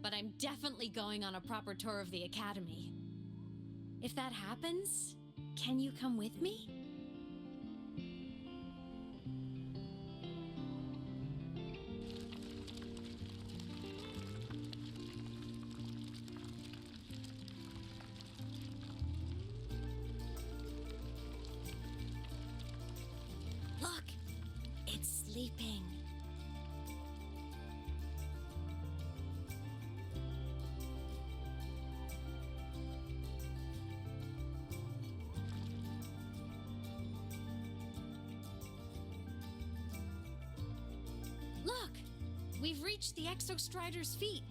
But I'm definitely going on a proper tour of the Academy. If that happens, can you come with me? Look, it's sleeping. Look! We've reached the Exostrider's feet.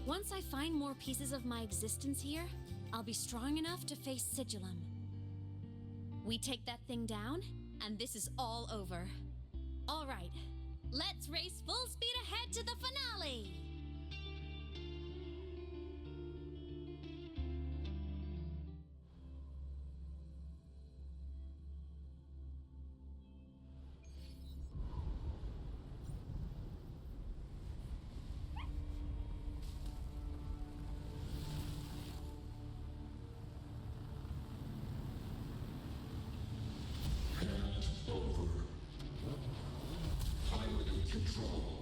Once I find more pieces of my existence here, I'll be strong enough to face Sigillum. We take that thing down, and this is all over. All right, let's race full speed ahead to the finale! Over. Pilot in control.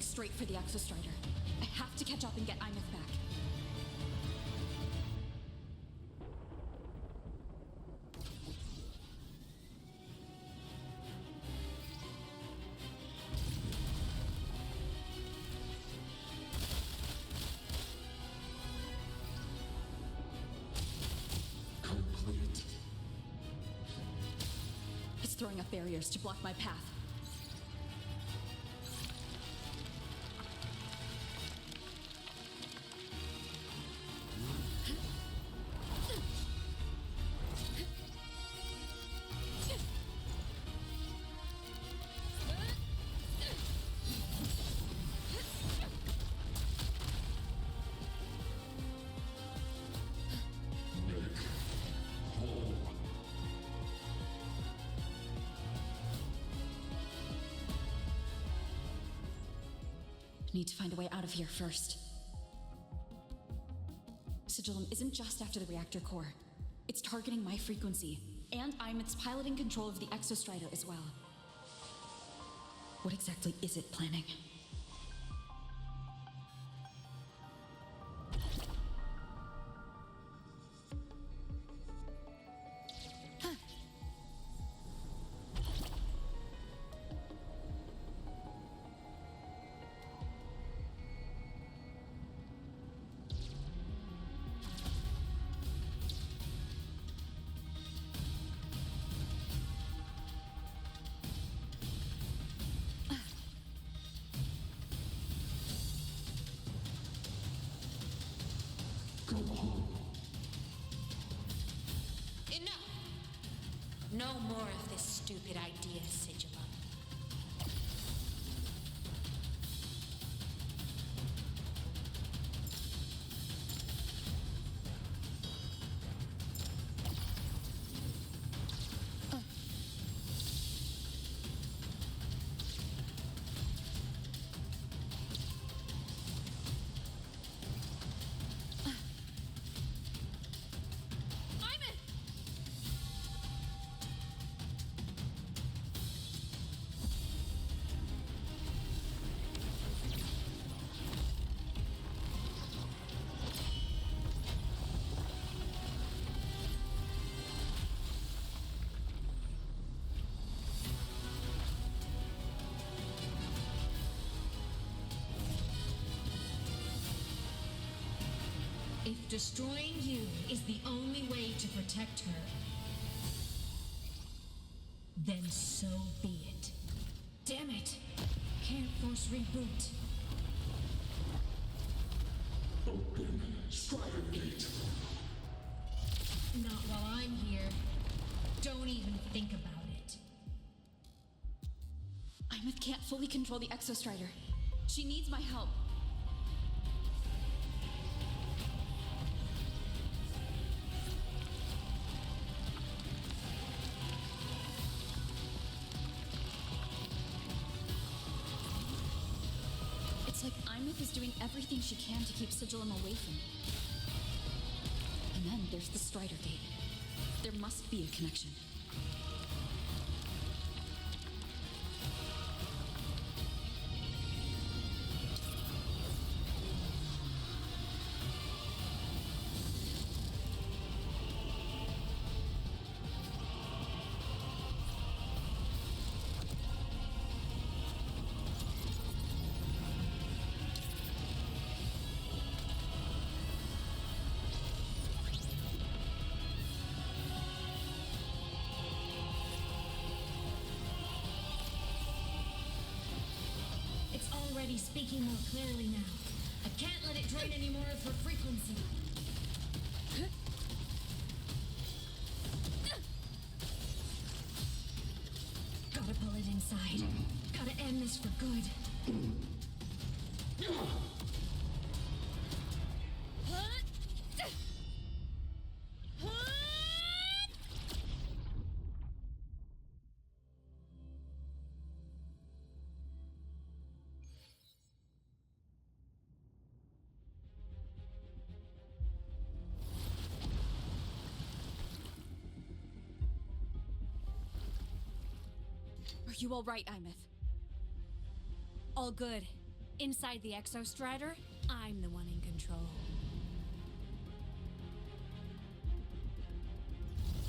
Straight for the Exostrider. I have to catch up and get Imeth back. Complete. It's throwing up barriers to block my path. Need to find a way out of here first. Sigillum isn't just after the reactor core. It's targeting my frequency, and Imeth's piloting control of the Exostrider as well. What exactly is it planning? Enough! No more of this stupid idea, Sigillum. If destroying you is the only way to protect her, then so be it. Damn it! Can't force reboot. Open Strider Gate. Not while I'm here. Don't even think about it. Imeth can't fully control the Exostrider. She needs my help. It's like Imeth is doing everything she can to keep Sigillum away from me. And then there's the Strider Gate. There must be a connection. Already speaking more clearly now. I can't let it drain any more of her frequency. Gotta pull it inside. Gotta end this for good. Are you all right, Imeth? All good. Inside the Exostrider, I'm the one in control.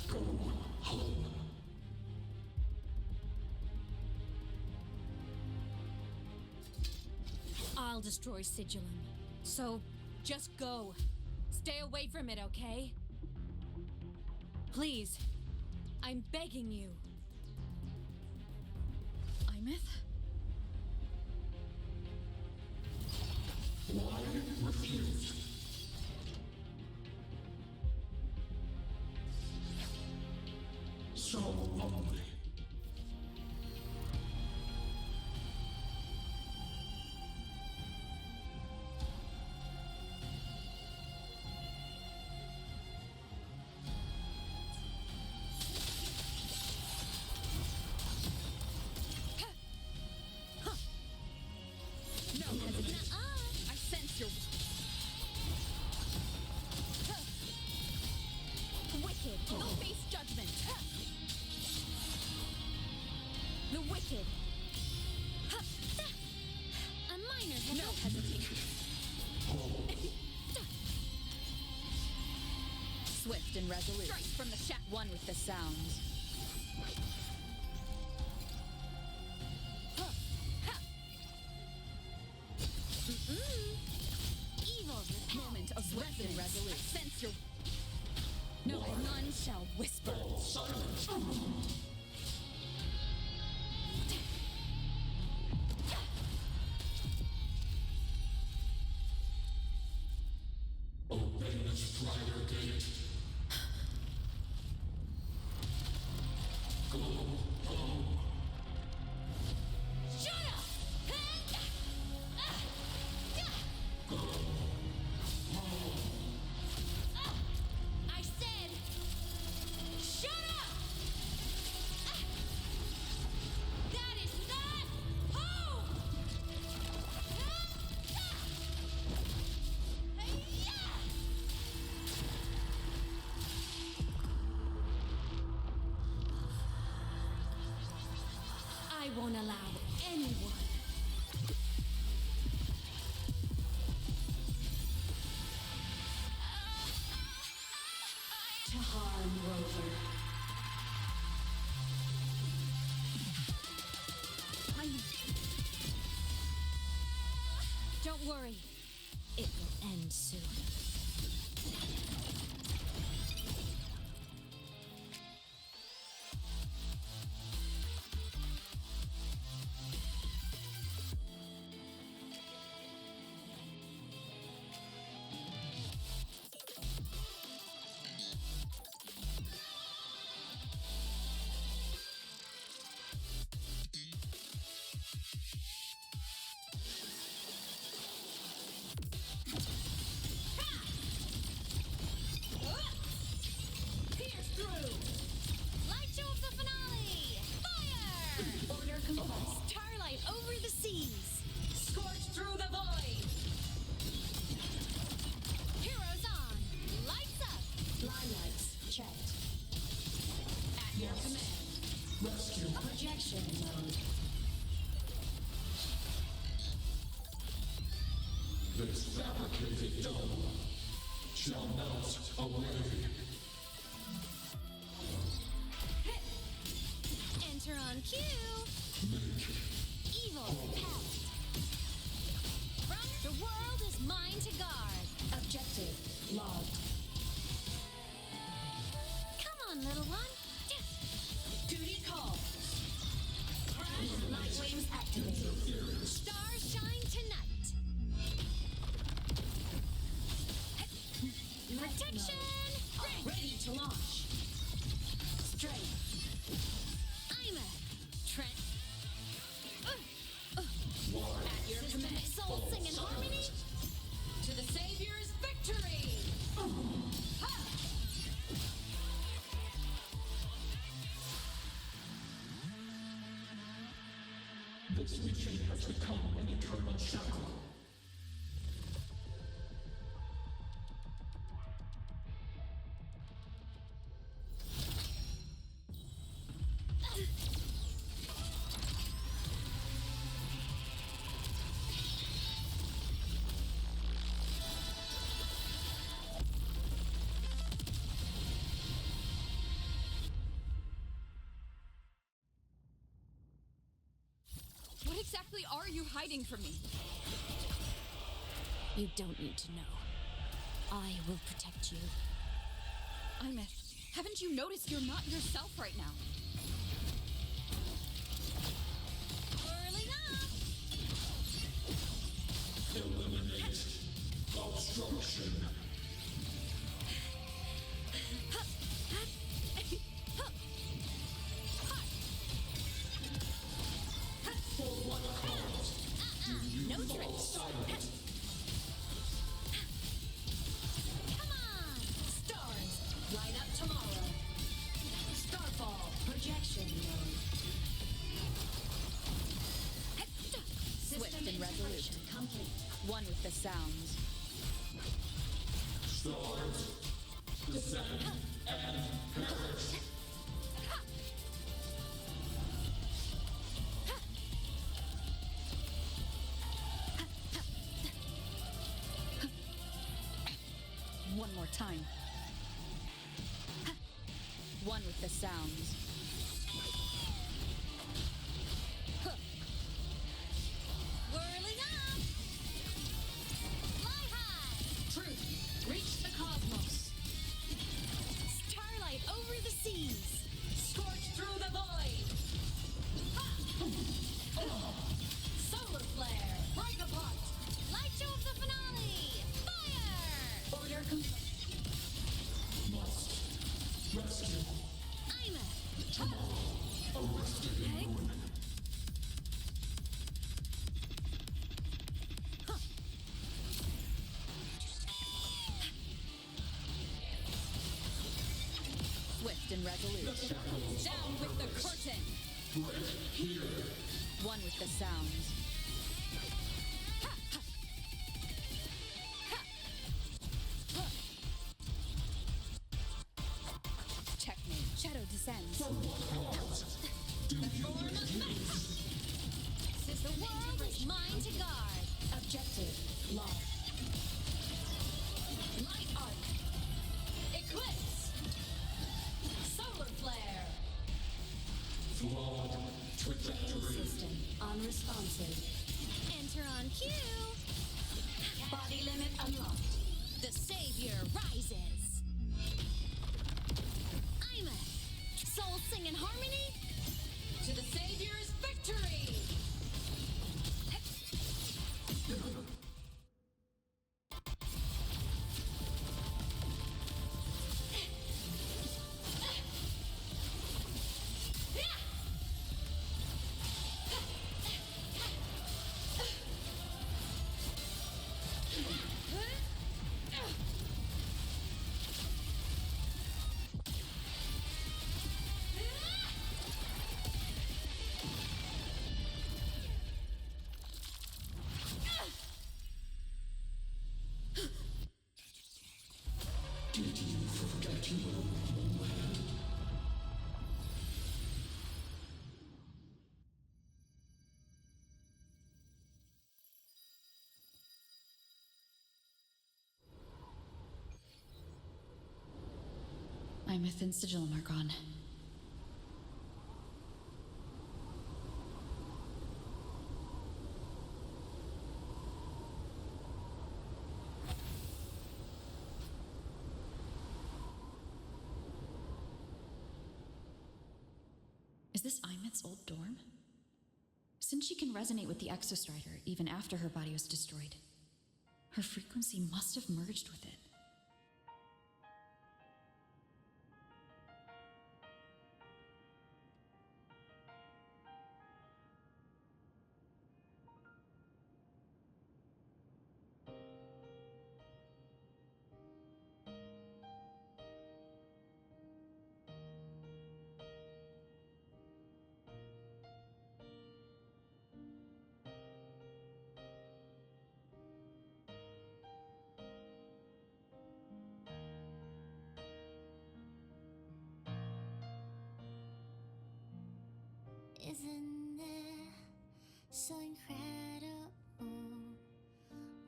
Go home. I'll destroy Sigillum. So, just go. Stay away from it, okay? Please. I'm begging you. Imeth? Why refuse? So lonely. Swift and resolute. Straight from the shaft. One with the sounds. Evil moment of swift and resolute. I sense your... No, none shall whisper. Silence. Open the Strider Gate. Go home. Shut up! Go home. I said, shut up! That is not home! I won't allow anyone to harm Rover. Don't worry. It will end soon. This fabricated dome shall melt away. Enter on cue. Evil pest. The world is mine to guard. Objective logged. Come on, little one. Duty call. Crash light waves activated. Stars shine tonight. Protection! Ready to launch. Strength. I'm a Trent. At your command. Soul sing in harmony. To the Savior's victory! This mission has become an eternal shackle. What exactly are you hiding from me? You don't need to know. I will protect you. Imeth, haven't you noticed you're not yourself right now? Whirling up! Eliminate obstruction. For what cause do you fall silent? Come on! Stars, light up tomorrow. Starfall, projection mode. Swift and resolute. Complete. One with the sounds. Stars, descend and perish. One more time. One with the sounds. Whirling up! Fly high! Truth, reach the cosmos. Starlight over the seas! Scorch through the void. Solar flare, break apart. Light show of the finale! Fire! Order complete. Must rescue. I'm a... Tomorrow, arrested in ruin. Swift and resolute. Down with the curtain. Break here. One with the sounds. Checkmate. Shadow descends. For what cause do you refuse? The world is mine to guard. Objective locked. Light arc. Eclipse. Solar flare. Flawed trajectory. System unresponsive. Enter on cue. Body limit unlocked. The savior rises. I'm a soul sing in harmony. To the Savior's victory! Did you forget your homeland? I'm a thin sigillum are gone. Is this Imeth's old dorm? Since she can resonate with the Exostrider even after her body was destroyed, her frequency must have merged with it. Isn't it so incredible?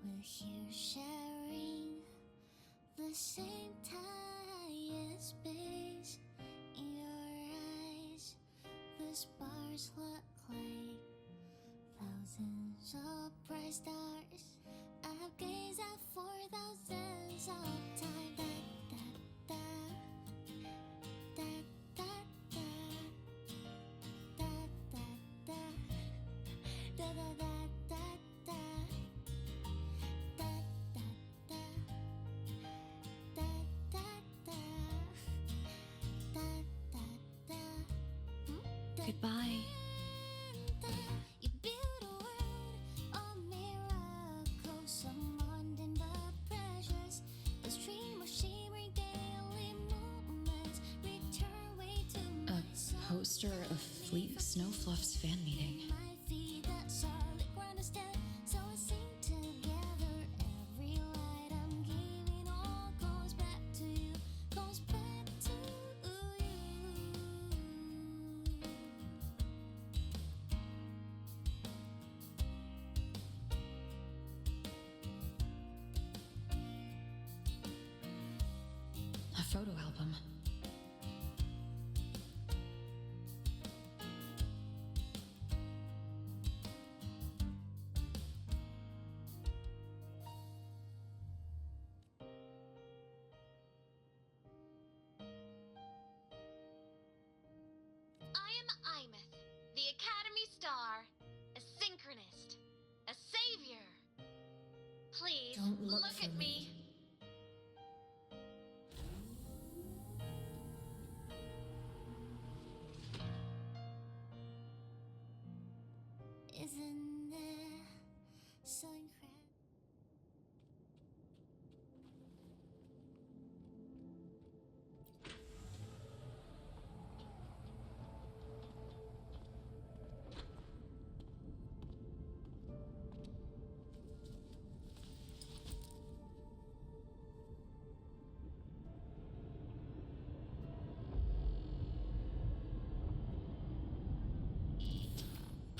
We're here sharing the same time as space. In your eyes, the spars look like thousands of bright stars. I've gazed at for thousands of time. Goodbye. You build a world of miracles, surrounding the pressures. The stream of shimmering daily movements return way to my soul. A poster of Fleet Snowfluff's fan meeting. My feet that solid ground is dead, so I sing together. Every light I'm giving all goes back to you, goes back to you. A photo album. I am Imeth, the Academy Star, a synchronist, a savior. Please Don't look look for at me. me. Isn't it so incredible?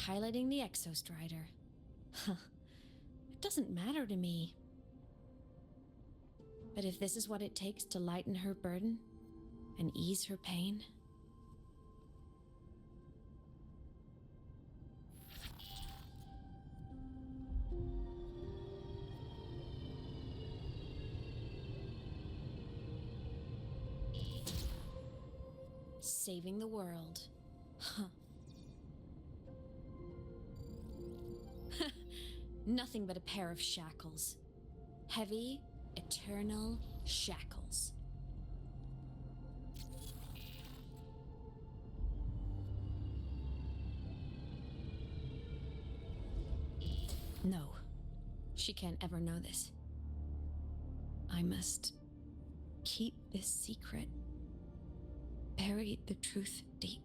Piloting the Exostrider. Huh. It doesn't matter to me. But if this is what it takes to lighten her burden and ease her pain, saving the world. Huh. Nothing but a pair of shackles. Heavy, eternal shackles. No, she can't ever know this. I must keep this secret. Bury the truth deep.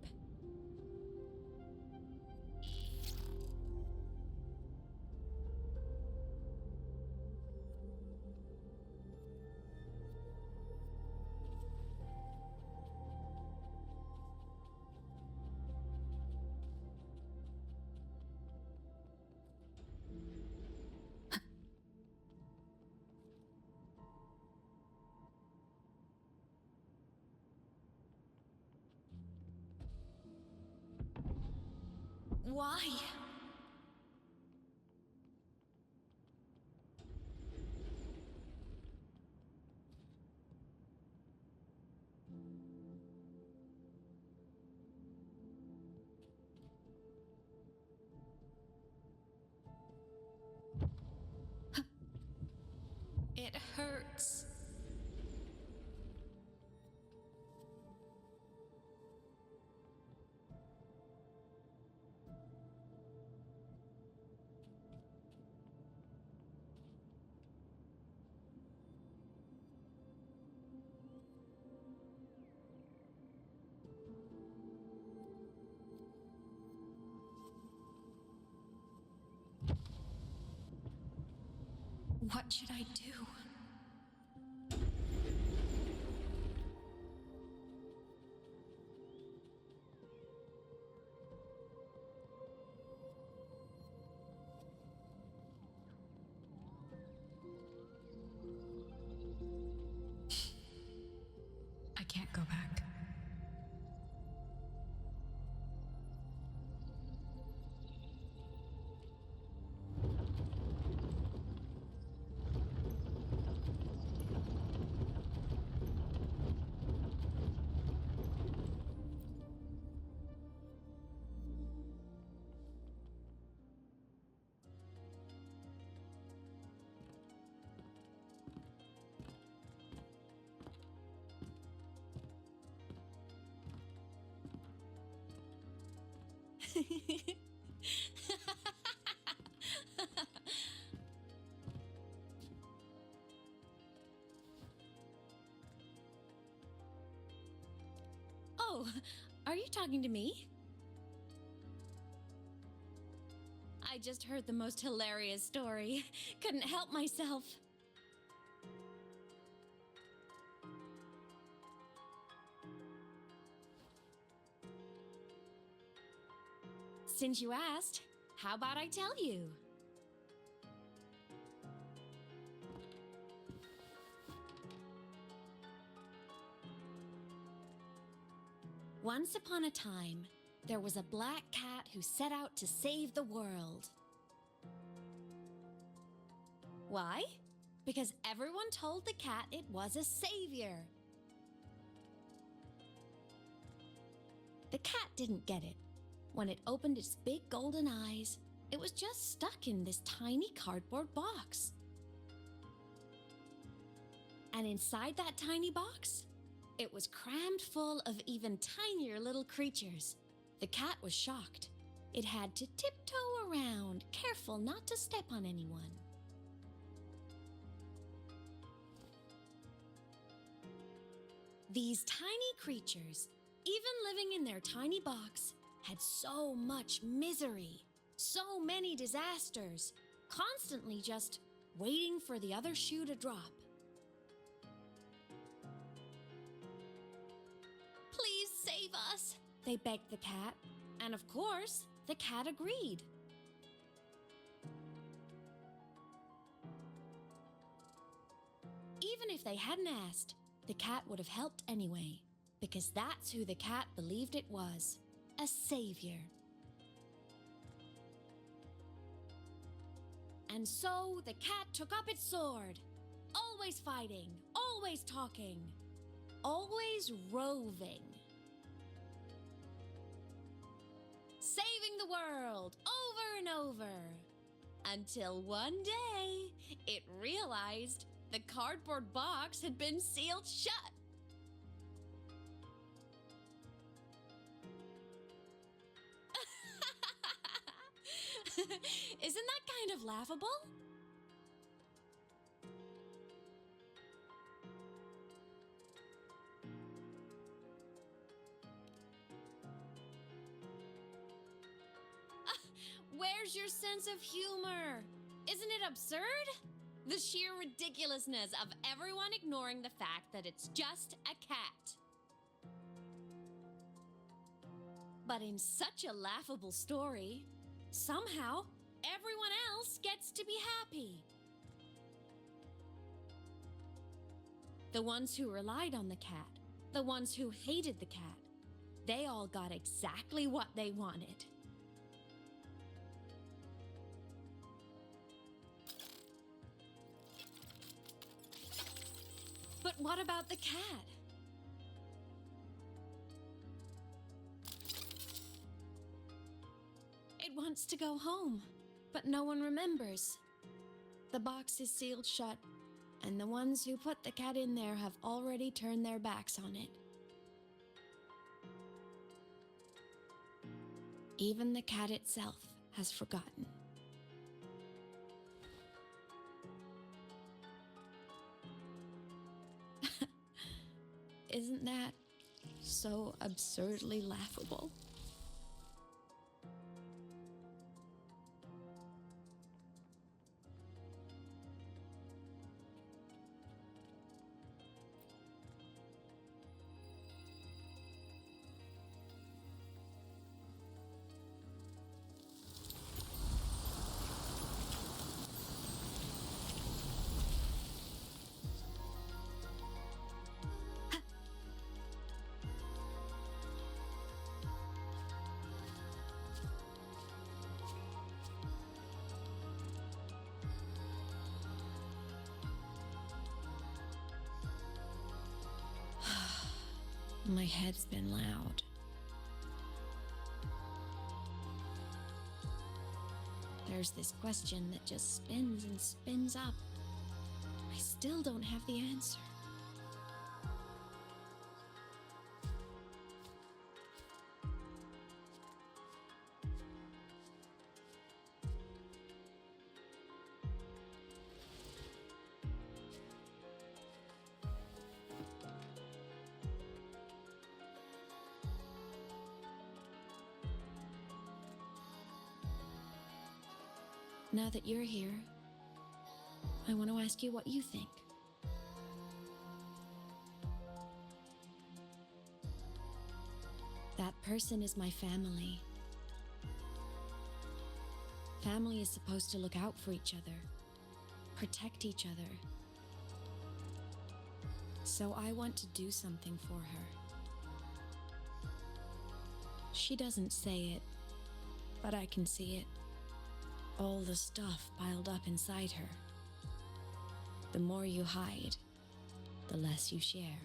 Why? It hurts. What should I do? I can't go back. Oh, are you talking to me? I just heard the most hilarious story. Couldn't help myself. Since you asked, how about I tell you? Once upon a time, there was a black cat who set out to save the world. Why? Because everyone told the cat it was a savior. The cat didn't get it. When it opened its big golden eyes, it was just stuck in this tiny cardboard box. And inside that tiny box, it was crammed full of even tinier little creatures. The cat was shocked. It had to tiptoe around, careful not to step on anyone. These tiny creatures, even living in their tiny box, had so much misery, so many disasters, constantly just waiting for the other shoe to drop. Please save us, they begged the cat. And of course, the cat agreed. Even if they hadn't asked, the cat would have helped anyway, because that's who the cat believed it was, a savior. And so the cat took up its sword, always fighting, always talking, always roving. the world over and over. Until one day, it realized the cardboard box had been sealed shut. Isn't that kind of laughable? Where's your sense of humor? Isn't it absurd? The sheer ridiculousness of everyone ignoring the fact that it's just a cat. But in such a laughable story, somehow everyone else gets to be happy. The ones who relied on the cat, the ones who hated the cat, they all got exactly what they wanted. But what about the cat? It wants to go home, but no one remembers. The box is sealed shut, and the ones who put the cat in there have already turned their backs on it. Even the cat itself has forgotten. Isn't that so absurdly laughable? My head's been loud. There's this question that just spins and spins up. I still don't have the answer. Now that you're here, I want to ask you what you think. That person is my family. Family is supposed to look out for each other, protect each other. So I want to do something for her. She doesn't say it, but I can see it. All the stuff piled up inside her. The more you hide, the less you share.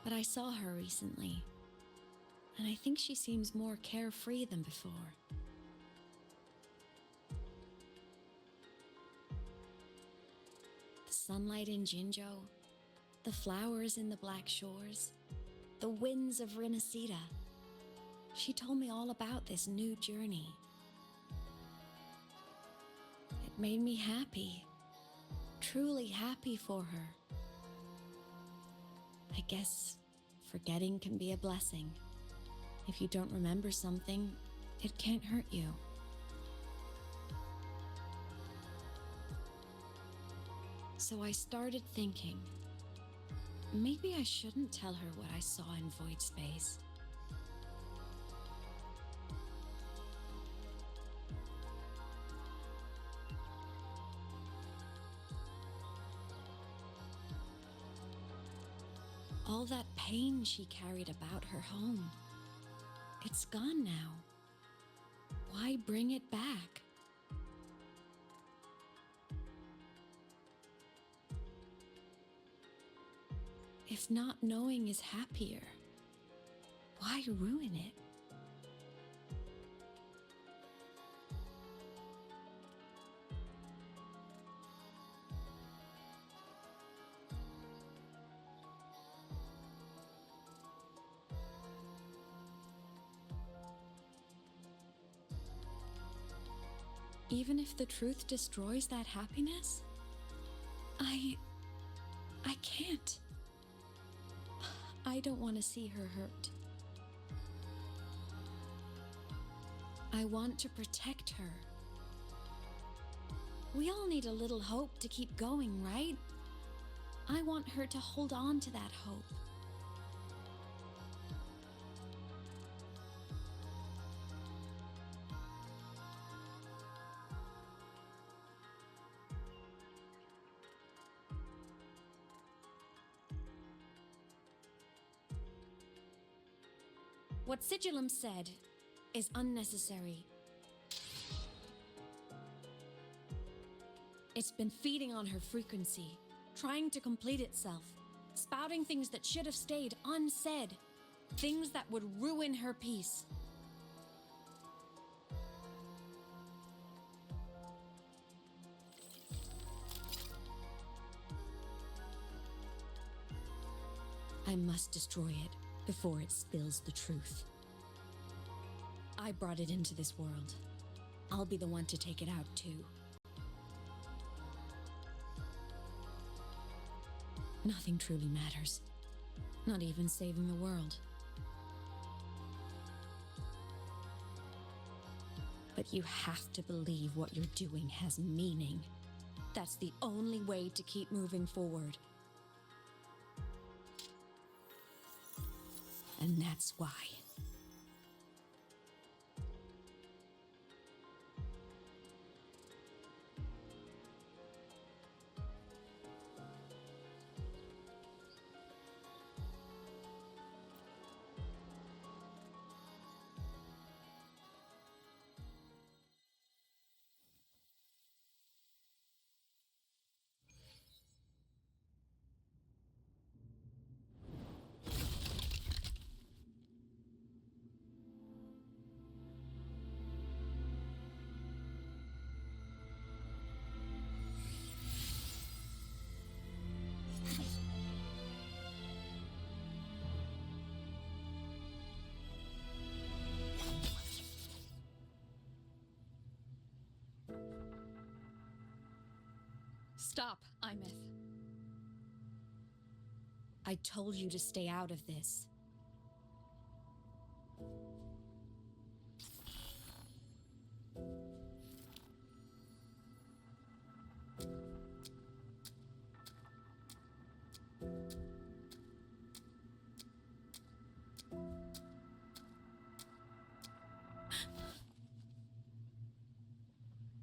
But I saw her recently, and I think she seems more carefree than before. The sunlight in Jinzhou, the flowers in the Black Shores, the winds of Rinasita. She told me all about this new journey. It made me happy, truly happy for her. I guess forgetting can be a blessing. If you don't remember something, it can't hurt you. So I started thinking, maybe I shouldn't tell her what I saw in void space. All that pain she carried about her home, it's gone now. Why bring it back? If not knowing is happier, Why ruin it? Even if the truth destroys that happiness, I can't. I don't want to see her hurt. I want to protect her. We all need a little hope to keep going, right? I want her to hold on to that hope. What Sigillum said is unnecessary. It's been feeding on her frequency, trying to complete itself, spouting things that should have stayed unsaid, things that would ruin her peace. I must destroy it before it spills the truth. I brought it into this world. I'll be the one to take it out, too. Nothing truly matters. Not even saving the world. But you have to believe what you're doing has meaning. That's the only way to keep moving forward. And that's why. Stop, Imeth. I told you to stay out of this.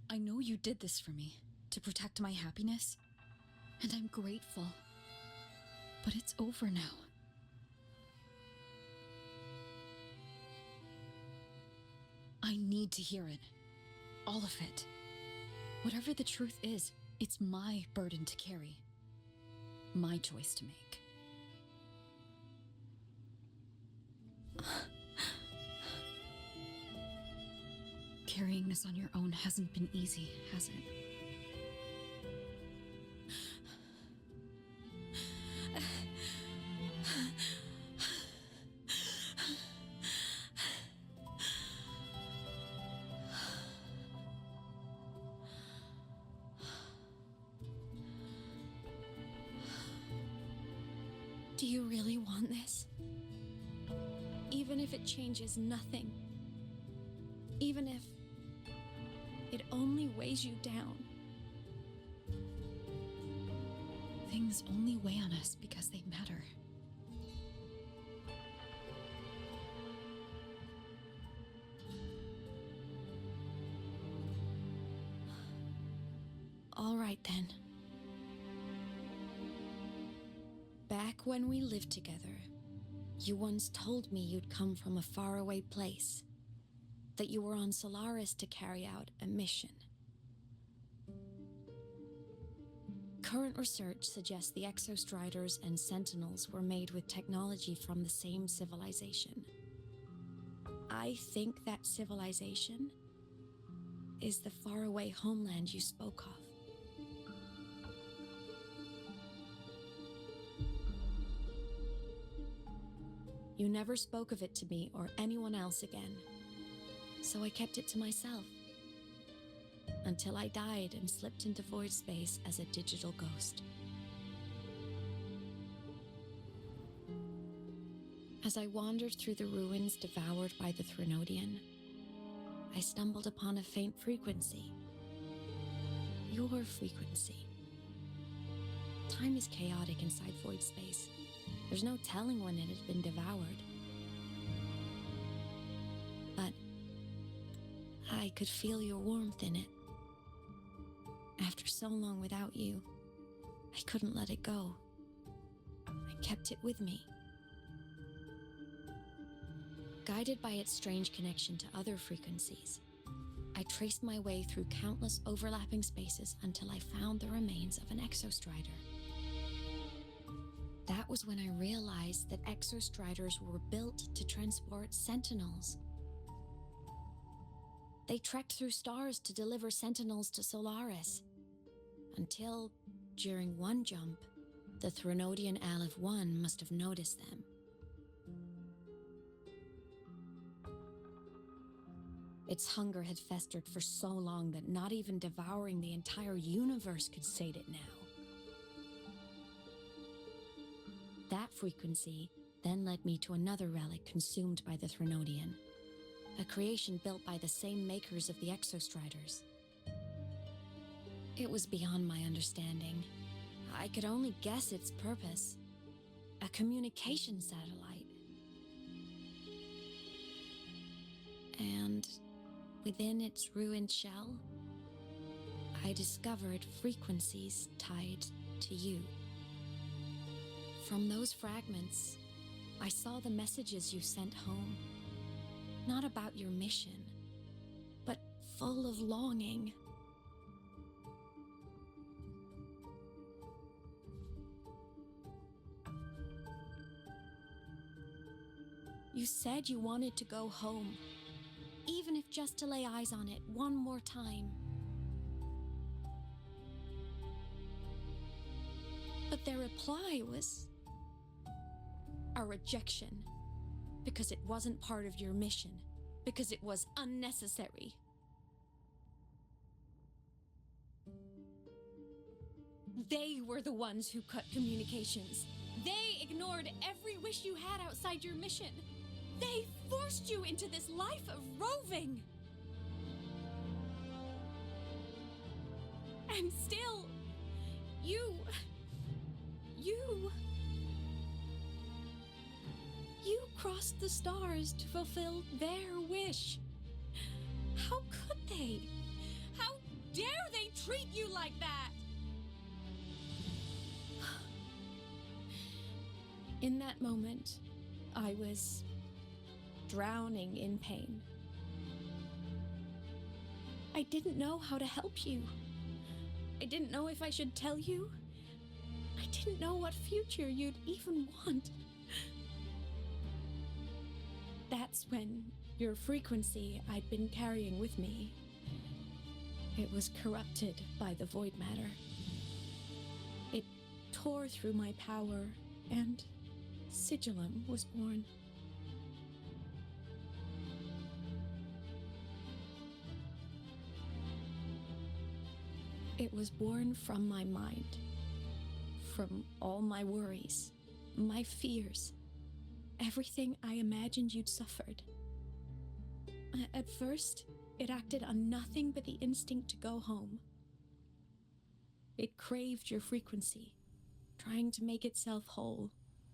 I know you did this for me, to protect my happiness, and I'm grateful. But it's over now. I need to hear it. All of it. Whatever the truth is, it's my burden to carry. My choice to make. Carrying this on your own hasn't been easy, has it? Do you really want this? Even if it changes nothing. Even if it only weighs you down. Things only weigh on us because they matter. All right then. Back when we lived together, you once told me you'd come from a faraway place, that you were on Solaris to carry out a mission. Current research suggests the Exostriders and Sentinels were made with technology from the same civilization. I think that civilization is the faraway homeland you spoke of. You never spoke of it to me or anyone else again, so I kept it to myself until I died and slipped into void space as a digital ghost. As I wandered through the ruins devoured by the Threnodian, I stumbled upon a faint frequency. Your frequency. Time is chaotic inside void space. There's no telling when it had been devoured. But I could feel your warmth in it. After so long without you, I couldn't let it go. I kept it with me. Guided by its strange connection to other frequencies, I traced my way through countless overlapping spaces until I found the remains of an exostrider. That was when I realized that exostriders were built to transport sentinels. They trekked through stars to deliver sentinels to Solaris, until, during one jump, the Threnodian Aleph 1 must have noticed them. Its hunger had festered for so long that not even devouring the entire universe could sate it now. That frequency then led me to another relic consumed by the Threnodian, a creation built by the same makers of the exostriders. It was beyond my understanding. I could only guess its purpose. A communication satellite. And within its ruined shell, I discovered frequencies tied to you. From those fragments, I saw the messages you sent home. Not about your mission, but full of longing. You said you wanted to go home, even if just to lay eyes on it one more time. But their reply was a rejection, because it wasn't part of your mission, because it was unnecessary. They were the ones who cut communications. They ignored every wish you had outside your mission. They forced you into this life of roving. And still, you crossed the stars to fulfill their wish. How could they? How dare they treat you like that? In that moment, I was drowning in pain. I didn't know how to help you. I didn't know if I should tell you. I didn't know what future you'd even want. That's when your frequency I'd been carrying with me, it was corrupted by the void matter. It tore through my power, and Sigillum was born. It was born from my mind, from all my worries, my fears, everything I imagined you'd suffered. At first, it acted on nothing but the instinct to go home. It craved your frequency, trying to make itself whole,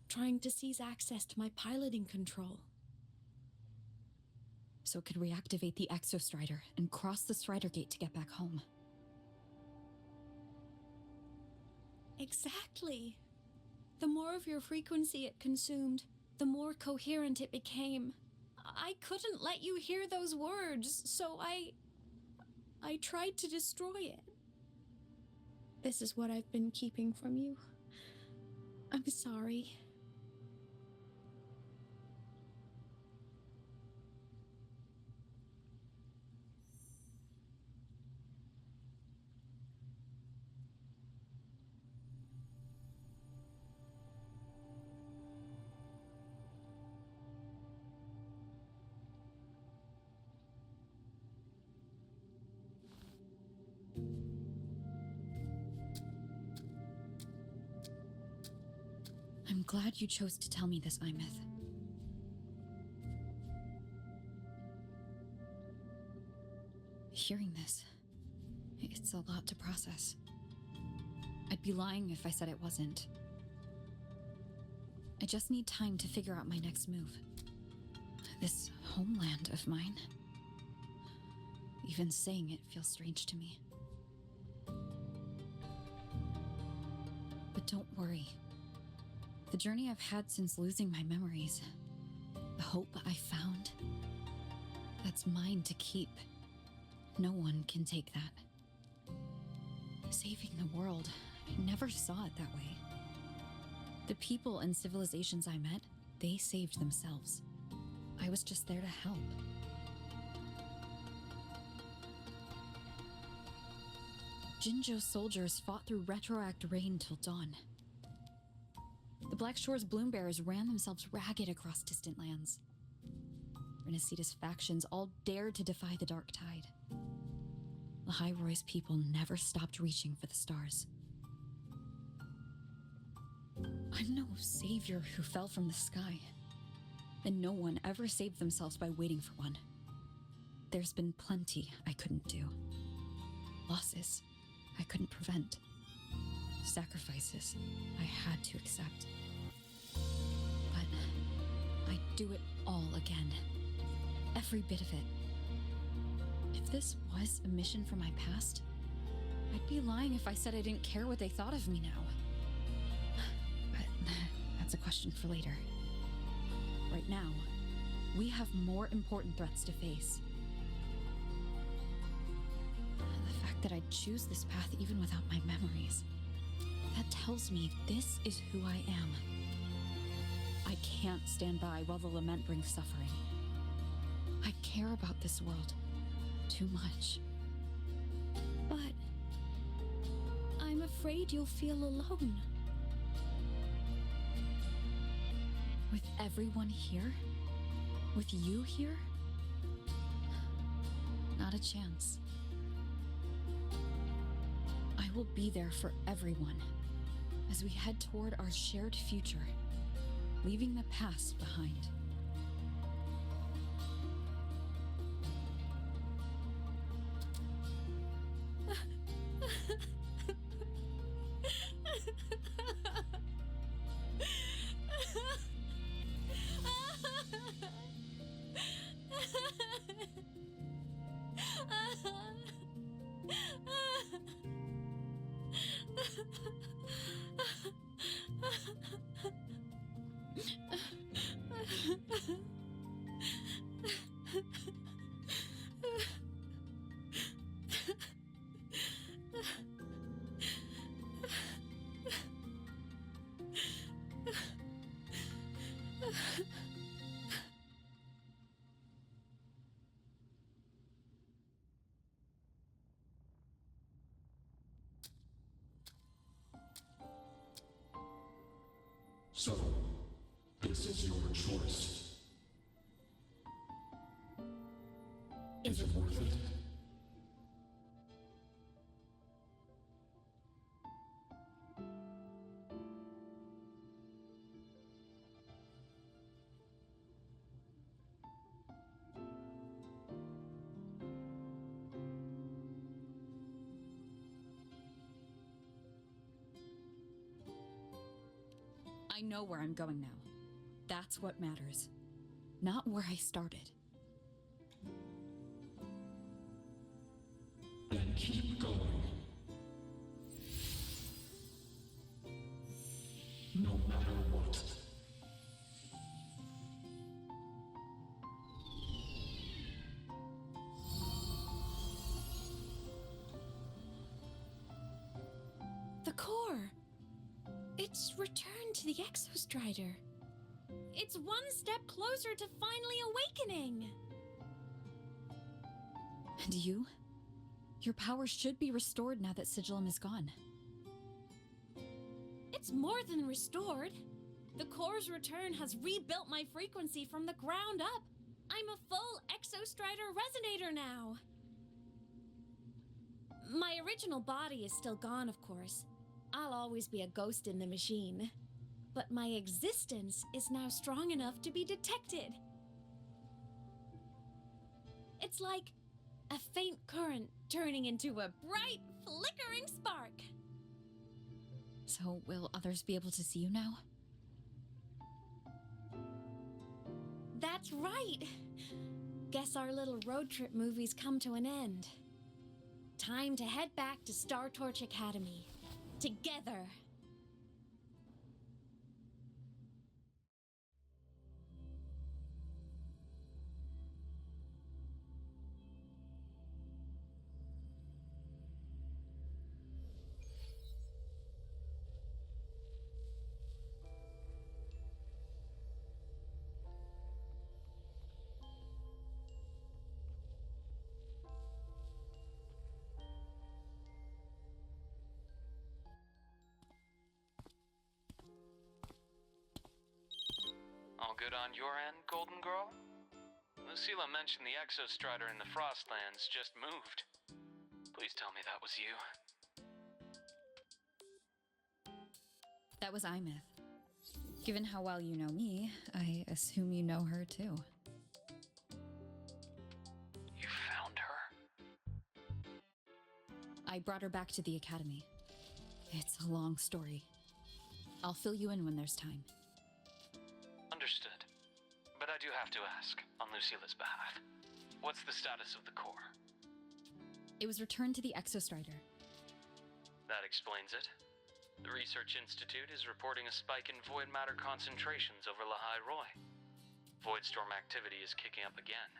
trying to seize access to my piloting control. So it could reactivate the exostrider and cross the Strider Gate to get back home. Exactly. The more of your frequency it consumed, the more coherent it became. I couldn't let you hear those words, so I tried to destroy it. This is what I've been keeping from you. I'm sorry. glad you chose to tell me this, Imeth. Hearing this, it's a lot to process. I'd be lying if I said it wasn't. I just need time to figure out my next move. This homeland of mine. Even saying it feels strange to me. But don't worry. The journey I've had since losing my memories, the hope I found, that's mine to keep. No one can take that. Saving the world, I never saw it that way. The people and civilizations I met, they saved themselves. I was just there to help. Jinzhou's soldiers fought through retroact rain till dawn. The Black Shore's Bloombearers ran themselves ragged across distant lands. Renacita's factions all dared to defy the Dark Tide. Lahai-Roy's people never stopped reaching for the stars. I'm no savior who fell from the sky, and no one ever saved themselves by waiting for one. There's been plenty I couldn't do. Losses I couldn't prevent. Sacrifices I had to accept. But I'd do it all again. Every bit of it. If this was a mission from my past, I'd be lying if I said I didn't care what they thought of me now. But that's a question for later. Right now, we have more important threats to face. The fact that I'd choose this path even without my memories, that tells me this is who I am. I can't stand by while the Lament brings suffering. I care about this world too much. But I'm afraid you'll feel alone. With everyone here? With you here? Not a chance. I will be there for everyone as we head toward our shared future, leaving the past behind. So, this is your choice. Is it worth it? I know where I'm going now. That's what matters. Not where I started. Then keep going. No matter what. The core! It's returned to the Exostrider. It's one step closer to finally awakening! And you? Your powers should be restored now that Sigillum is gone. It's more than restored. The core's return has rebuilt my frequency from the ground up. I'm a full Exostrider resonator now. My original body is still gone, of course. I'll always be a ghost in the machine. but my existence is now strong enough to be detected. It's like a faint current turning into a bright, flickering spark. So, will others be able to see you now? That's right! Guess our little road trip movie's come to an end. Time to head back to Star Torch Academy. Together! All good on your end, Golden Girl? Lucilla mentioned the Exostrider in the Frostlands just moved. Please tell me that was you. That was Imeth. Given how well you know me, I assume you know her too. You found her? I brought her back to the Academy. It's a long story. I'll fill you in when there's time. Understood. But I do have to ask, on Lucilla's behalf, what's the status of the core? It was returned to the Exostrider. That explains it. The Research Institute is reporting a spike in void matter concentrations over Lahai Roy. Voidstorm activity is kicking up again.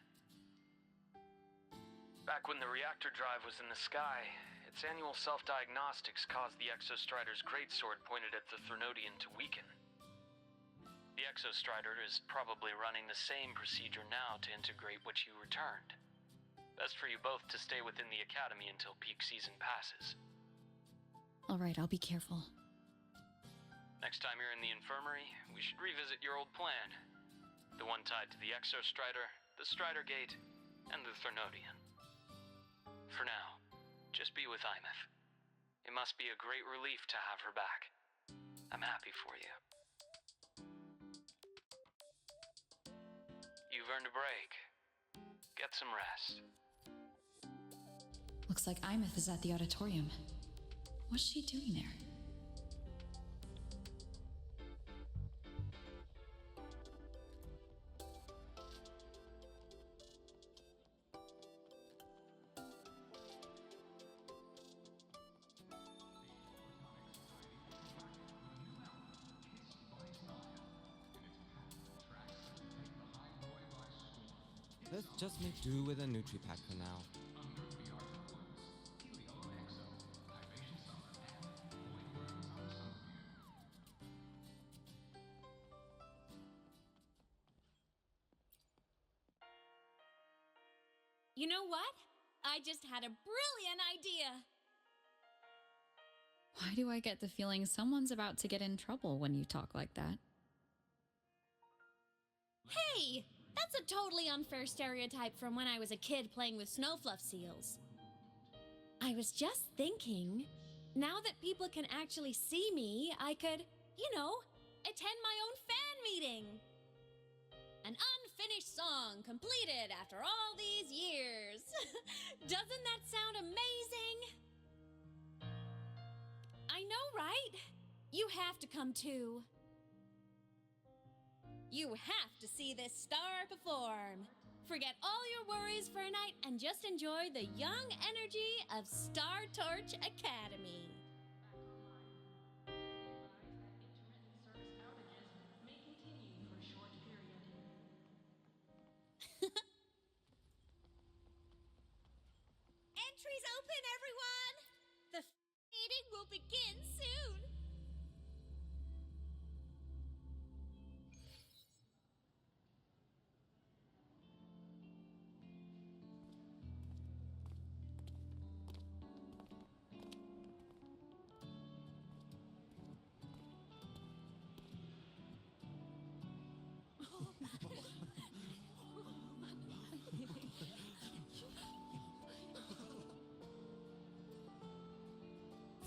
Back when the reactor drive was in the sky, its annual self-diagnostics caused the Exostrider's greatsword pointed at the Threnodian to weaken. The Exostrider is probably running the same procedure now to integrate what you returned. Best for you both to stay within the Academy until peak season passes. All right, I'll be careful. Next time you're in the infirmary, we should revisit your old plan. The one tied to the Exostrider, the Strider Gate, and the Threnodian. For now, just be with Imeth. It must be a great relief to have her back. I'm happy for you. You've earned a break. Get some rest. Looks like Imeth is at the auditorium. What's she doing there? Let's just make do with a Nutripack for now. You know what? I just had a brilliant idea! Why do I get the feeling someone's about to get in trouble when you talk like that? Hey! That's a totally unfair stereotype from when I was a kid playing with snowfluff seals. I was just thinking, now that people can actually see me, I could, attend my own fan meeting. An unfinished song completed after all these years. Doesn't that sound amazing? I know, right? You have to come too. You have to see this star perform. Forget all your worries for a night and just enjoy the young energy of Star Torch Academy. Entries open, everyone! The meeting will begin soon.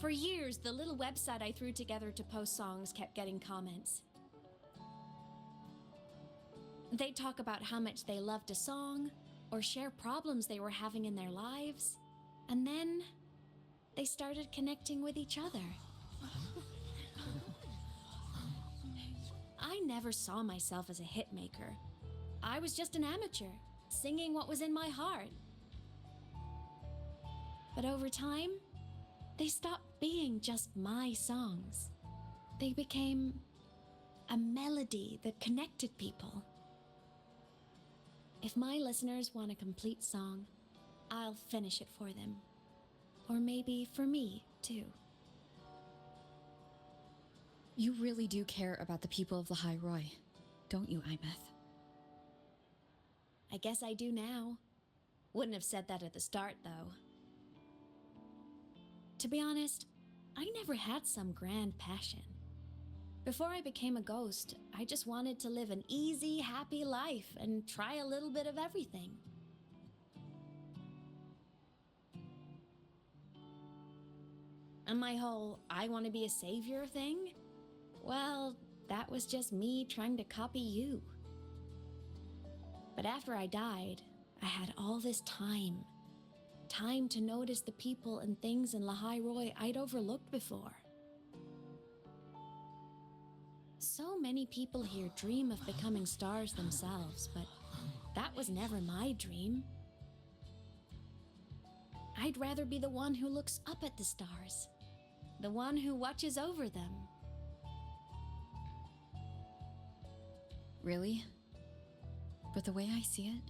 For years, the little website I threw together to post songs kept getting comments. They'd talk about how much they loved a song, or share problems they were having in their lives, and then they started connecting with each other. I never saw myself as a hit maker. I was just an amateur, singing what was in my heart. But over time, they stopped being just my songs. They became a melody that connected people. If my listeners want a complete song, I'll finish it for them. Or maybe for me, too. You really do care about the people of the High Roy, don't you, Imeth? I guess I do now. Wouldn't have said that at the start, though. To be honest, I never had some grand passion. Before I became a ghost, I just wanted to live an easy, happy life and try a little bit of everything. And my whole I want to be a savior thing? Well, that was just me trying to copy you. But after I died, I had all this time. Time to notice the people and things in Lahai Roy I'd overlooked before. So many people here dream of becoming stars themselves, but that was never my dream. I'd rather be the one who looks up at the stars, the one who watches over them. Really? But the way I see it,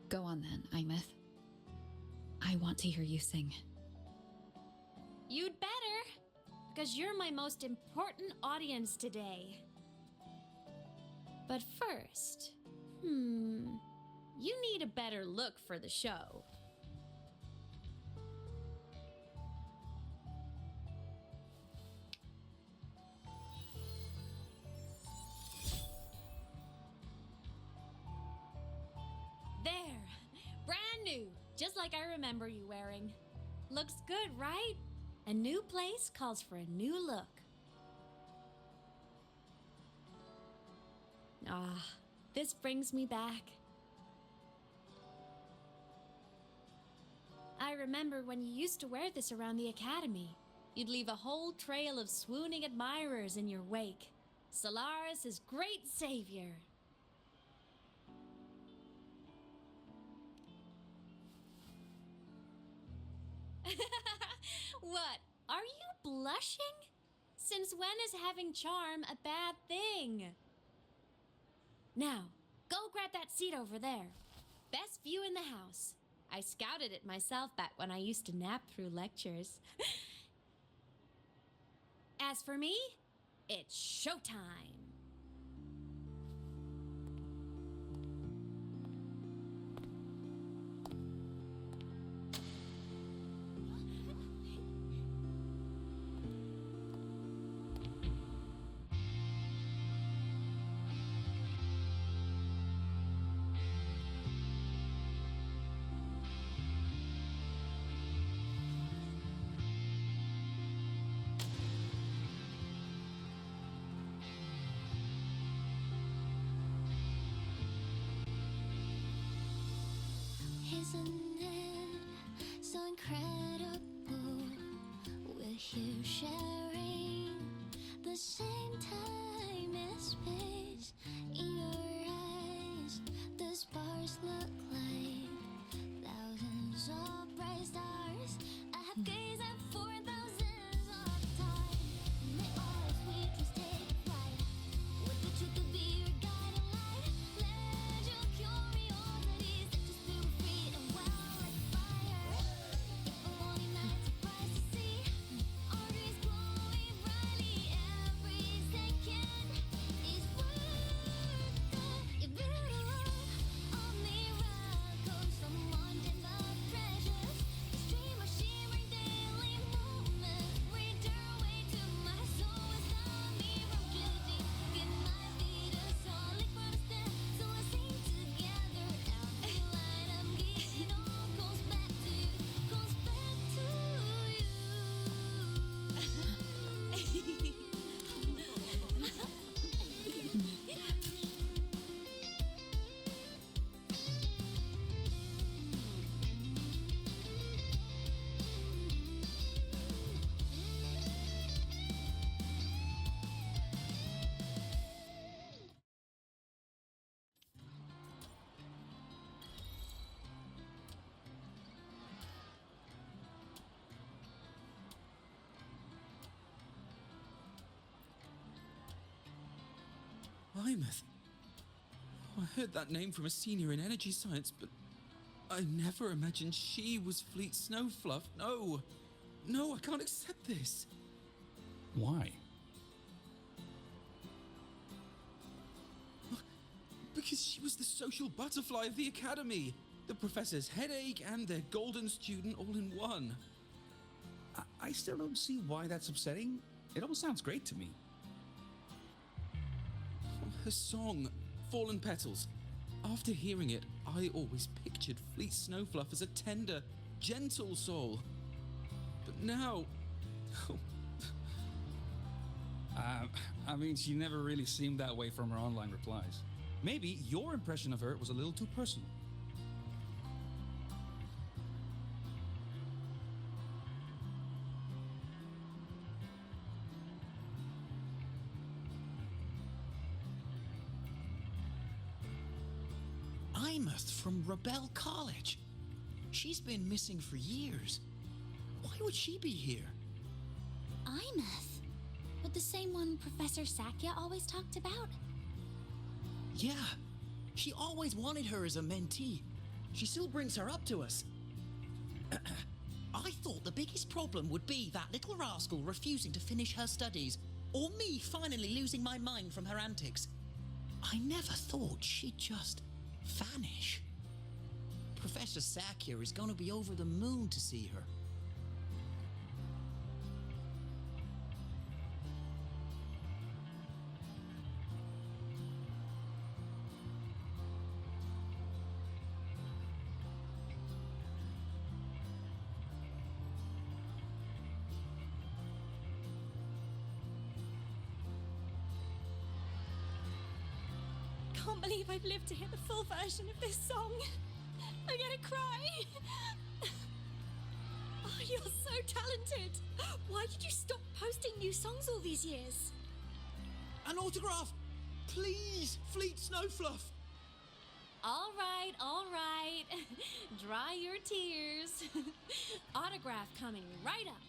go on then, Imeth. I want to hear you sing. You'd better, because you're my most important audience today. But first, you need a better look for the show. There, brand new, just like I remember you wearing. Looks good, right? A new place calls for a new look. Ah, this brings me back. I remember when you used to wear this around the academy. You'd leave a whole trail of swooning admirers in your wake. Solaris' great savior. What? Are you blushing? Since when is having charm a bad thing? Now, go grab that seat over there. Best view in the house. I scouted it myself back when I used to nap through lectures. As for me, it's showtime. Isn't it so incredible? We're here sharing the same time and space. In your eyes, the sparks look like thousands of bright stars. I have gazed at 4,000 Imeth. I heard that name from a senior in energy science, but I never imagined she was Fleet Snowfluff. No, I can't accept this. Why? Because she was the social butterfly of the academy, the professor's headache and their golden student all in one. I still don't see why that's upsetting. It all sounds great to me. Her song, Fallen Petals. After hearing it, I always pictured Fleet Snowfluff as a tender, gentle soul. But now... I mean, she never really seemed that way from her online replies. Maybe your impression of her was a little too personal. Imeth from Rebel College. She's been missing for years. Why would she be here? Imeth? But the same one Professor Sakya always talked about? Yeah, she always wanted her as a mentee. She still brings her up to us. I thought the biggest problem would be that little rascal refusing to finish her studies, or me finally losing my mind from her antics. I never thought she'd just vanish. Professor Sakya is going to be over the moon to see her. Can't believe I've lived to hear the full version of this song. I'm gonna cry. Oh, you're so talented. Why did you stop posting new songs all these years? An autograph! Please, Fleet Snowfluff! All right. Dry your tears. Autograph coming right up.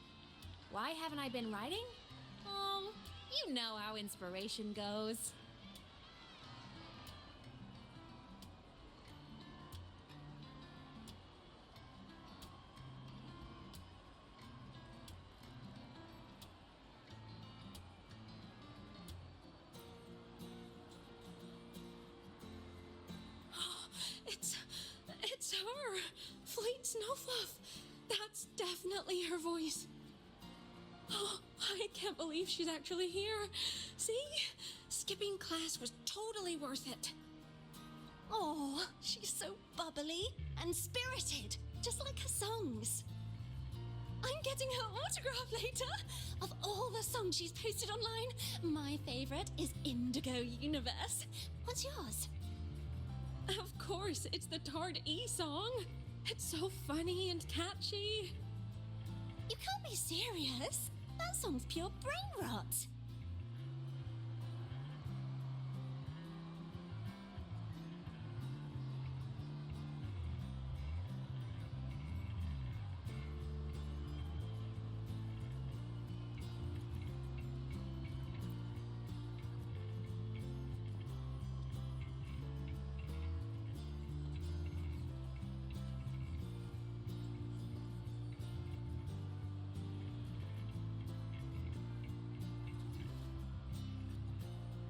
Why haven't I been writing? Oh, you know how inspiration goes. It's her! Fleet Snowfluff! That's definitely her voice. Oh, I can't believe she's actually here. See? Skipping class was totally worth it. Oh, she's so bubbly and spirited, just like her songs. I'm getting her autograph later. Of all the songs she's posted online, my favorite is Indigo Universe. What's yours? Of course, it's the Tard E song. It's so funny and catchy. You can't be serious. That song's pure brain rot.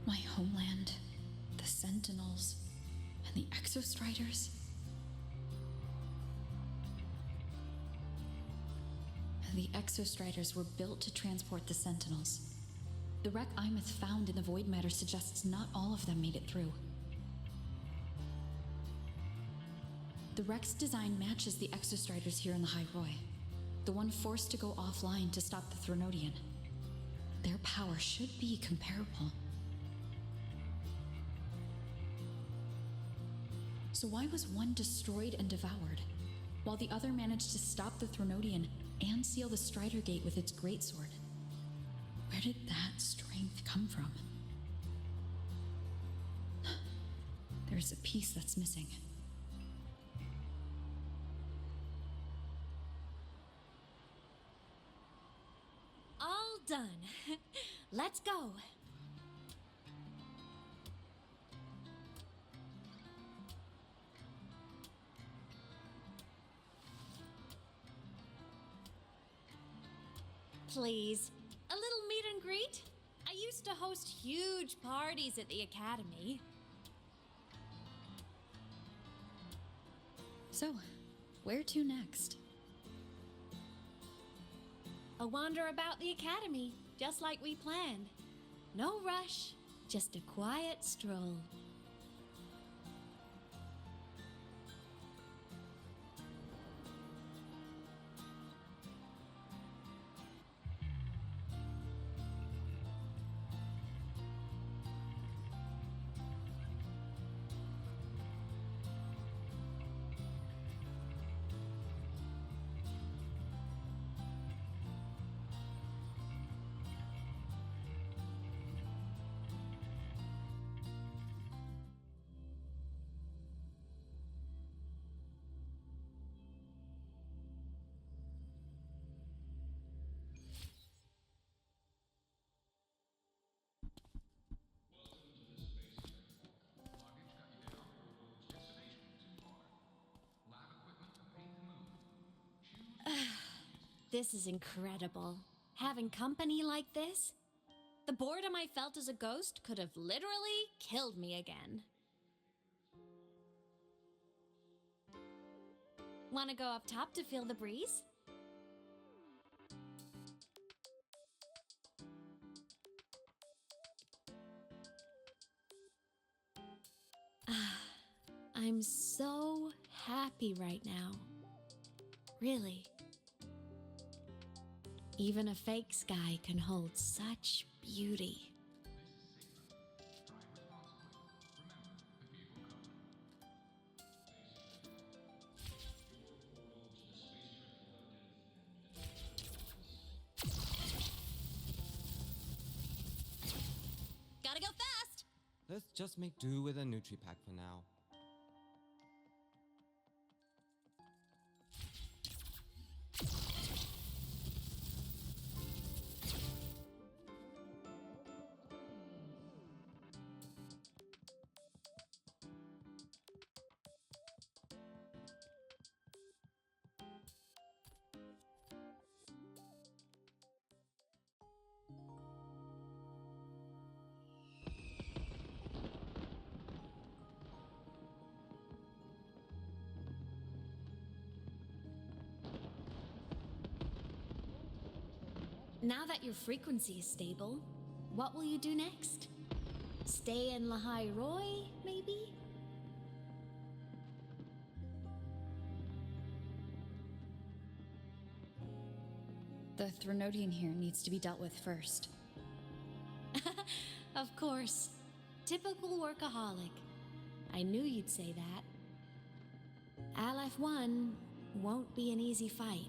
My homeland, the Sentinels, and the Exostriders. The Exostriders were built to transport the Sentinels. The wreck Imeth found in the void matter suggests not all of them made it through. The wreck's design matches the Exostriders here in the High Roy, the one forced to go offline to stop the Threnodian. Their power should be comparable. So why was one destroyed and devoured, while the other managed to stop the Threnodian and seal the Strider Gate with its greatsword? Where did that strength come from? There's a piece that's missing. All done. Let's go. please. A little meet and greet? I used to host huge parties at the academy. So, where to next? A wander about the academy, just like we planned. No rush, just a quiet stroll. This is incredible. Having company like this? The boredom I felt as a ghost could have literally killed me again. Want to go up top to feel the breeze? I'm so happy right now. Really. Even a fake sky can hold such beauty. Gotta go fast! Let's just make do with a nutri pack for now. Now that your frequency is stable, what will you do next? Stay in Lahai Roy, maybe? The Threnodian here needs to be dealt with first. Of course. Typical workaholic. I knew you'd say that. Aleph 1 won't be an easy fight.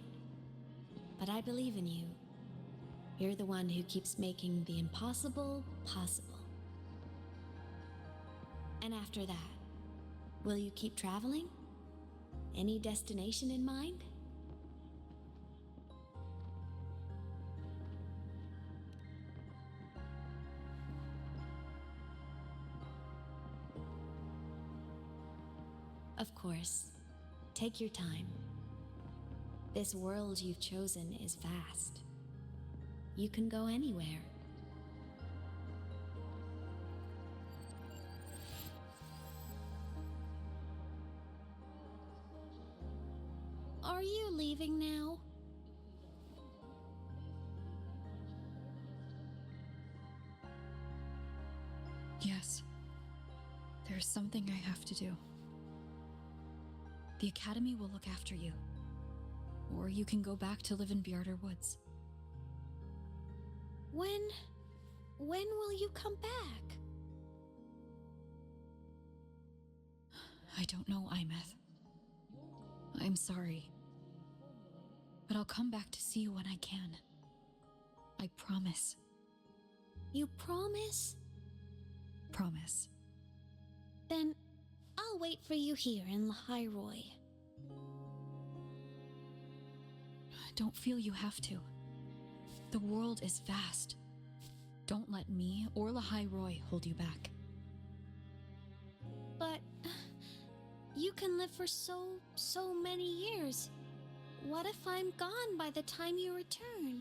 But I believe in you. You're the one who keeps making the impossible possible. And after that, will you keep traveling? Any destination in mind? Of course. Take your time. This world you've chosen is vast. You can go anywhere. Are you leaving now? Yes. There's something I have to do. The Academy will look after you. Or you can go back to live in Bjarder Woods. When will you come back? I don't know, Imeth. I'm sorry. But I'll come back to see you when I can. I promise. You promise? Promise. Then I'll wait for you here in Lahai Roy. Don't feel you have to. The world is vast. Don't let me or Lahai Roy hold you back. But you can live for so many years. What if I'm gone by the time you return?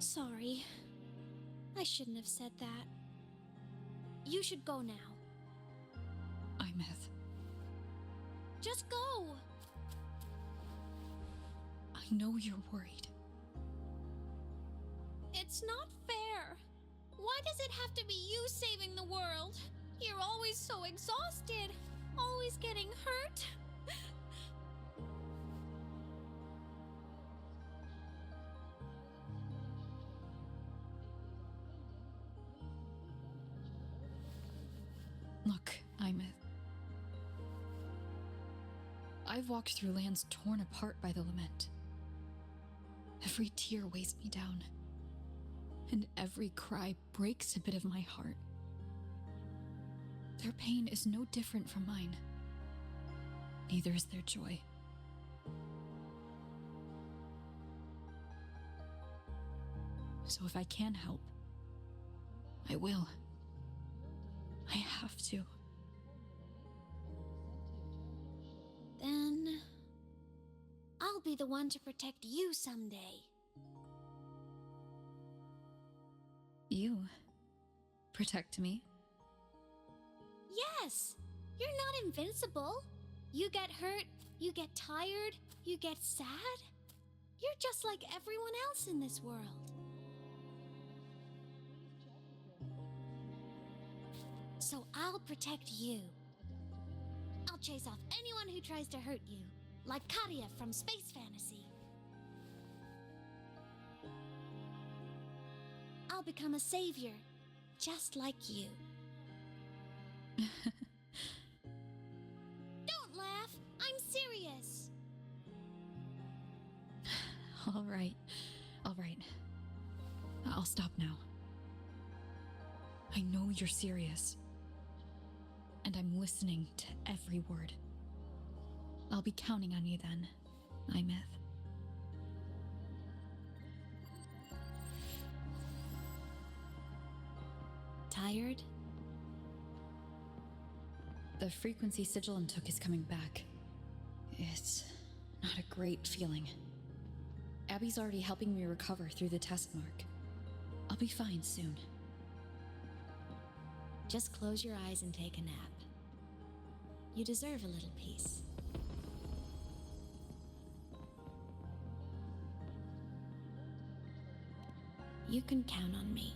Sorry. I shouldn't have said that. You should go now. Imeth. Just go! I know you're worried. It's not fair. Why does it have to be you saving the world? You're always so exhausted, always getting hurt. Look, Imeth. I've walked through lands torn apart by the Lament. Every tear weighs me down, and every cry breaks a bit of my heart. Their pain is no different from mine. Neither is their joy. So if I can help, I will. I have to. Then I'll be the one to protect you someday. You protect me? Yes! You're not invincible. You get hurt, you get tired, you get sad. You're just like everyone else in this world. So I'll protect you. I'll chase off anyone who tries to hurt you, like Karia from Space Fantasy. I'll become a savior, just like you. Don't laugh! I'm serious! All right. I'll stop now. I know you're serious. And I'm listening to every word. I'll be counting on you then, Imeth. Tired? The frequency Sigilum took is coming back. It's not a great feeling. Abby's already helping me recover through the test mark. I'll be fine soon. Just close your eyes and take a nap. You deserve a little peace. You can count on me.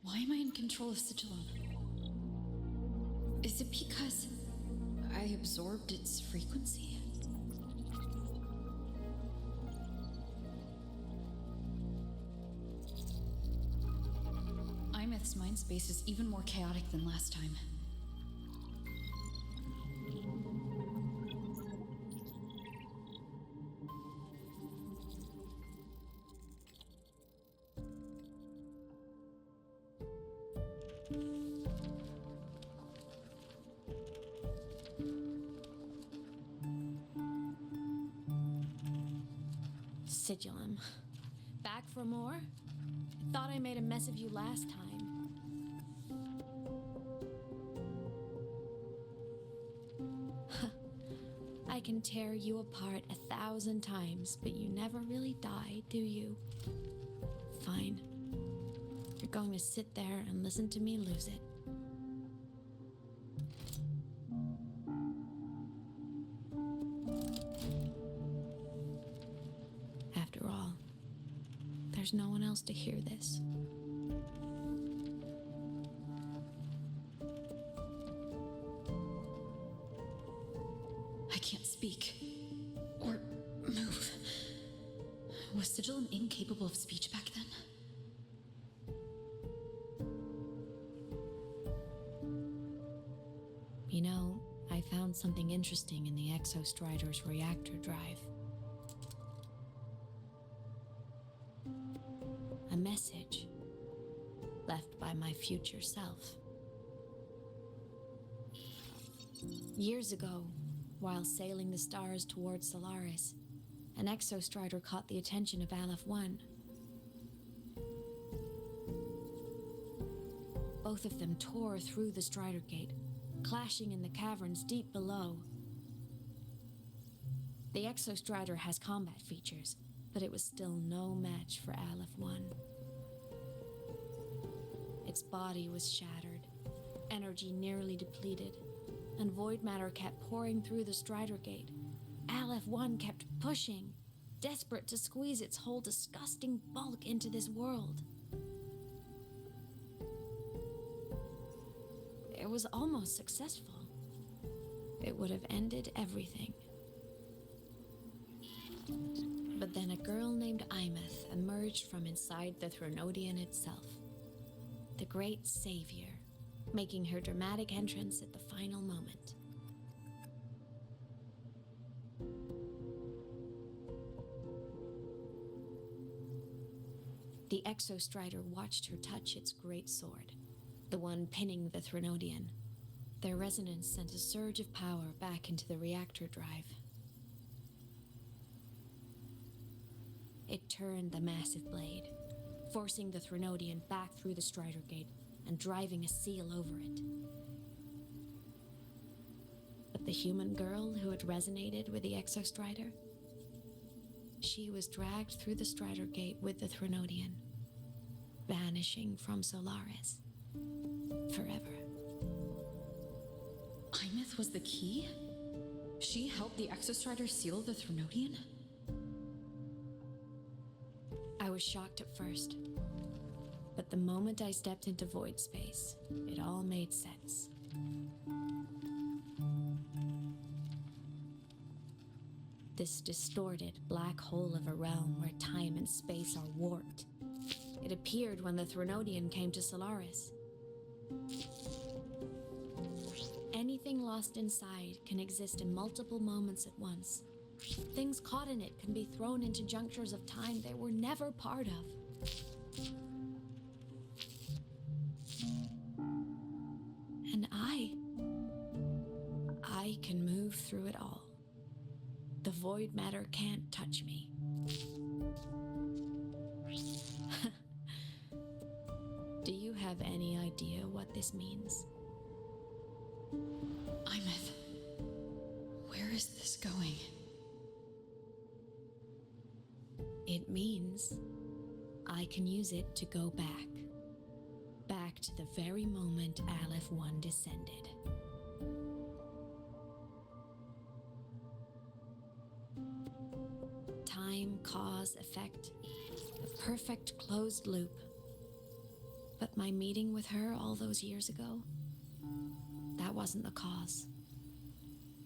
Why am I in control of Sigilum? Is it because I absorbed its frequency? Imeth's mind space is even more chaotic than last time. Sigilum. Back for more? Thought I made a mess of you last time. I can tear you apart 1,000 times, but you never really die, do you? Fine. You're going to sit there and listen to me lose it. After all, there's no one else to hear this. I can't speak or move. Was Sigilum incapable of speech back then? You know, I found something interesting in the Exostrider's reactor drive. A message left by my future self. Years ago, while sailing the stars towards Solaris, an Exostrider caught the attention of Aleph 1. Both of them tore through the Strider Gate, clashing in the caverns deep below. The Exostrider has combat features, but it was still no match for Aleph 1. Its body was shattered, energy nearly depleted, and void matter kept pouring through the Strider Gate. Aleph 1 kept pushing, desperate to squeeze its whole disgusting bulk into this world. It was almost successful. It would have ended everything. But then a girl named Imeth emerged from inside the Threnodian itself. The great savior, making her dramatic entrance at the final moment. The Exostrider watched her touch its great sword, the one pinning the Threnodian. Their resonance sent a surge of power back into the reactor drive. It turned the massive blade, forcing the Threnodian back through the Strider Gate and driving a seal over it. But the human girl who had resonated with the Exostrider, she was dragged through the Strider Gate with the Threnodian, vanishing from Solaris forever. Imeth was the key? She helped the Exostrider seal the Threnodian? I was shocked at first, but the moment I stepped into void space, it all made sense. This distorted black hole of a realm where time and space are warped. It appeared when the Threnodian came to Solaris. Anything lost inside can exist in multiple moments at once. Things caught in it can be thrown into junctures of time they were never part of. And I can move through it all. The void matter can't touch me. Do you have any idea what this means? Imeth, where is this going? It means I can use it to go back. Back to the very moment Aleph 1 descended. Time, cause, effect. A perfect closed loop. But my meeting with her all those years ago, that wasn't the cause.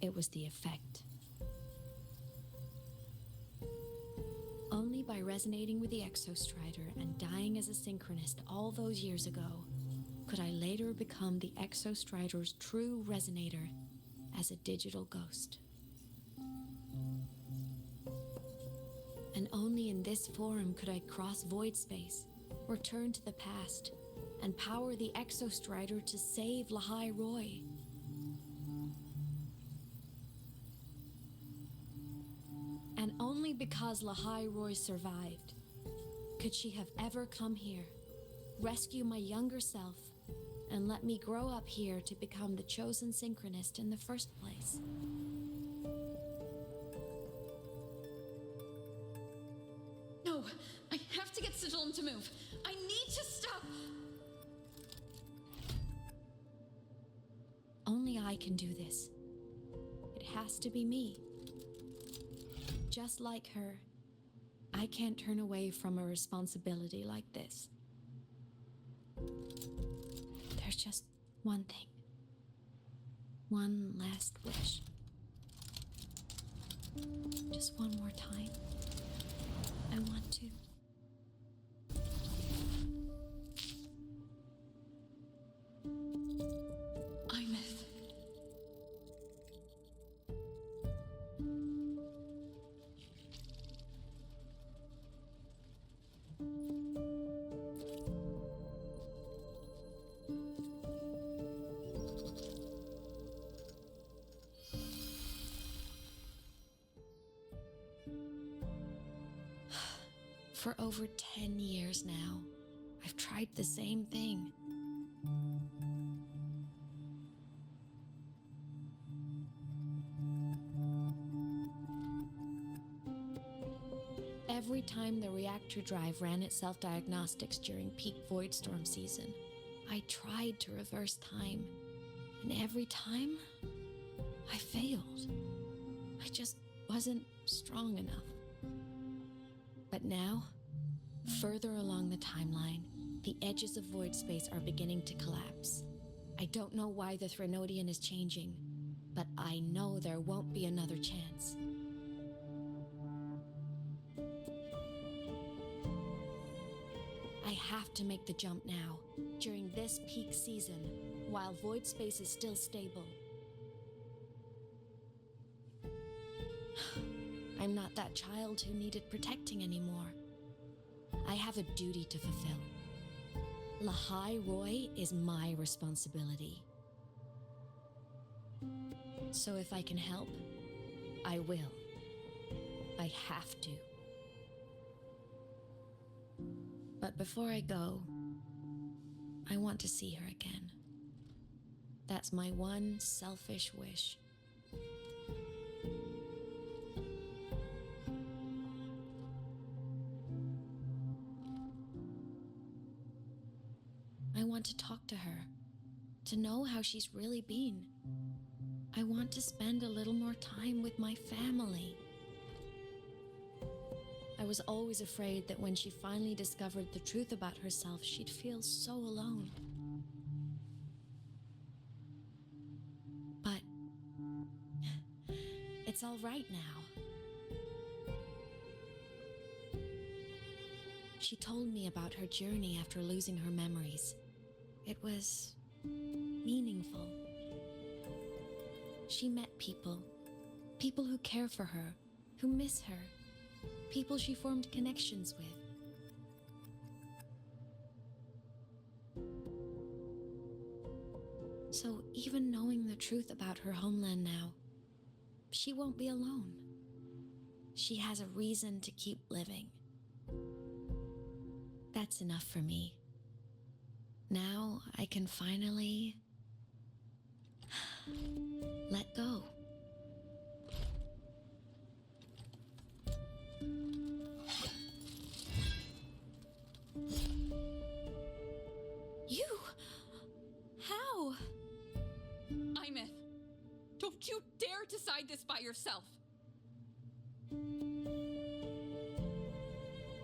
It was the effect. Only by resonating with the Exostrider and dying as a synchronist all those years ago could I later become the Exostrider's true resonator as a digital ghost. And only in this form could I cross void space, return to the past, and power the Exostrider to save Lahai Roy. And only because Lahai Roy survived could she have ever come here, rescue my younger self, and let me grow up here to become the chosen synchronist in the first place. No, I have to get Sigillum to move. I need to stop. Only I can do this. It has to be me. Just like her, I can't turn away from a responsibility like this. There's just one thing. One last wish. Just one more time. I want to. Imeth. For over 10 years now, I've tried the same thing. Every time the reactor drive ran its self-diagnostics during peak void storm season, I tried to reverse time, and every time, I failed. I just wasn't strong enough. But now, further along the timeline, the edges of void space are beginning to collapse. I don't know why the Threnodian is changing, but I know there won't be another chance. I have to make the jump now, during this peak season, while void space is still stable. I'm not that child who needed protecting anymore. I have a duty to fulfill. Lahai Roy is my responsibility. So if I can help, I will. I have to. But before I go, I want to see her again. That's my one selfish wish. I want to talk to her, to know how she's really been. I want to spend a little more time with my family. I was always afraid that when she finally discovered the truth about herself, she'd feel so alone. But it's all right now. She told me about her journey after losing her memories. It was meaningful. She met people who care for her, who miss her, people she formed connections with. So even knowing the truth about her homeland now, she won't be alone. She has a reason to keep living. That's enough for me. Now I can finally let go. You? How? Imeth, don't you dare decide this by yourself.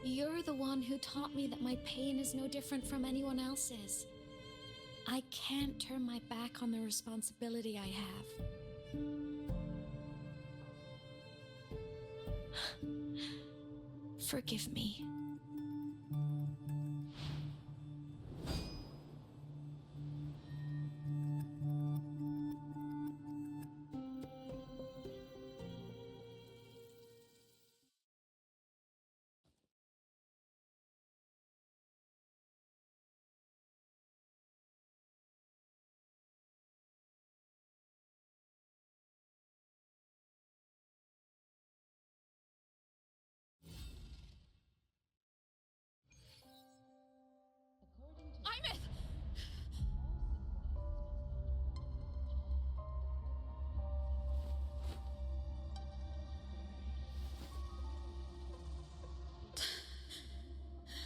You're the one who taught me that my pain is no different from anyone else's. I can't turn my back on the responsibility I have. Forgive me. Imeth!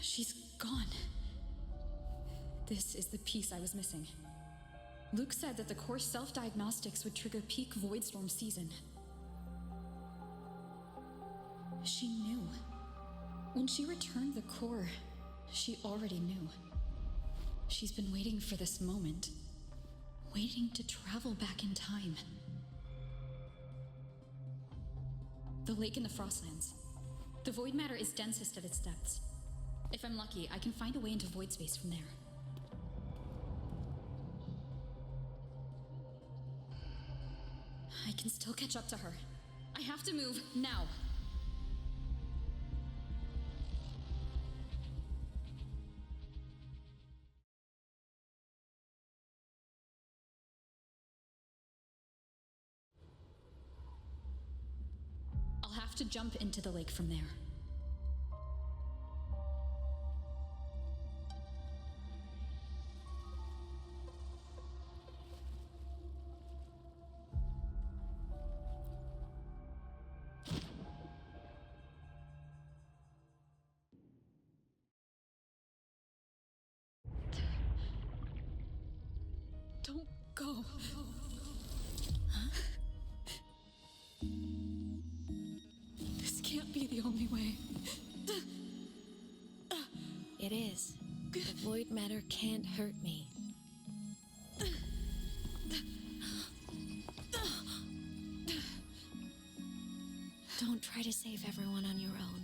She's gone. This is the piece I was missing. Luke said that the core self-diagnostics would trigger peak void storm season. She knew. When she returned the core, she already knew. She's been waiting for this moment. Waiting to travel back in time. The lake in the Frostlands. The void matter is densest at its depths. If I'm lucky, I can find a way into void space from there. I can still catch up to her. I have to move now. I'll have to jump into the lake from there. go. This can't be the only way. It is. The void matter can't hurt me. Don't try to save everyone on your own.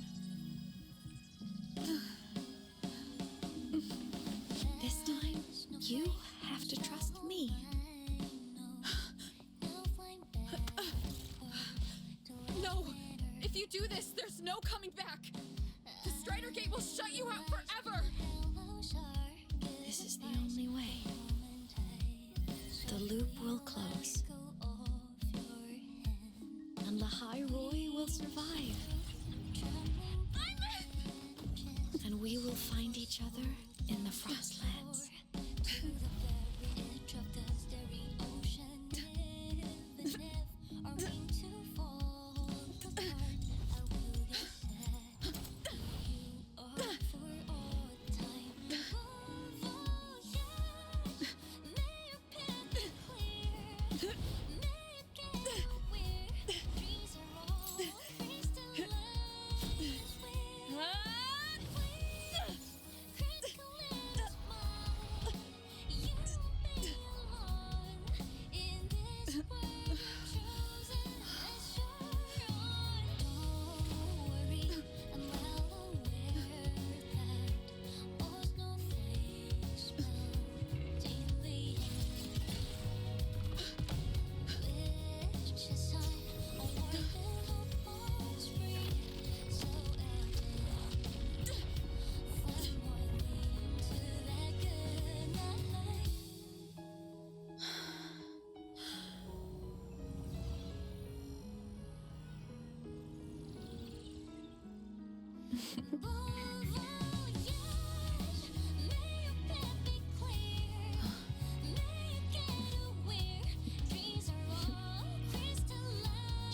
This time, you have to trust me. No! If you do this, there's no coming back! The Strider Gate will shut you out forever! This is the only way. The loop will close. And the High Roy will survive. And we will find each other in the Frostlands.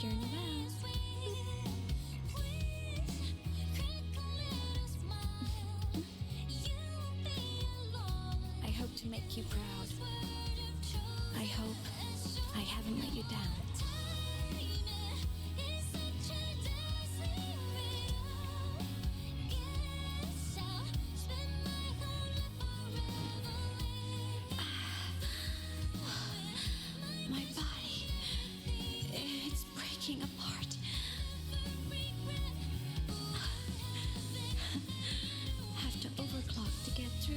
Journey well. I hope to make you proud. I hope I haven't let you down. My body, it's breaking apart. Have to overclock to get through.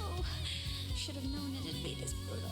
Oh, should have known it'd be this brutal.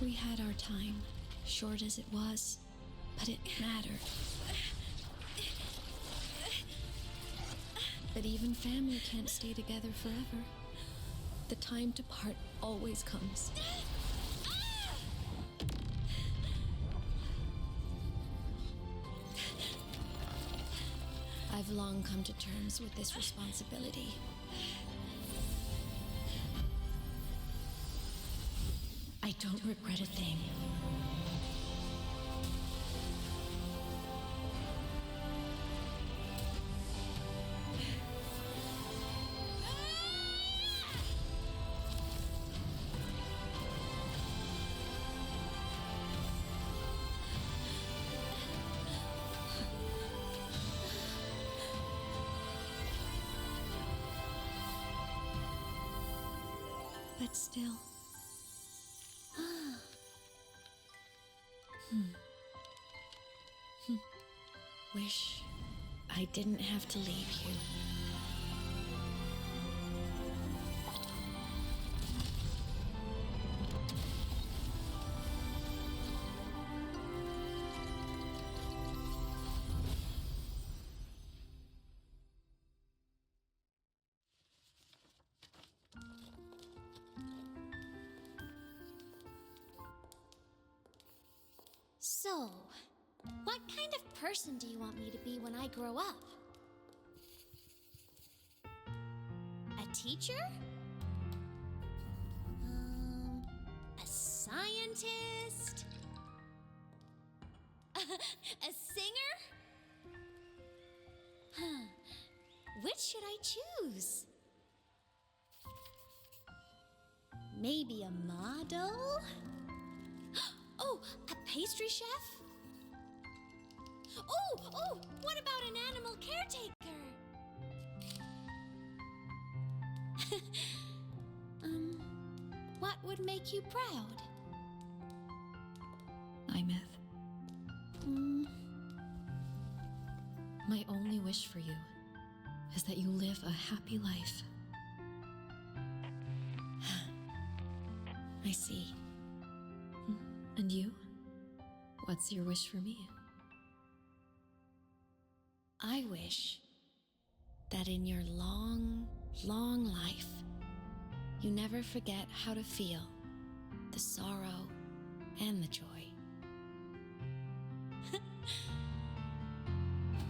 We had our time, short as it was, but it mattered. But even family can't stay together forever. The time to part always comes. I've long come to terms with this responsibility. I don't regret a thing. sit still. Wish I didn't have to leave you. So, what kind of person do you want me to be when I grow up? A teacher? A scientist? A singer? Which should I choose? Maybe a model? Oh, a pastry chef? Oh, what about an animal caretaker? What would make you proud? Imeth. My only wish for you is that you live a happy life. I see. And you? What's your wish for me? I wish that in your long, long life, you never forget how to feel the sorrow and the joy.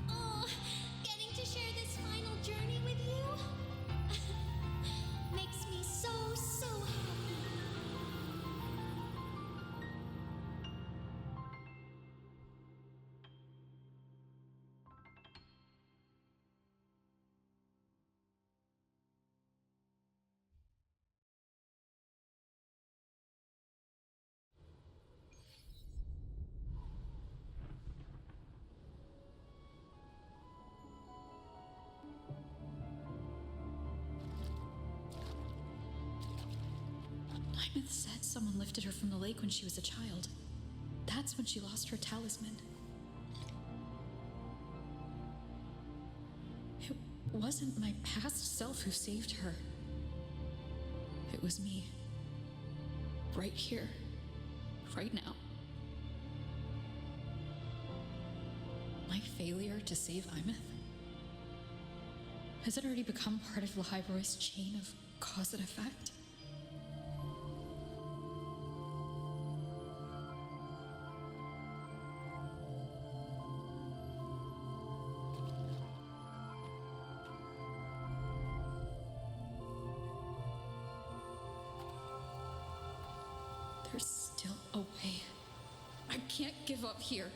Oh, getting to share this final journey with you makes me so happy. Imeth said someone lifted her from the lake when she was a child. That's when she lost her talisman. It wasn't my past self who saved her. It was me. Right here. Right now. My failure to save Imeth? Has it already become part of Lahiroy's chain of cause and effect? There's still a way. I can't give up here.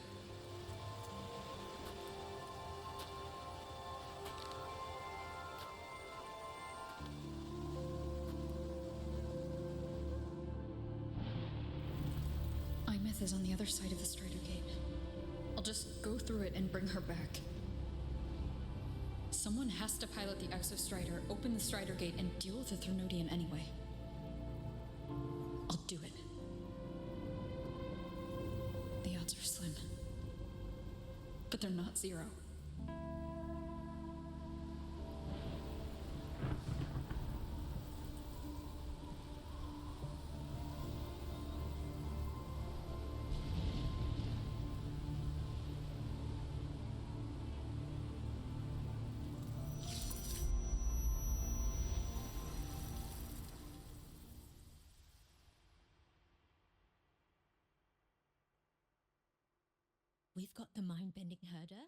Imeth is on the other side of the Strider Gate. I'll just go through it and bring her back. Someone has to pilot the Exostrider, open the Strider Gate, and deal with the Threnodian anyway. I'll do it. The odds are slim. But they're not zero. We've got the mind-bending herder.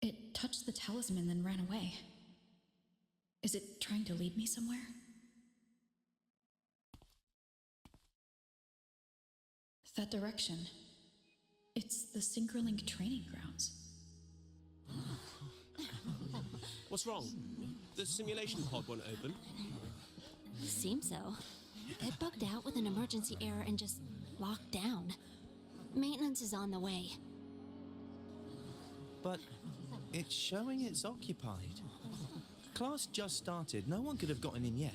It touched the talisman, then ran away. Is it trying to lead me somewhere? That direction. It's the Synchronlink training grounds. What's wrong? The simulation pod won't open? Seems so. It bugged out with an emergency error and just locked down. Maintenance is on the way. But it's showing it's occupied. Class just started. No one could have gotten in yet.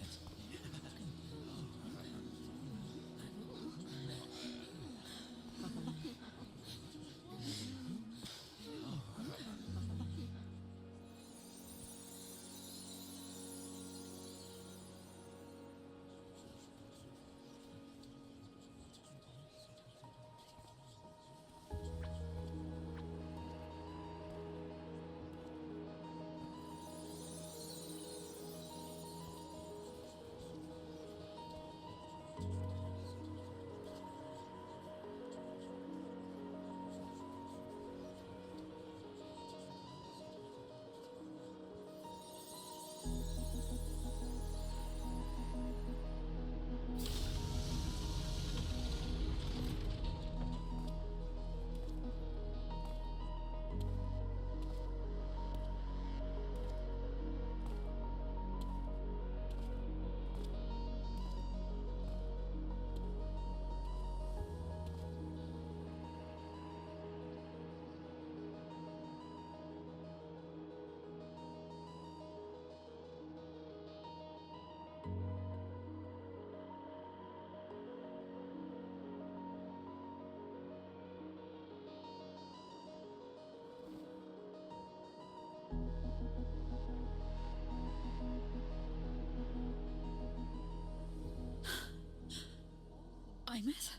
Imeth?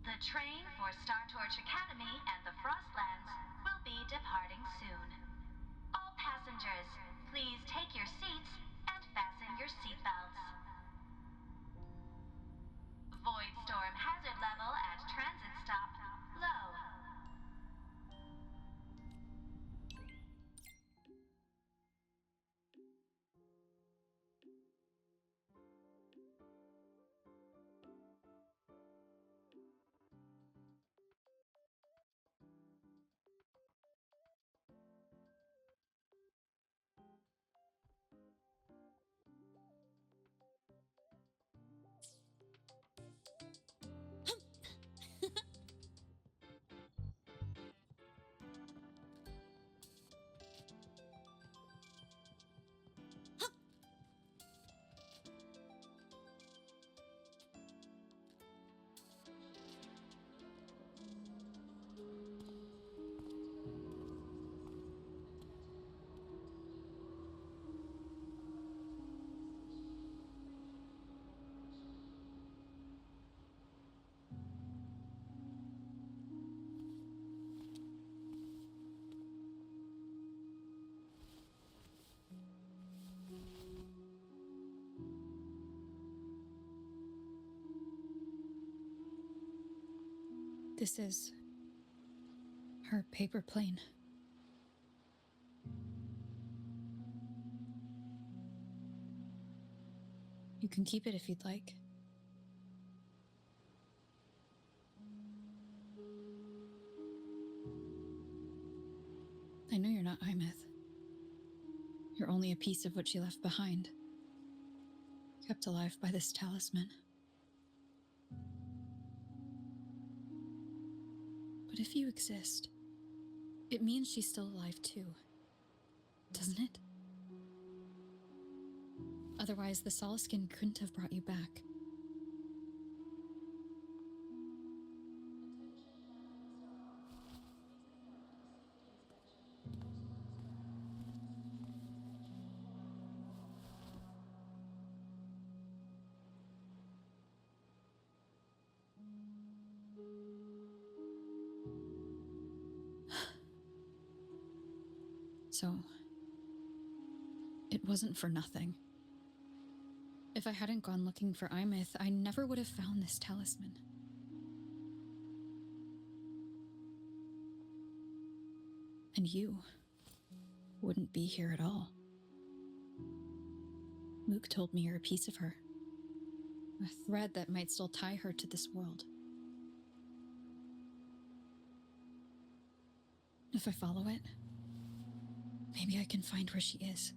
The train for Star Torch Academy and the Frostlands will be departing soon. All passengers, please take your seats and fasten your seatbelts. Void storm hazard level at transit stop low. This is her paper plane. You can keep it if you'd like. I know you're not Imeth. You're only a piece of what she left behind, kept alive by this talisman. But if you exist, it means she's still alive too, doesn't it? Otherwise, the Solaskin couldn't have brought you back. So, it wasn't for nothing. If I hadn't gone looking for Imith, I never would have found this talisman. And you wouldn't be here at all. Luke told me you're a piece of her. A thread that might still tie her to this world. If I follow it, maybe I can find where she is.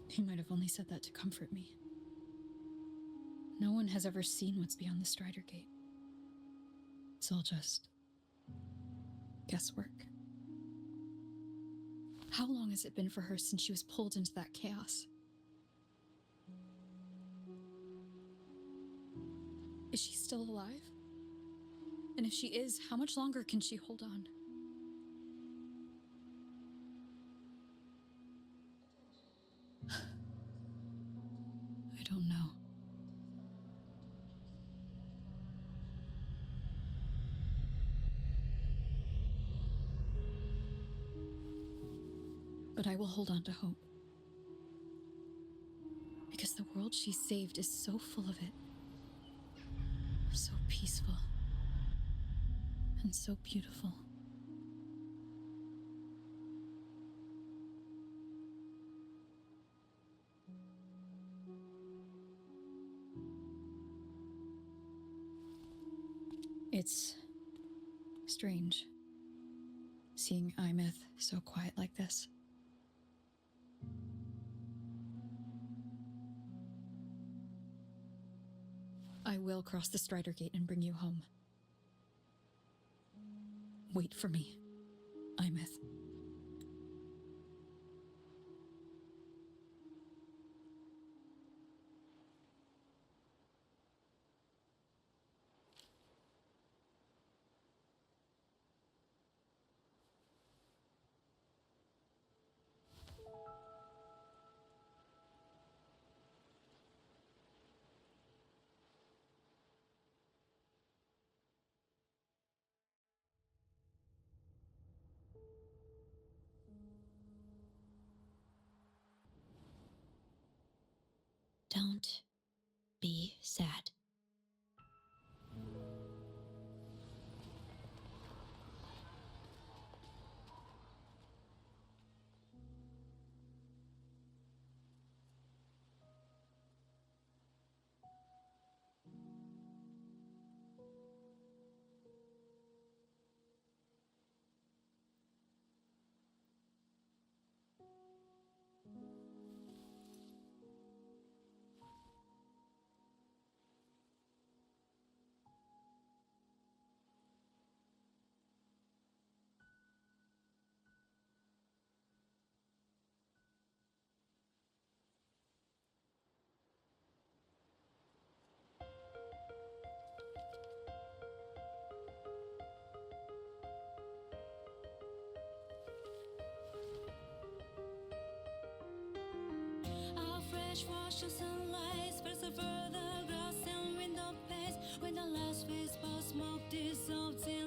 He might have only said that to comfort me. No one has ever seen what's beyond the Strider Gate. It's all just guesswork. How long has it been for her since she was pulled into that chaos? Is she still alive? And if she is, how much longer can she hold on? I don't know. But I will hold on to hope. Because the world she saved is so full of it. So peaceful. And so beautiful. It's strange, seeing Imith so quiet like this. I will cross the Strider Gate and bring you home. Wait for me, Imith. Don't be sad. Fresh wash of sunlight spreads over the grass and window panes. When the last whisper of smoke dissolves in